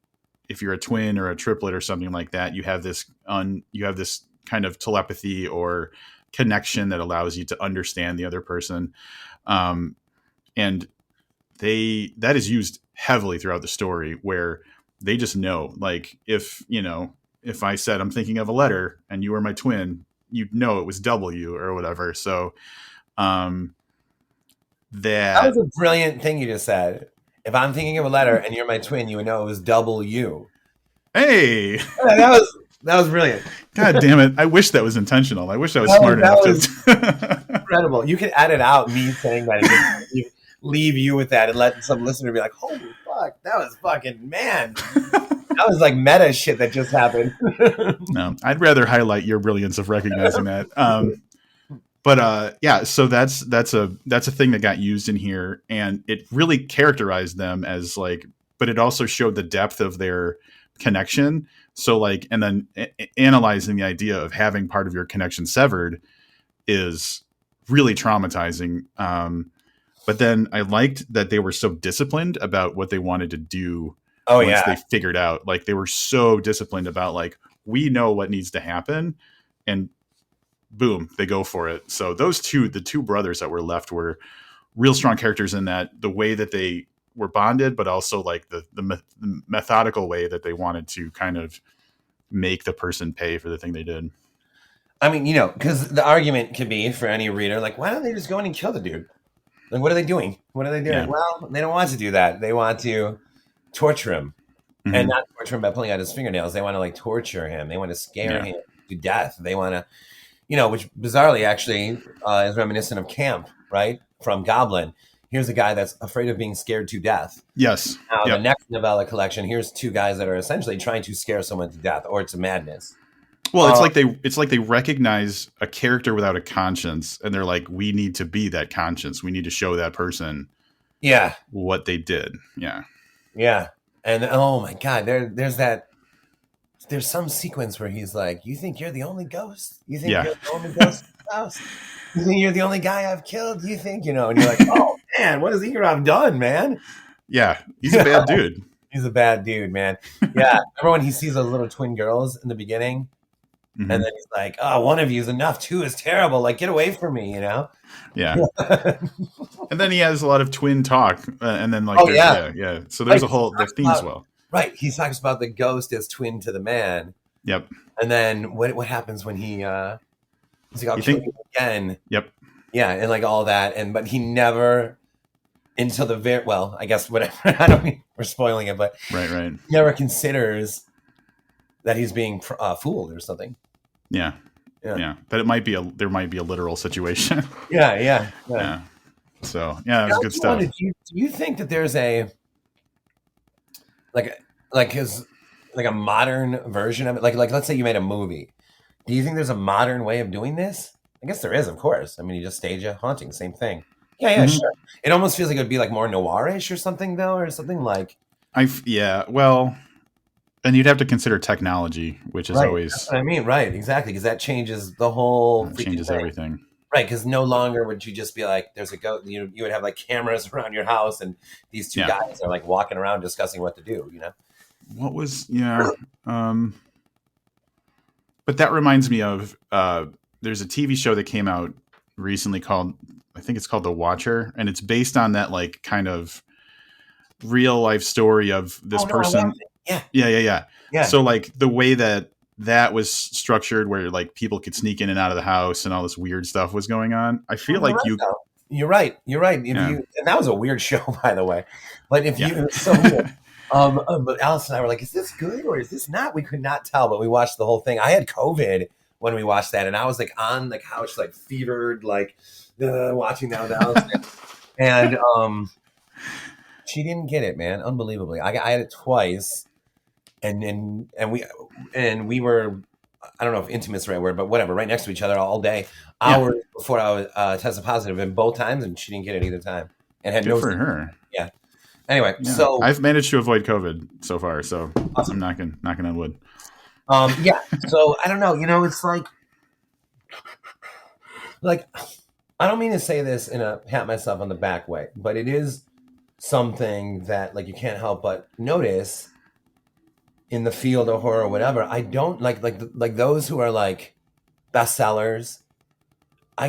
if you're a twin or a triplet or something like that, you have this kind of telepathy or connection that allows you to understand the other person. Um, and that is used heavily throughout the story where they just know, like if I said I'm thinking of a letter and you were my twin, you'd know it was W or whatever. So um
That was
that
a brilliant thing you just said. If I'm thinking of a letter and you're my twin, you would know it was double U.
hey
Yeah, that was brilliant.
God damn it, I wish that was intentional. I wish I was
That was
smart enough
that was
to
incredible. You could edit out me saying that and just leave you with that and let some listener be like, "Holy fuck, that was fucking man." That was like meta shit that just happened.
No, I'd rather highlight your brilliance of recognizing that. But yeah, so that's a thing that got used in here, and it really characterized them as like, but it also showed the depth of their connection. So like, and then analyzing the idea of having part of your connection severed is really traumatizing. But then I liked that they were so disciplined about what they wanted to do
Oh
once they
yeah.
figured out. Like they were so disciplined about like we know what needs to happen, and boom, they go for it. So the two brothers that were left were real strong characters in that the way that they were bonded, but also like the methodical way that they wanted to kind of make the person pay for the thing they did.
I mean, because the argument could be for any reader, like, why don't they just go in and kill the dude? Like, what are they doing? What are they doing?
Yeah.
Well, they don't want to do that. They want to torture him. And
Mm-hmm.
not torture him by pulling out his fingernails. They want to like torture him. They want to scare
Yeah.
him to death. They want to, which bizarrely actually is reminiscent of Camp, right? From Goblin. here's a guy that's afraid of being scared to death.
Yes.
Now, the
Yep.
next novella collection, here's two guys that are essentially trying to scare someone to death or to madness.
Well,
Um,
it's like they recognize a character without a conscience, and they're like, we need to be that conscience. We need to show that person
yeah,
what they did. Yeah.
yeah. And oh my God, there's some sequence where he's like, "You think you're the only ghost? You think
Yeah.
you're the only ghost in the house? You think you're the only guy I've killed? You think you know?" And you're like, "Oh man, what has Igorov done, man?"
Yeah. He's a bad dude.
He's a bad dude, man. Yeah, remember when he sees those little twin girls in the beginning, and
Hmm.
then he's like, "Oh, one of you is enough. Two is terrible. Like, get away from me," you know?
Yeah. And then he has a lot of twin talk, and then like
Oh
there's
yeah,
yeah. So there's
right.
a whole the themes well.
Right, he talks about the ghost as twin to the man,
Yep.
and then what happens when he's like, "I'll
You
kill
think?
you again."
Yep.
Yeah, and like all that, and but he never until the very well, I guess whatever. I don't mean we're spoiling it, but
Right. Right.
never considers that he's being fooled or something.
Yeah.
Yeah,
Yeah. That there might be a literal situation.
yeah, yeah. Yeah.
Yeah. So yeah, it
I
was good
also
stuff.
wondered, do you think that there's a like his like a modern version of it? Like let's say you made a movie. Do you think there's a modern way of doing this? I guess there is, of course. I mean, you just stage a haunting, same thing. Yeah, yeah,
Hmm.
sure. It almost feels like it would be like more noirish or something, though, or something like.
Yeah. Well, and you'd have to consider technology, which is
Right. That's
always
what I mean. Right. Exactly. Because that changes the whole freaking
changes
thing.
everything.
Right. Because no longer would you just be like, there's a ghost. You would have like cameras around your house, and these two
Yeah.
guys are like walking around discussing what to do.
What was yeah? Um, but that reminds me of there's a TV show that came out recently called I think it's called The Watcher, and it's based on that like kind of real life story of this
Oh no, I watched
person.
it. Yeah.
Yeah, yeah, yeah.
Yeah.
So like the way that was structured, where like people could sneak in and out of the house, and all this weird stuff was going on. I
Oh,
feel
you're
like
right.
you,
Though. You're right. You're right. If
yeah,
you and that was a weird show, by the way. But if
yeah,
you so weird. But Alice and I were like, "Is this good or is this not?" We could not tell, but we watched the whole thing. I had COVID when we watched that, and I was like on the couch, like fevered, like watching that with Alice. And she didn't get it, man. Unbelievably, I had it twice, and we were, I don't know if intimate's the right word, but whatever, right next to each other all day,
yeah.
hours before I was tested positive, and both times, and she didn't get it either time, and had
Good
no.
for her.
Yeah. Anyway,
Yeah,
so
I've managed to avoid COVID so far, so I'm
awesome.
knocking on wood.
Yeah. So I don't know. It's like I don't mean to say this in a pat myself on the back way, but it is something that like you can't help but notice in the field of horror or whatever. I don't like those who are like bestsellers. I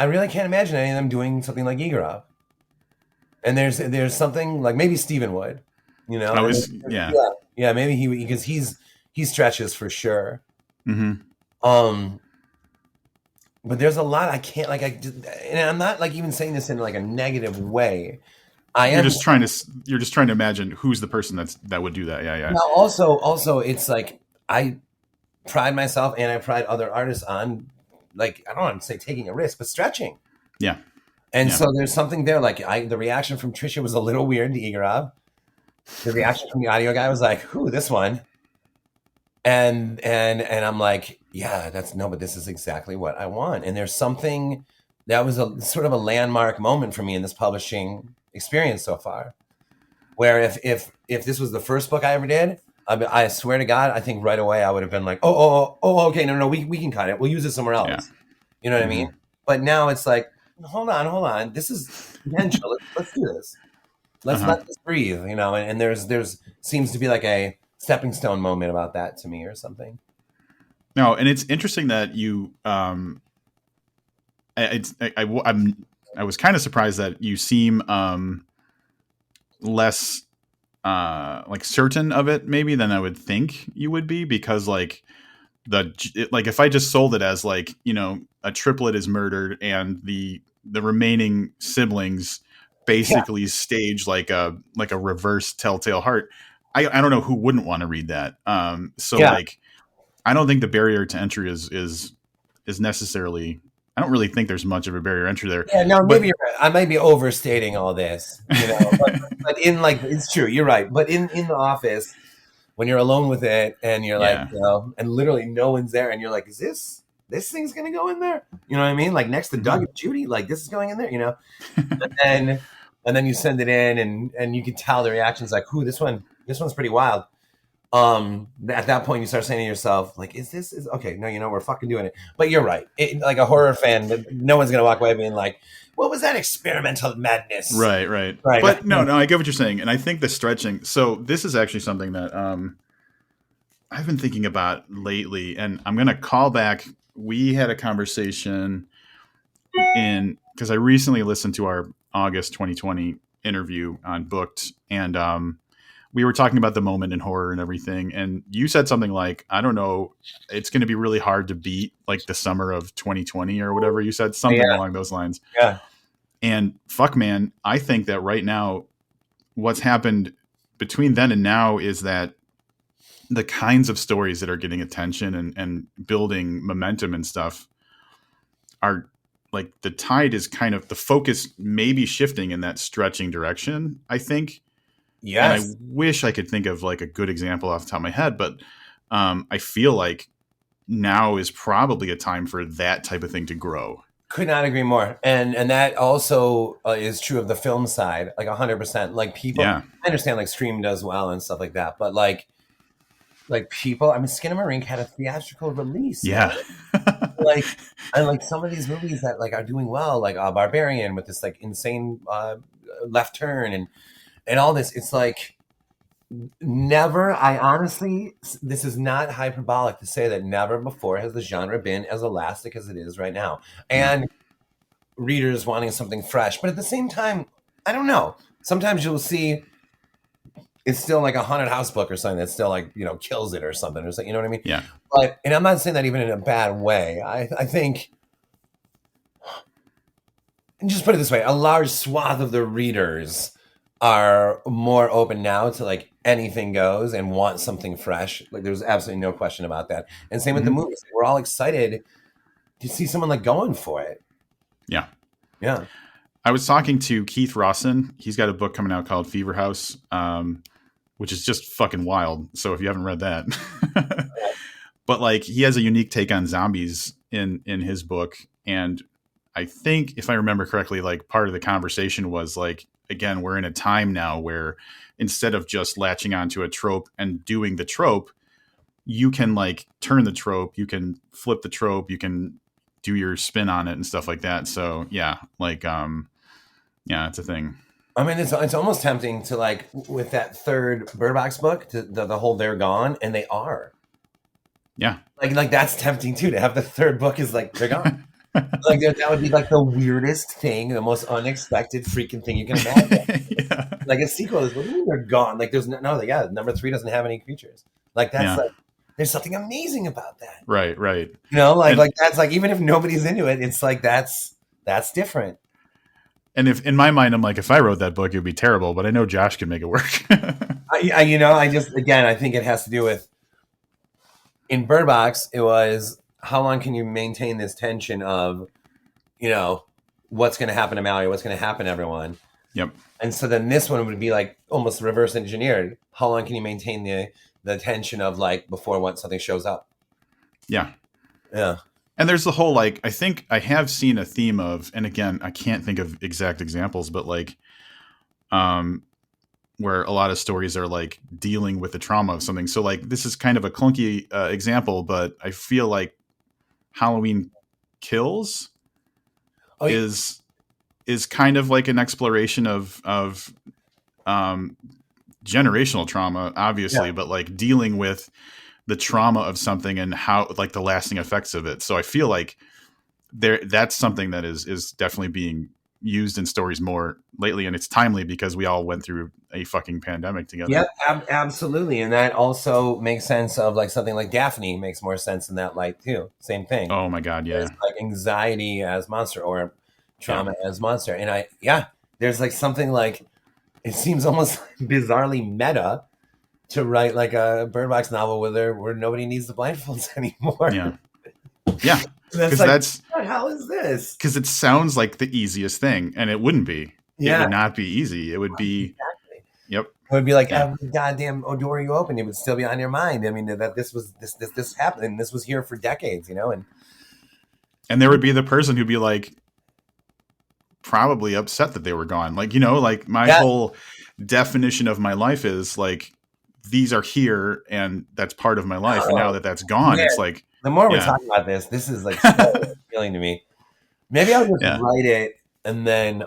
really can't imagine any of them doing something like Igorov. And there's something like maybe Stephen would,
I
and
was yeah.
yeah, yeah, maybe he because he stretches for sure.
Hmm.
Um, but there's a lot I can't and I'm not like even saying this in like a negative way. I
You're
am
just trying to imagine who's the person that would do that. Yeah, yeah,
now also it's like I pride myself and I pride other artists on like I don't want to say taking a risk, but stretching.
yeah,
And
yeah.
so there's something there. Like the reaction from Trisha was a little weird to Igorov. The reaction from the audio guy was like, "Who this one?" And I'm like, "Yeah, but this is exactly what I want." And there's something that was a sort of a landmark moment for me in this publishing experience so far. Where if this was the first book I ever did, I swear to God, I think right away I would have been like, okay, no, we can cut it. We'll use it somewhere
Yeah.
else. You know what I
Hmm.
mean? But now it's like, hold on. This is potential. Let's do this. Let's
Uh-huh.
let this breathe. And there's seems to be like a stepping stone moment about that to me or something.
No, and it's interesting that you it's I was kind of surprised that you seem less like certain of it maybe than I would think you would be, because like like if I just sold it as like, a triplet is murdered and the remaining siblings
Yeah,
basically stage like a reverse Telltale Heart, I don't know who wouldn't want to read that. So
yeah,
like I don't think the barrier to entry is necessarily I don't really think there's much of a barrier entry there.
Yeah, no, maybe
But
you're right. I might be overstating all this, but in like it's true, you're right. But in the office, when you're alone with it and you're like,
yeah.
and literally no one's there, and you're like, is this thing's gonna go in there? You know what I mean? Like next to Doug
Mhm.
and Judy, like this is going in there, and and then you send it in, and you can tell the reactions like, "Ooh, this one's pretty wild." At that point, you start saying to yourself, like, is okay? No, we're fucking doing it. But you're right. Like a horror fan, no one's gonna walk away being like, "What was that experimental madness?"
Right, right.
Right.
But no, I get what you're saying, and I think the stretching. So this is actually something that I've been thinking about lately, and I'm gonna call back. We had a conversation in because I recently listened to our August 2020 interview on Booked, and we were talking about the moment in horror and everything. And you said something like, "I don't know, it's going to be really hard to beat like the summer of 2020 or whatever." You said something
Yeah.
along those lines.
Yeah.
And fuck, man, I think that right now, what's happened between then and now is that the kinds of stories that are getting attention and building momentum and stuff are like the tide is kind of the focus may be shifting in that stretching direction, I think. And I
Yes.
wish I could think of like a good example off the top of my head, but I feel like now is probably a time for that type of thing to grow.
Could not agree more. And that also is true of the film side, like 100%. Like people,
Yeah.
I understand like stream does well and stuff like that, but like people, I mean, Skinamarink had a theatrical release, man.
Yeah.
Like, and like some of these movies that like are doing well, like Barbarian with this like insane left turn and all this. It's like never. I honestly, this is not hyperbolic to say that never before has the genre been as elastic as it is right now,
Yeah.
and readers wanting something fresh. But at the same time, I don't know. Sometimes you'll see it's still like a haunted house book or something that still like kills it or something or something. You know what I mean?
Yeah.
But and I'm not saying that even in a bad way. I think, and just put it this way, a large swath of the readers are more open now to like anything goes and want something fresh. Like there's absolutely no question about that. And same with the
Mhm.
movies. We're all excited to see someone like going for it.
Yeah.
Yeah.
I was talking to Keith Rawson. He's got a book coming out called Fever House, which is just fucking wild. So if you haven't read that, but like he has a unique take on zombies in his book, and I think if I remember correctly, like part of the conversation was like, again, we're in a time now where instead of just latching onto a trope and doing the trope, you can like turn the trope, you can flip the trope, you can do your spin on it and stuff like that. So yeah, like yeah, it's a thing.
I mean, it's almost tempting to like with that third Bird Box book, to the whole they're gone, and they are
Yeah.
like that's tempting too to have the third book is like they're gone. Like that would be like the weirdest thing, the most unexpected freaking thing you can imagine.
Yeah.
Like a sequel is what do you mean they're gone? Like there's no yeah, number 3 doesn't have any creatures. Like that's
Yeah.
like there's something amazing about that.
Right, right.
Like
And
that's like even if nobody's into it, it's like that's different.
and if in my mind I'm like if I wrote that book it would be terrible, but I know Josh can make it work.
I just again I think it has to do with in Bird Box, it was how long can you maintain this tension of, what's going to happen to Mallory, what's going to happen to everyone.
Yep.
And so then this one would be like almost reverse engineered. How long can you maintain the tension of like before when something shows up?
Yeah.
Yeah.
And there's the whole like I think I have seen a theme of, and again I can't think of exact examples, but like where a lot of stories are like dealing with the trauma of something. So like this is kind of a clunky example, but I feel like Halloween Kills
Oh,
is kind of like an exploration of generational trauma, obviously,
yeah.
but like dealing with the trauma of something and how like the lasting effects of it. So I feel like that's something that is definitely being used in stories more lately, and it's timely because we all went through a fucking pandemic together.
Yep, absolutely. And that also makes sense of like something like Daphne makes more sense in that light too. Same thing.
Oh my god,
There's
yeah.
like anxiety as monster or
Yeah.
trauma as monster. And there's like something like it seems almost bizarrely meta to write like a Bird Box novel where nobody needs the blindfolds anymore.
Yeah. Yeah,
And that's
because
like,
that's
what the hell is this?
because it sounds like the easiest thing, and it wouldn't be. It
Yeah,
would not be easy. It would be.
exactly.
Yep.
It would be like
Yeah.
every goddamn door you open, it would still be on your mind. I mean, that this happened, and this was here for decades, you know. And
And there would be the person who'd be like, probably upset that they were gone. Like, like my
yeah,
whole definition of my life is like, these are here and that's part of my life. And now
oh
that that's gone,
man,
it's like,
the more we
yeah,
talk about this is like so appealing to me. Maybe I'll just
yeah.
write it and then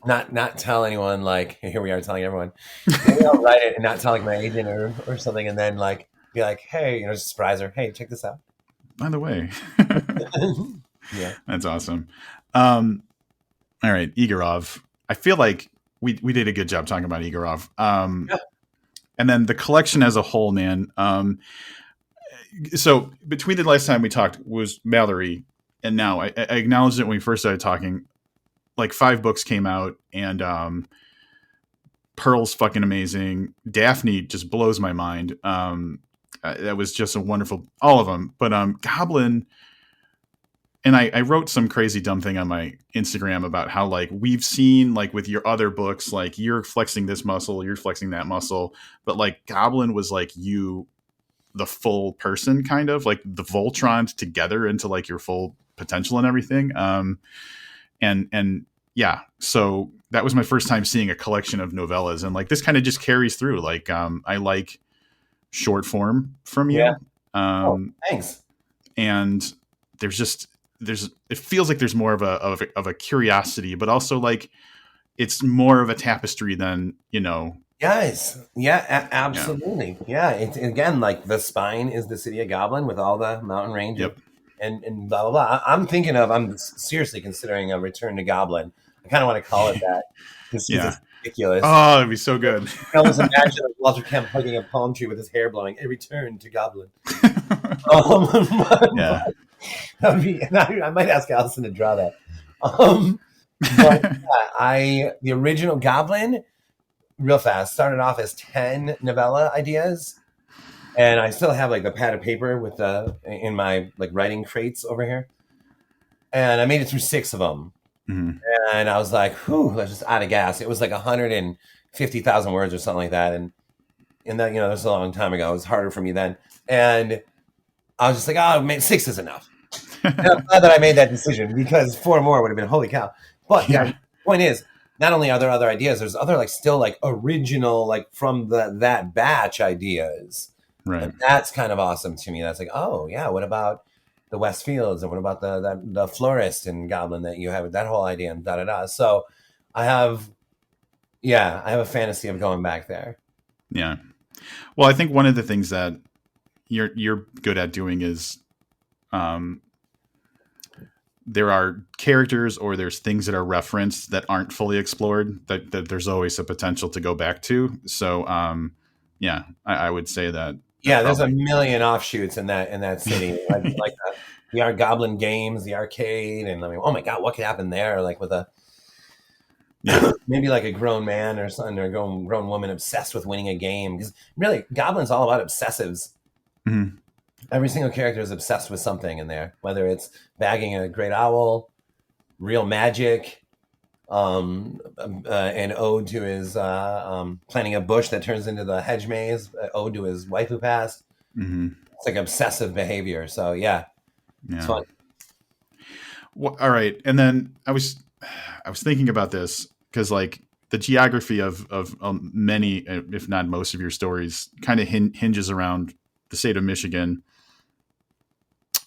not tell anyone. Like here we are telling everyone. Maybe I'll write it and not tell like my agent or something, and then like be like, hey, just surprise her. Hey, check this out.
By the way,
Yeah,
that's awesome. Um, all right. Igorov. I feel like we did a good job talking about Igorov.
yeah,
And then the collection as a whole, man. So between the last time we talked was Mallory, and now I acknowledged it when we first started talking. Like 5 books came out, and Pearl's fucking amazing. Daphne just blows my mind. That was just a wonderful, all of them. But Goblin, and I wrote some crazy dumb thing on my Instagram about how like we've seen like with your other books, like you're flexing this muscle, you're flexing that muscle, but like Goblin was like you, the full person, kind of like the Voltron together into like your full potential and everything. And yeah, so that was my first time seeing a collection of novellas, and like this kind of just carries through. Like I like short form from
yeah.
you,
Oh,
um,
thanks.
and there's just there's it feels like there's more of a curiosity, but also like it's more of a tapestry than
Yes. Yeah,
yeah,
absolutely. Yeah. It's again like the spine is the city of Goblin with all the mountain range
yep,
and blah blah blah. I'm seriously considering a return to Goblin. I kind of want to call it that just because
yeah.
it's ridiculous.
Oh, it'd be so good.
I almost imagine like Walter Kemp hugging a palm tree with his hair blowing. A return to Goblin.
Yeah.
That would be. I might ask Allison to draw that. Um, but yeah, the original Goblin real fast started off as 10 novella ideas, and I still have like the pad of paper with the in my like writing crates over here, and I made it through 6 of them,
Mhm.
and I was like, whew, I was just out of gas. It was like 150,000 words or something like that, and that that was a long time ago. It was harder for me then, and I was just like, oh man, 6 is enough. And I'm glad that I made that decision because 4 more would have been holy cow. But yeah,
Yeah.
the point is, not only are there other ideas, there's other like still like original like from that batch ideas,
Right.
and that's kind of awesome to me. That's like, oh yeah, what about the West Fields and what about the florist and Goblin that you have that whole idea and da da da. So I have I have a fantasy of going back there.
Yeah. Well, I think one of the things that you're good at doing is um, there are characters or there's things that are referenced that aren't fully explored that there's always a potential to go back to. So yeah, I would say that
Yeah, there's a
probably
million offshoots in that city, like the Art Goblin games, the arcade, and I mean, oh my god, what could happen there? Like with a
yeah.
maybe like a grown man or something, or a grown woman obsessed with winning a game. Because really, Goblin's all about obsessives.
Mhm.
Every single character is obsessed with something in there, whether it's bagging a great owl, real magic, an ode to his planting a bush that turns into the hedge maze, ode to his wife who passed.
Mhm.
It's like obsessive behavior. So yeah, it's
Yeah.
fun.
Well, all right, and then I was thinking about this because like the geography of many, if not most, of your stories kind of hinges around the state of Michigan,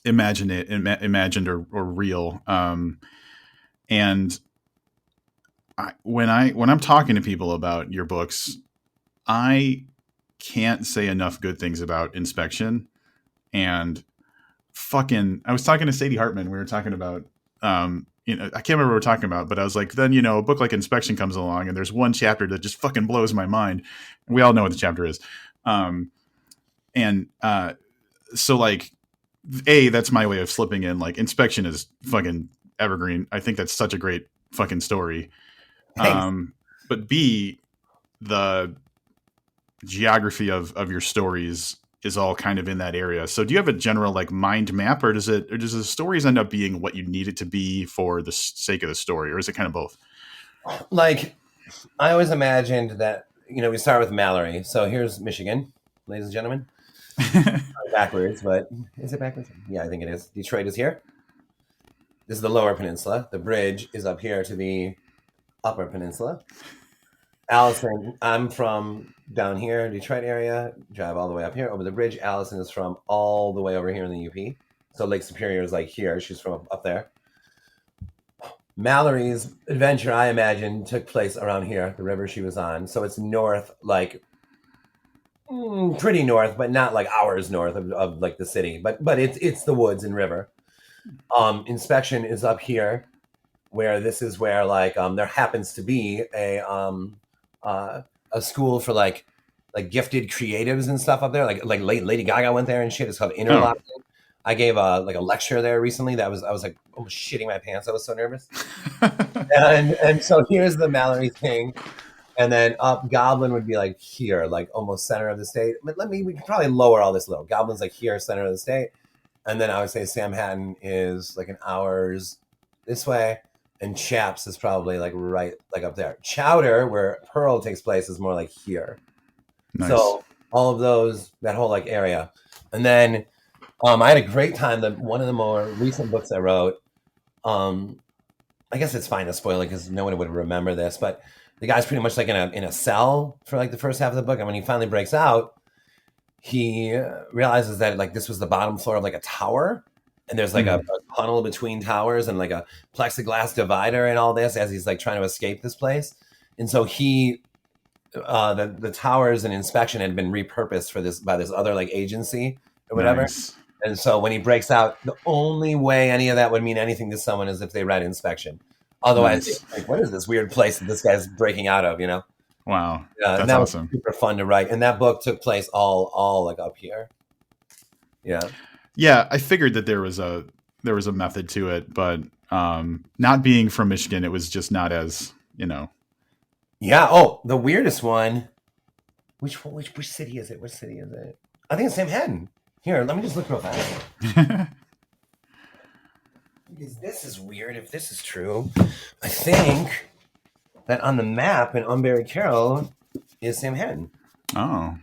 imagined or real. And when I'm talking to people about your books, I can't say enough good things about Inspection. And fucking, I was talking to Sadie Hartman. We were talking about, I can't remember what we were talking about, but I was like, then a book like Inspection comes along, and there's one chapter that just fucking blows my mind. And we all know what the chapter is. And so like, that's my way of slipping in. Like, Inspection is fucking evergreen. I think that's such a great fucking story.
Thanks.
But B, the geography of your stories is all kind of in that area. So do you have a general like mind map, or does the stories end up being what you need it to be for the sake of the story, or is it kind of both?
Like, I always imagined that, we start with Mallory. So here's Michigan, ladies and gentlemen. Backwards, but is it backwards? Yeah, I think it is. Detroit is here. This is the lower peninsula. The bridge is up here to the upper peninsula. Allison, I'm from down here, Detroit area. Drive all the way up here over the bridge. Allison is from all the way over here in the UP. So Lake Superior is like here. She's from up there. Mallory's adventure, I imagine, took place around here, the river she was on. So it's north, like pretty north, but not like hours north of like the city. But it's the woods and river. Inspection is up here, where this is where like there happens to be a school for like gifted creatives and stuff up there. Like Lady Gaga went there and shit. It's called Interlochen. I gave a lecture there recently. I was like almost shitting my pants. I was so nervous. and so here's the Mallory thing, and then up Goblin would be like here, like almost center of the state. But we could probably lower all this a little. Goblin's like here, center of the state, and then I would say Sam Hatton is like an hour's this way, and Chaps is probably like right like up there. Chowder, where Pearl takes place, is more like here. Nice. So all of those, that whole like area, and then. I had a great time. One of the more recent books I wrote, I guess it's fine to spoil it because no one would remember this, but the guy's pretty much like in a cell for like the first half of the book. And when he finally breaks out, he realizes that like this was the bottom floor of like a tower. And there's like a tunnel between towers and like a plexiglass divider and all this as he's like trying to escape this place. And so the towers and inspection had been repurposed for this by this other like agency or whatever. Nice. And so when he breaks out, the only way any of that would mean anything to someone is if they read Inspection. Otherwise, nice. Like, what is this weird place that this guy's breaking out of,
Wow. That's
that
awesome.
Was super fun to write. And that book took place all like up here. Yeah.
Yeah, I figured that there was a method to it, but not being from Michigan, it was just not as,
Yeah. Oh, the weirdest one. Which city is it? Which city is it? I think it's Sam Hatton. Here, let me just look real fast. Because this is weird if this is true. I think that on the map in Unburied Carol is Sam Hatton.
Oh.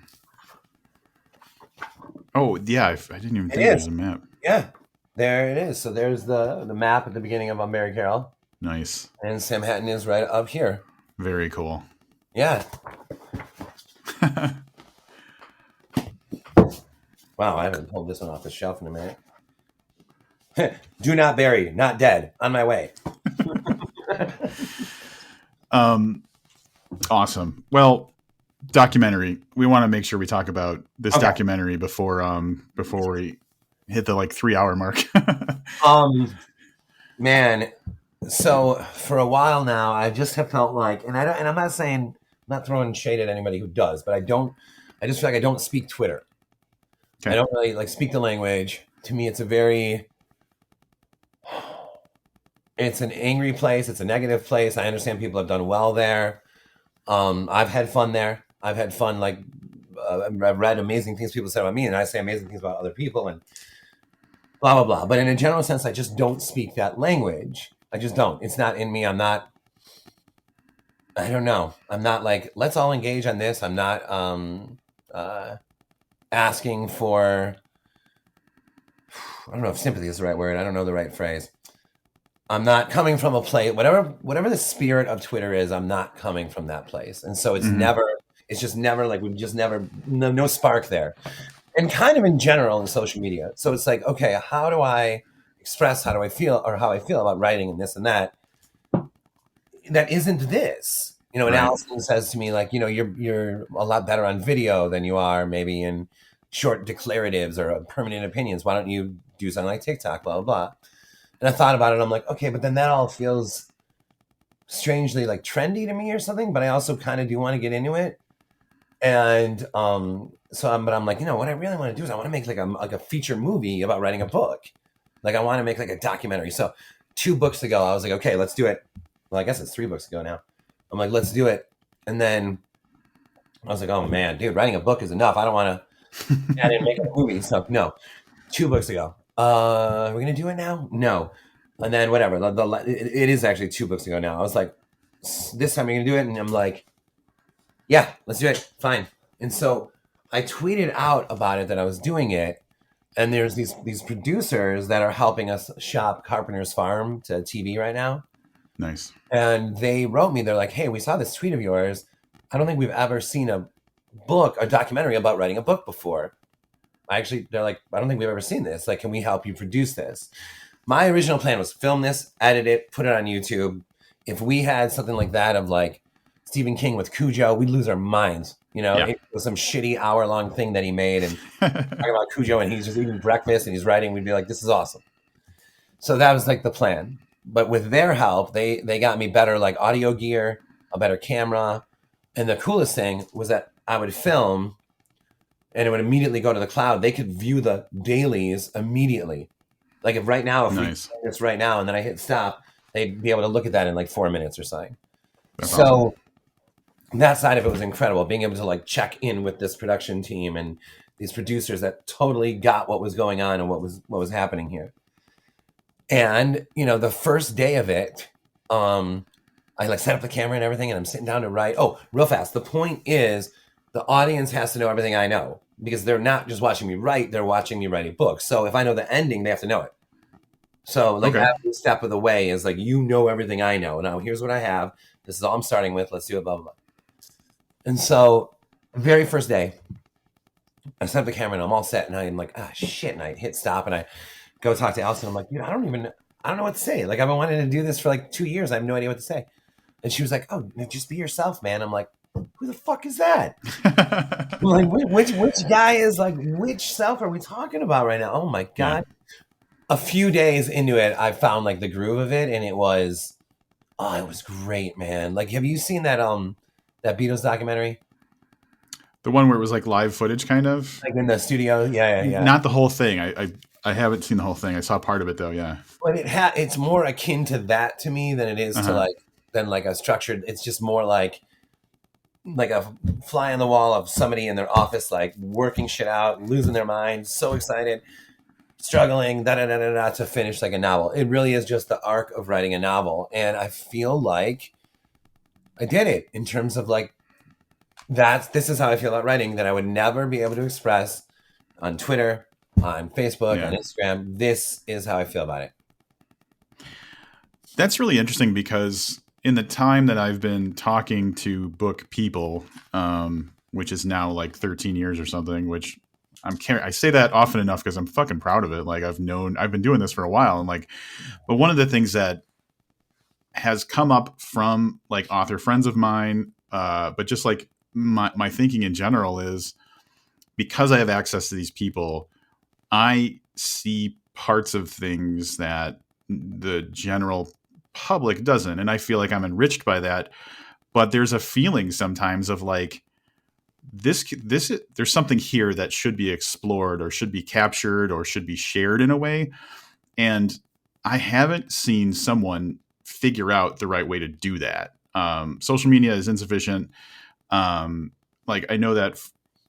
Oh, yeah. I didn't even think there was a map.
Yeah, there it is. So there's the map at the beginning of Unburied Carol.
Nice.
And Sam Hatton is right up here.
Very cool.
Yeah. Wow, I haven't pulled this one off the shelf in a minute. Do not bury, not dead. On my way.
Awesome. Well, documentary. We want to make sure we talk about this documentary before we hit the like 3-hour mark.
Man. So for a while now, I just have felt like, and I'm not saying, I'm not throwing shade at anybody who does, but I just feel like I don't speak Twitter. Okay. I don't really like speak the language. To me, it's it's an angry place. It's a negative place. I understand people have done well there. I've had fun there. I've had fun. Like I've read amazing things people say about me, and I say amazing things about other people, and blah blah blah. But in a general sense, I just don't speak that language. I just don't. It's not in me. I don't know. I'm not like, let's all engage on this. I'm not asking for, I don't know if sympathy is the right word. I don't know the right phrase. I'm not coming from a place, whatever the spirit of Twitter is, I'm not coming from that place. And so it's just never like, we've just never, no spark there. And kind of in general in social media. So it's like, okay, how do I express how I feel about writing and this and that isn't this, and right. Allison says to me like, you're a lot better on video than you are maybe in short declaratives or permanent opinions. Why don't you do something like TikTok, blah, blah, blah. And I thought about it. I'm like, okay, but then that all feels strangely like trendy to me or something, but I also kind of do want to get into it. And I'm like, what I really want to do is I want to make like a feature movie about writing a book. Like I want to make like a documentary. So 2 books ago, I was like, okay, let's do it. Well, I guess it's 3 books ago now. I'm like, let's do it. And then I was like, oh man, dude, writing a book is enough. I don't want to I didn't make a movie, so no. 2 books ago. We're gonna do it now? No. And then whatever. It is actually 2 books ago now. I was like, this time you're gonna do it, and I'm like, yeah, let's do it. Fine. And so I tweeted out about it that I was doing it, and there's these producers that are helping us shop Carpenter's Farm to TV right now.
Nice.
And they wrote me, they're like, hey, we saw this tweet of yours. I don't think we've ever seen a documentary about writing a book before. They're like, I don't think we've ever seen this. Like, can we help you produce this? My original plan was film this, edit it, put it on YouTube. If we had something like that of like Stephen King with Cujo, we'd lose our minds.
Yeah.
It was some shitty hour-long thing that he made, and talking about Cujo, and he's just eating breakfast and he's writing. We'd be like, this is awesome. So that was like the plan. But with their help, they got me better like audio gear, a better camera, and the coolest thing was that I would film, and it would immediately go to the cloud. They could view the dailies immediately. Like if
Nice.
we do this right now, and then I hit stop, they'd be able to look at that in like 4 minutes or something.
That's
so
awesome.
That side of it was incredible. Being able to like check in with this production team and these producers that totally got what was going on and what was happening here. And the first day of it, I like set up the camera and everything, and I'm sitting down to write. Oh, real fast. The point is, the audience has to know everything I know, because they're not just watching me write; they're watching me write a book. So if I know the ending, they have to know it. So like every step of the way is like, everything I know. Now here's what I have. This is all I'm starting with. Let's do it. Blah blah blah. And so, very first day, I set up the camera and I'm all set, and I'm like, shit, and I hit stop and I go talk to Allison. I'm like, dude, I don't know what to say. Like, I've been wanting to do this for like 2 years. I have no idea what to say. And she was like, oh, just be yourself, man. I'm like, who the fuck is that? Like, which guy is like, which self are we talking about right now? Oh my God. Yeah. A few days into it, I found like the groove of it, and it was great, man. Like, have you seen that Beatles documentary?
The one where it was like live footage, kind of
like in the studio. Yeah.
Not the whole thing. I haven't seen the whole thing. I saw part of it though. Yeah.
But it's more akin to that to me than it is to like a structured. It's just more like a fly on the wall of somebody in their office, like working shit out, losing their mind, so excited, struggling, to finish like a novel. It really is just the arc of writing a novel, and I feel like I did it in terms of like this is how I feel about writing, that I would never be able to express on Twitter, on Facebook, on Instagram. This is how I feel about it.
That's really interesting, because in the time that I've been talking to book people, which is now like 13 years or something, which I say that often enough because I'm fucking proud of it. Like, I've been doing this for a while, and like, but one of the things that has come up from like author friends of mine, but just like my thinking in general, is because I have access to these people, I see parts of things that the general public doesn't, and I feel like I'm enriched by that. But there's a feeling sometimes of like, this there's something here that should be explored, or should be captured, or should be shared in a way, and I haven't seen someone figure out the right way to do that. Social media is insufficient. Like, I know that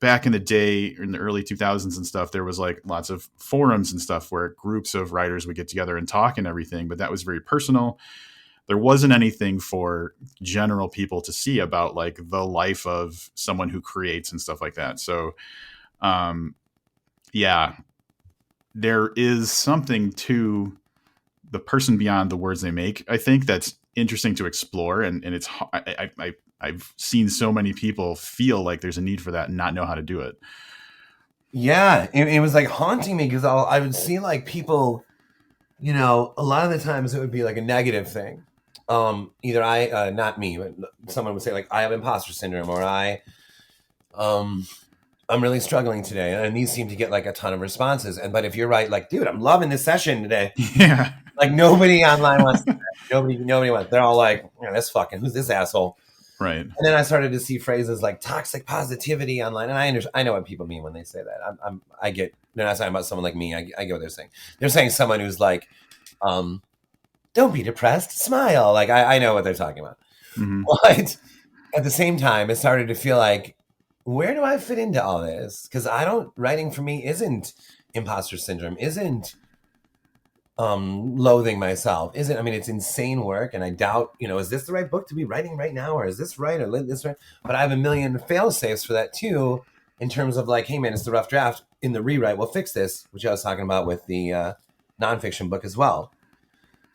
back in the day, in the early 2000s and stuff, there was like lots of forums and stuff where groups of writers would get together and talk and everything, but that was very personal. There wasn't anything for general people to see about like the life of someone who creates and stuff like that. So, yeah, there is something to the person beyond the words they make, I think, that's interesting to explore. And it's, I've seen so many people feel like there's a need for that and not know how to do it.
Yeah, it was like haunting me, because I would see like people, a lot of the times it would be like a negative thing. Either not me, but someone would say like, I have imposter syndrome, or I'm really struggling today. And these seem to get like a ton of responses. But if you're right, like, dude, I'm loving this session today.
Yeah.
Like, nobody online wants to, nobody wants. They're all like, who's this asshole?
Right.
And then I started to see phrases like toxic positivity online, and I know what people mean when they say that. I get, they're not talking about someone like me. I get what they're saying. They're saying someone who's like, don't be depressed, smile. Like, I know what they're talking about.
Mm-hmm.
But at the same time, it started to feel like where do I fit into all this? Because I don't, writing for me isn't imposter syndrome, isn't loathing myself, isn't, I mean, it's insane work. And I doubt, is this the right book to be writing right now? Or is this right? Or this right? But I have a million fail safes for that too, in terms of like, hey man, it's the rough draft. In the rewrite, we'll fix this, which I was talking about with the nonfiction book as well.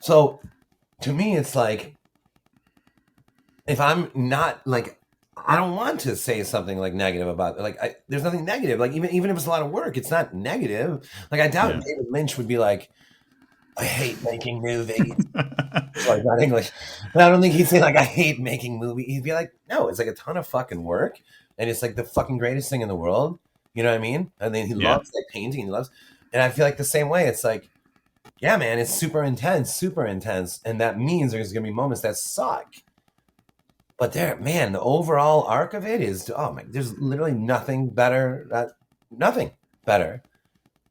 So to me, it's like, if I'm not like, I don't want to say something like negative about like there's nothing negative. Like even if it's a lot of work, it's not negative. Like I doubt
Yeah.
David Lynch would be like, I hate making movies. Sorry, not English. But I don't think he'd say like I hate making movies. He'd be like, no, it's like a ton of fucking work, and it's like the fucking greatest thing in the world. You know what I mean? And then he
Yeah.
loves like painting. He loves, and I feel like the same way. It's like, yeah, man, it's super intense, and that means there's gonna be moments that suck. But there, man, the overall arc of it is, oh my, there's literally nothing better. Nothing better.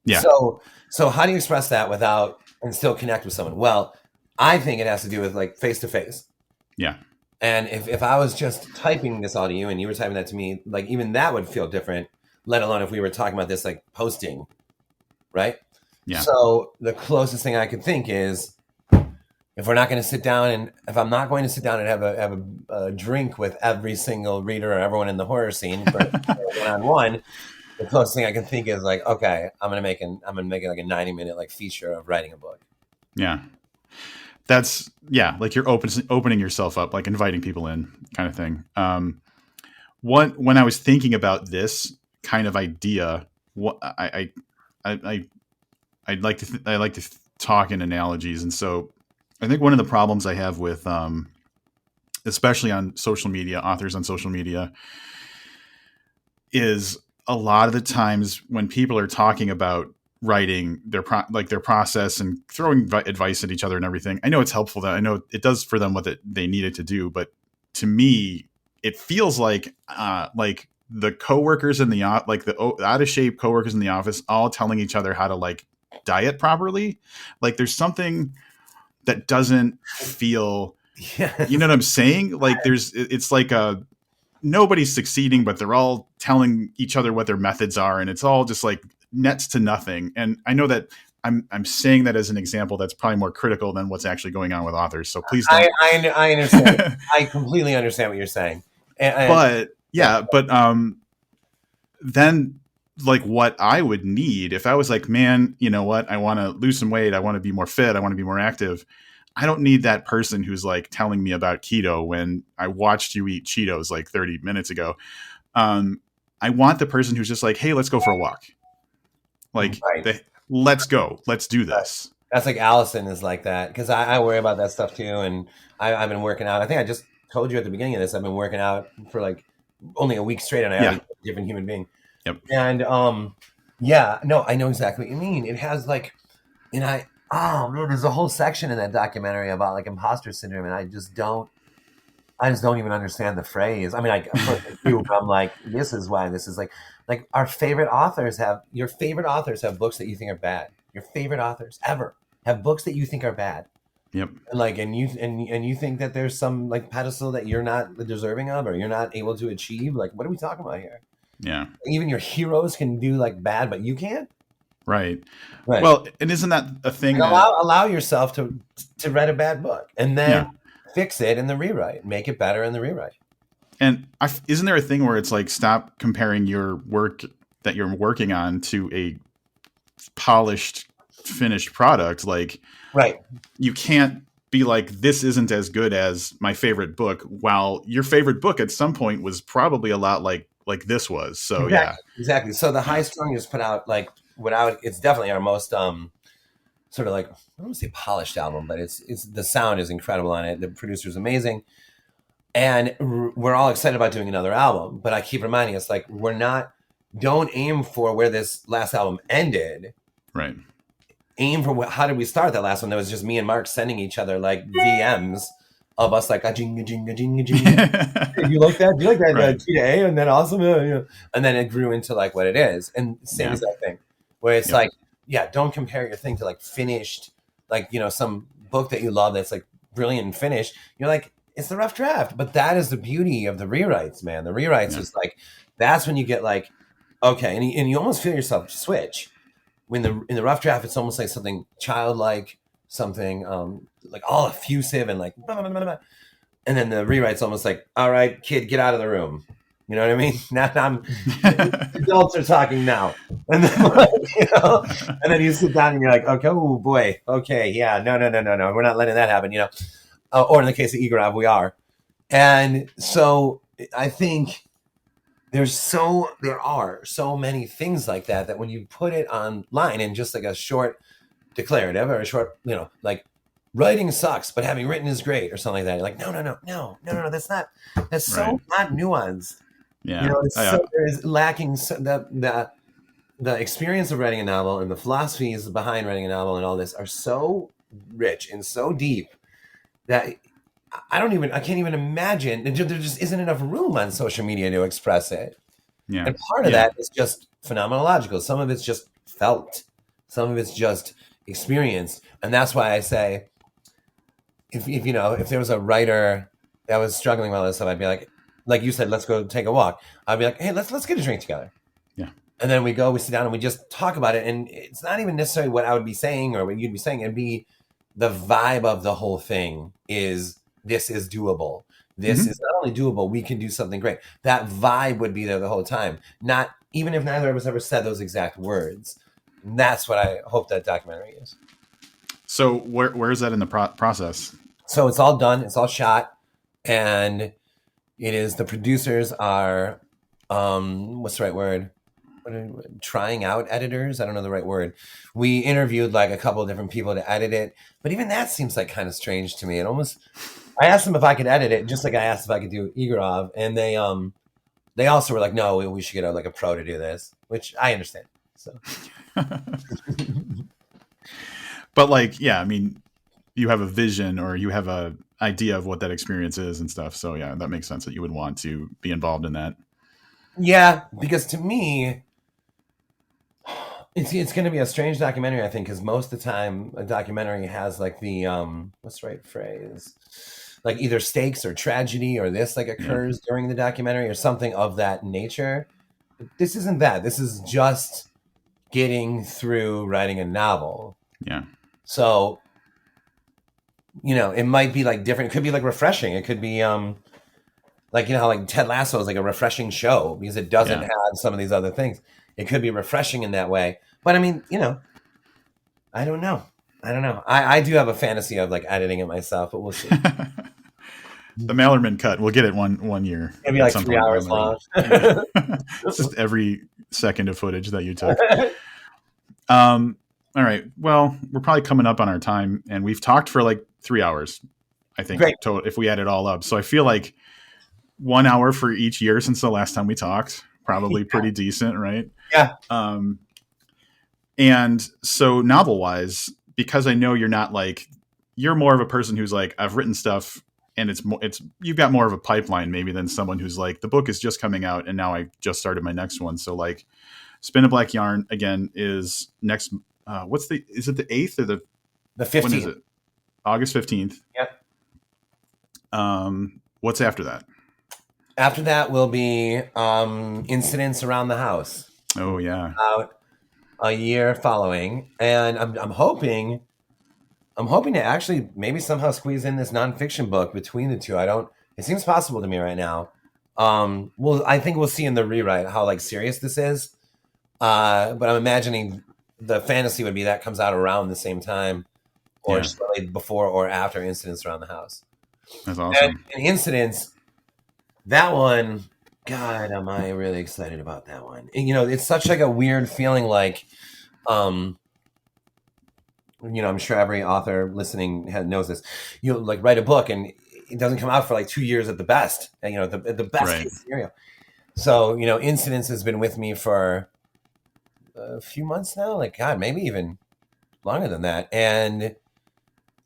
Yeah.
So how do you express that without and still connect with someone? Well, I think it has to do with like face to face.
Yeah.
And if I was just typing this all to you and you were typing that to me, like even that would feel different, let alone if we were talking about this like posting, right?
Yeah.
So the closest thing I could think is, if we're not going to sit down, and if I'm not going to sit down and have a drink with every single reader or everyone in the horror scene for one-on-one, the closest thing I can think is like, okay, I'm gonna make it like a 90-minute like feature of writing a book.
Yeah. Like you're opening yourself up, like inviting people in, kind of thing. When I was thinking about this kind of idea, what I like to talk in analogies, and so I think one of the problems I have with, especially on social media, authors on social media, is a lot of the times when people are talking about writing their process and throwing advice at each other and everything. I know it's helpful, that I know it does for them what they needed to do, but to me, it feels like the coworkers in the like the out of shape coworkers in the office all telling each other how to like diet properly. Like there's something that doesn't feel,
Yeah.
you know what I'm saying? Like it's like nobody's succeeding, but they're all telling each other what their methods are, and it's all just like nets to nothing. And I know that I'm saying that as an example that's probably more critical than what's actually going on with authors. So please don't.
I understand. I completely understand what you're saying.
But
Yeah.
yeah, but then like what I would need if I was like, man, you know what? I want to lose some weight. I want to be more fit. I want to be more active. I don't need that person who's like telling me about keto when I watched you eat Cheetos like 30 minutes ago. I want the person who's just like, hey, let's go for a walk. Like,
Right.
Let's go. Let's do this.
That's like Allison is like that, because I worry about that stuff too. And I've been working out. I think I just told you at the beginning of this, I've been working out for like only a week straight, and I
Yeah.
already a different human being.
Yep.
And yeah, no, I know exactly what you mean. It has like, and oh man, there's a whole section in that documentary about like imposter syndrome, and I just don't even understand the phrase. I mean, I of course I do, but I'm like, this is why this is like our favorite authors have, your favorite authors have books that you think are bad. Your favorite authors ever have books that you think are bad.
Yep.
And like, and you think that there's some like pedestal that you're not deserving of, or you're not able to achieve. Like, what are we talking about here?
Yeah.
Even your heroes can do like bad, but you can't.
Right.
Right.
Well, and isn't that a thing
Like,
that
allow yourself to read a bad book, and then
yeah.
fix it in the rewrite, make it better in the rewrite.
And isn't there a thing where it's like, stop comparing your work that you're working on to a polished, finished product? Like,
Right.
you can't be like, this isn't as good as my favorite book, while your favorite book at some point was probably a lot like this was. So
exactly. Exactly. So the High Strung just put out like, without, it's definitely our most sort of like, I don't want to say polished album, but it's the sound is incredible on it. The producer's amazing. And we're all excited about doing another album, but I keep reminding us, like, don't aim for where this last album ended.
Right.
Aim for how did we start that last one? That was just me and Mark sending each other like VMs of us like a jinga jinga jinga jinga. You like that? Do you like that?
Right.
Today, and then awesome, and then it grew into like what it is. And same as that thing, where it's like, yeah, don't compare your thing to like finished, like some book that you love that's like brilliant and finished. You're like, it's the rough draft. But that is the beauty of the rewrites, man. The rewrites
Yeah.
is like, that's when you get like, okay, and you almost feel yourself switch. When in the rough draft, it's almost like something childlike, something like all effusive and like, blah, blah, blah, blah. And then the rewrite's almost like, all right, kid, get out of the room. You know what I mean? Now adults are talking now, and then and then you sit down and you're like, okay, oh boy, okay, yeah, no, we're not letting that happen, or in the case of Igorov, we are, and so I think there are so many things like that when you put it online in just like a short declarative or a short, like writing sucks, but having written is great or something like that. You're like, no, that's so
Right.
not nuanced.
Yeah.
There's lacking the experience of writing a novel and the philosophies behind writing a novel and all this are so rich and so deep that I can't even imagine. There just isn't enough room on social media to express it.
Yeah.
And part of that is just phenomenological. Some of it's just felt. Some of it's just experienced. And that's why I say, if there was a writer that was struggling with all this stuff, I'd be like you said, let's go take a walk. I'd be like, hey, let's get a drink together.
Yeah.
And then we sit down and we just talk about it. And it's not even necessarily what I would be saying or what you'd be saying. It'd be the vibe of the whole thing is, this is doable. This is not only doable, we can do something great. That vibe would be there the whole time. Not even if neither of us ever said those exact words. And that's what I hope that documentary is.
So where is that in the process?
So it's all done. It's all shot. And it is, the producers are, what's the right word? Trying out editors. I don't know the right word. We interviewed like a couple of different people to edit it. But even that seems like kind of strange to me. I asked them if I could edit it, just like I asked if I could do Igorov. And they also were like, no, we should get a pro to do this, which I understand. So.
But like, yeah, I mean, you have a vision or you have a idea of what that experience is and stuff. So yeah, that makes sense that you would want to be involved in that.
Yeah, because to me, it's going to be a strange documentary, I think, because most of the time a documentary has like the what's the right phrase? Like either stakes or tragedy or this like occurs during the documentary or something of that nature. This isn't that. This is just getting through writing a novel.
Yeah.
So, it might be like different. It could be like refreshing. It could be like, how like Ted Lasso is like a refreshing show because it doesn't have some of these other things. It could be refreshing in that way. But I mean, I don't know. I do have a fantasy of like editing it myself, but we'll see.
The Malerman cut. We'll get it one year.
Maybe like 3 hours long.
It's just every second of footage that you took. All right. Well, we're probably coming up on our time, and we've talked for like 3 hours, I think, if we add it all up. So I feel like 1 hour for each year since the last time we talked, probably pretty decent, right?
Yeah.
And so novel-wise, because I know you're more of a person who's like, I've written stuff, and you've got more of a pipeline maybe than someone who's like, the book is just coming out, and now I just started my next one. So like, Spin a Black Yarn again is next. Is it the 8th or the
15th?
When is it? August 15th.
Yep.
What's after that?
After that will be Incidents Around the House.
Oh yeah.
About a year following, and I'm hoping to actually maybe somehow squeeze in this nonfiction book between the two. It seems possible to me right now. I think we'll see in the rewrite how like serious this is. But I'm imagining the fantasy would be that comes out around the same time or slightly before or after Incidents Around the House.
That's awesome.
And Incidents, that one, God, am I really excited about that one. And, it's such like a weird feeling like, I'm sure every author listening knows this. Like write a book and it doesn't come out for like 2 years at the best. And, the best case scenario. So, Incidents has been with me for a few months now. Like, God, maybe even longer than that. And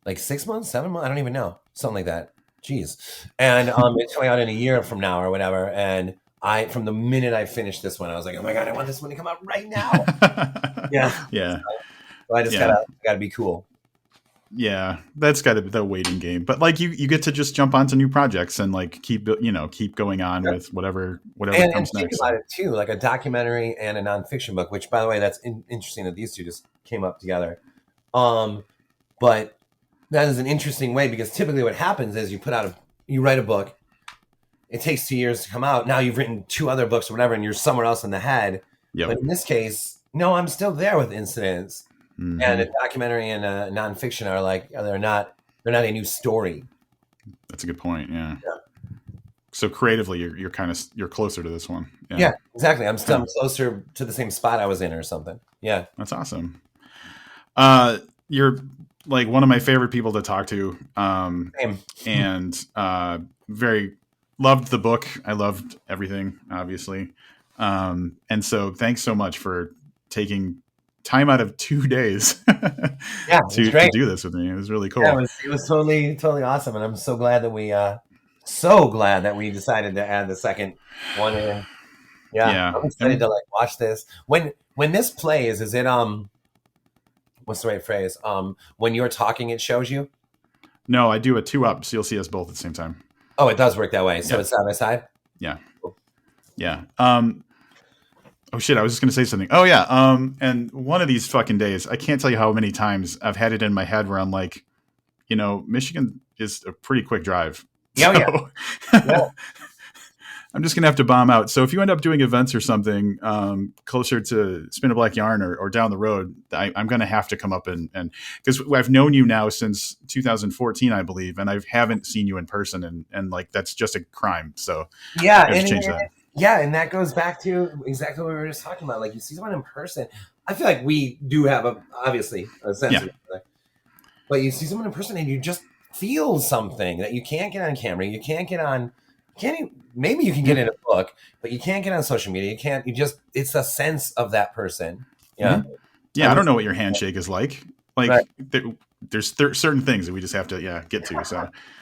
like 6 months, 7 months, I don't even know. Something like that. Jeez. And it's coming out in a year from now or whatever. And from the minute I finished this one, I was like, oh my God, I want this one to come out right now. Yeah.
Yeah.
So I just gotta be cool.
yeah, that's got to be the waiting game. But like you get to just jump onto new projects and like keep going on with whatever
And
comes
think
next.
about
So
it too, like a documentary and a nonfiction book. Which, by the way, that's interesting that these two just came up together. But that is an interesting way because typically what happens is you write a book. It takes 2 years to come out. Now you've written two other books or whatever, and you're somewhere else in the head.
yep.
But in this case, no, I'm still there with incidents. And a
Hmm.
documentary and a nonfiction are like they're not a new story.
That's a good point. Yeah.
Yeah,
So creatively, you're kind of you're closer to this one. Yeah.
yeah, exactly.
Huh.
I'm closer to the same spot I was in or something. Yeah.
That's awesome. You're like one of my favorite people to talk to.
Same.
And very loved the book. I loved everything, obviously. And so thanks so much for taking time out of 2 days
Yeah, it was
to
great.
do this with me. It was really
Yeah,
cool.
it was totally awesome, and I'm so glad that we decided to add the second one in. Yeah,
Yeah.
I'm excited to
And
like watch this. When this plays, is it what's the right phrase? When you're talking, it shows you.
no, I do a two up, so you'll see us both at the same time.
Oh, it does work that way. So
Yeah.
it's side by side.
Yeah.
Cool.
Yeah. Oh shit, I was just gonna say something. Oh yeah. And one of these fucking days, I can't tell you how many times I've had it in my head where I'm like, Michigan is a pretty quick drive.
Yeah, oh, yeah,
So
yeah.
I'm just gonna have to bomb out. So if you end up doing events or something closer to Spin a Black Yarn or down the road, I'm gonna have to come up and because I've known you now since 2014, I believe, and I haven't seen you in person, and like that's just a crime. So
Yeah,
I have to change that.
yeah, and that goes back to exactly what we were just talking about. Like you see someone in person, I feel like we do have obviously a sense
Yeah.
of each other, but you see someone in person and you just feel something that you can't get on camera. You can't get on. Maybe you can get in a book, but you can't get on social media. You can't. You just. It's a sense of that person.
Hmm.
Yeah.
Yeah,
I'm
I don't
just
know what your handshake is like.
right.
Like, there's certain things that we just have to, yeah, get to. So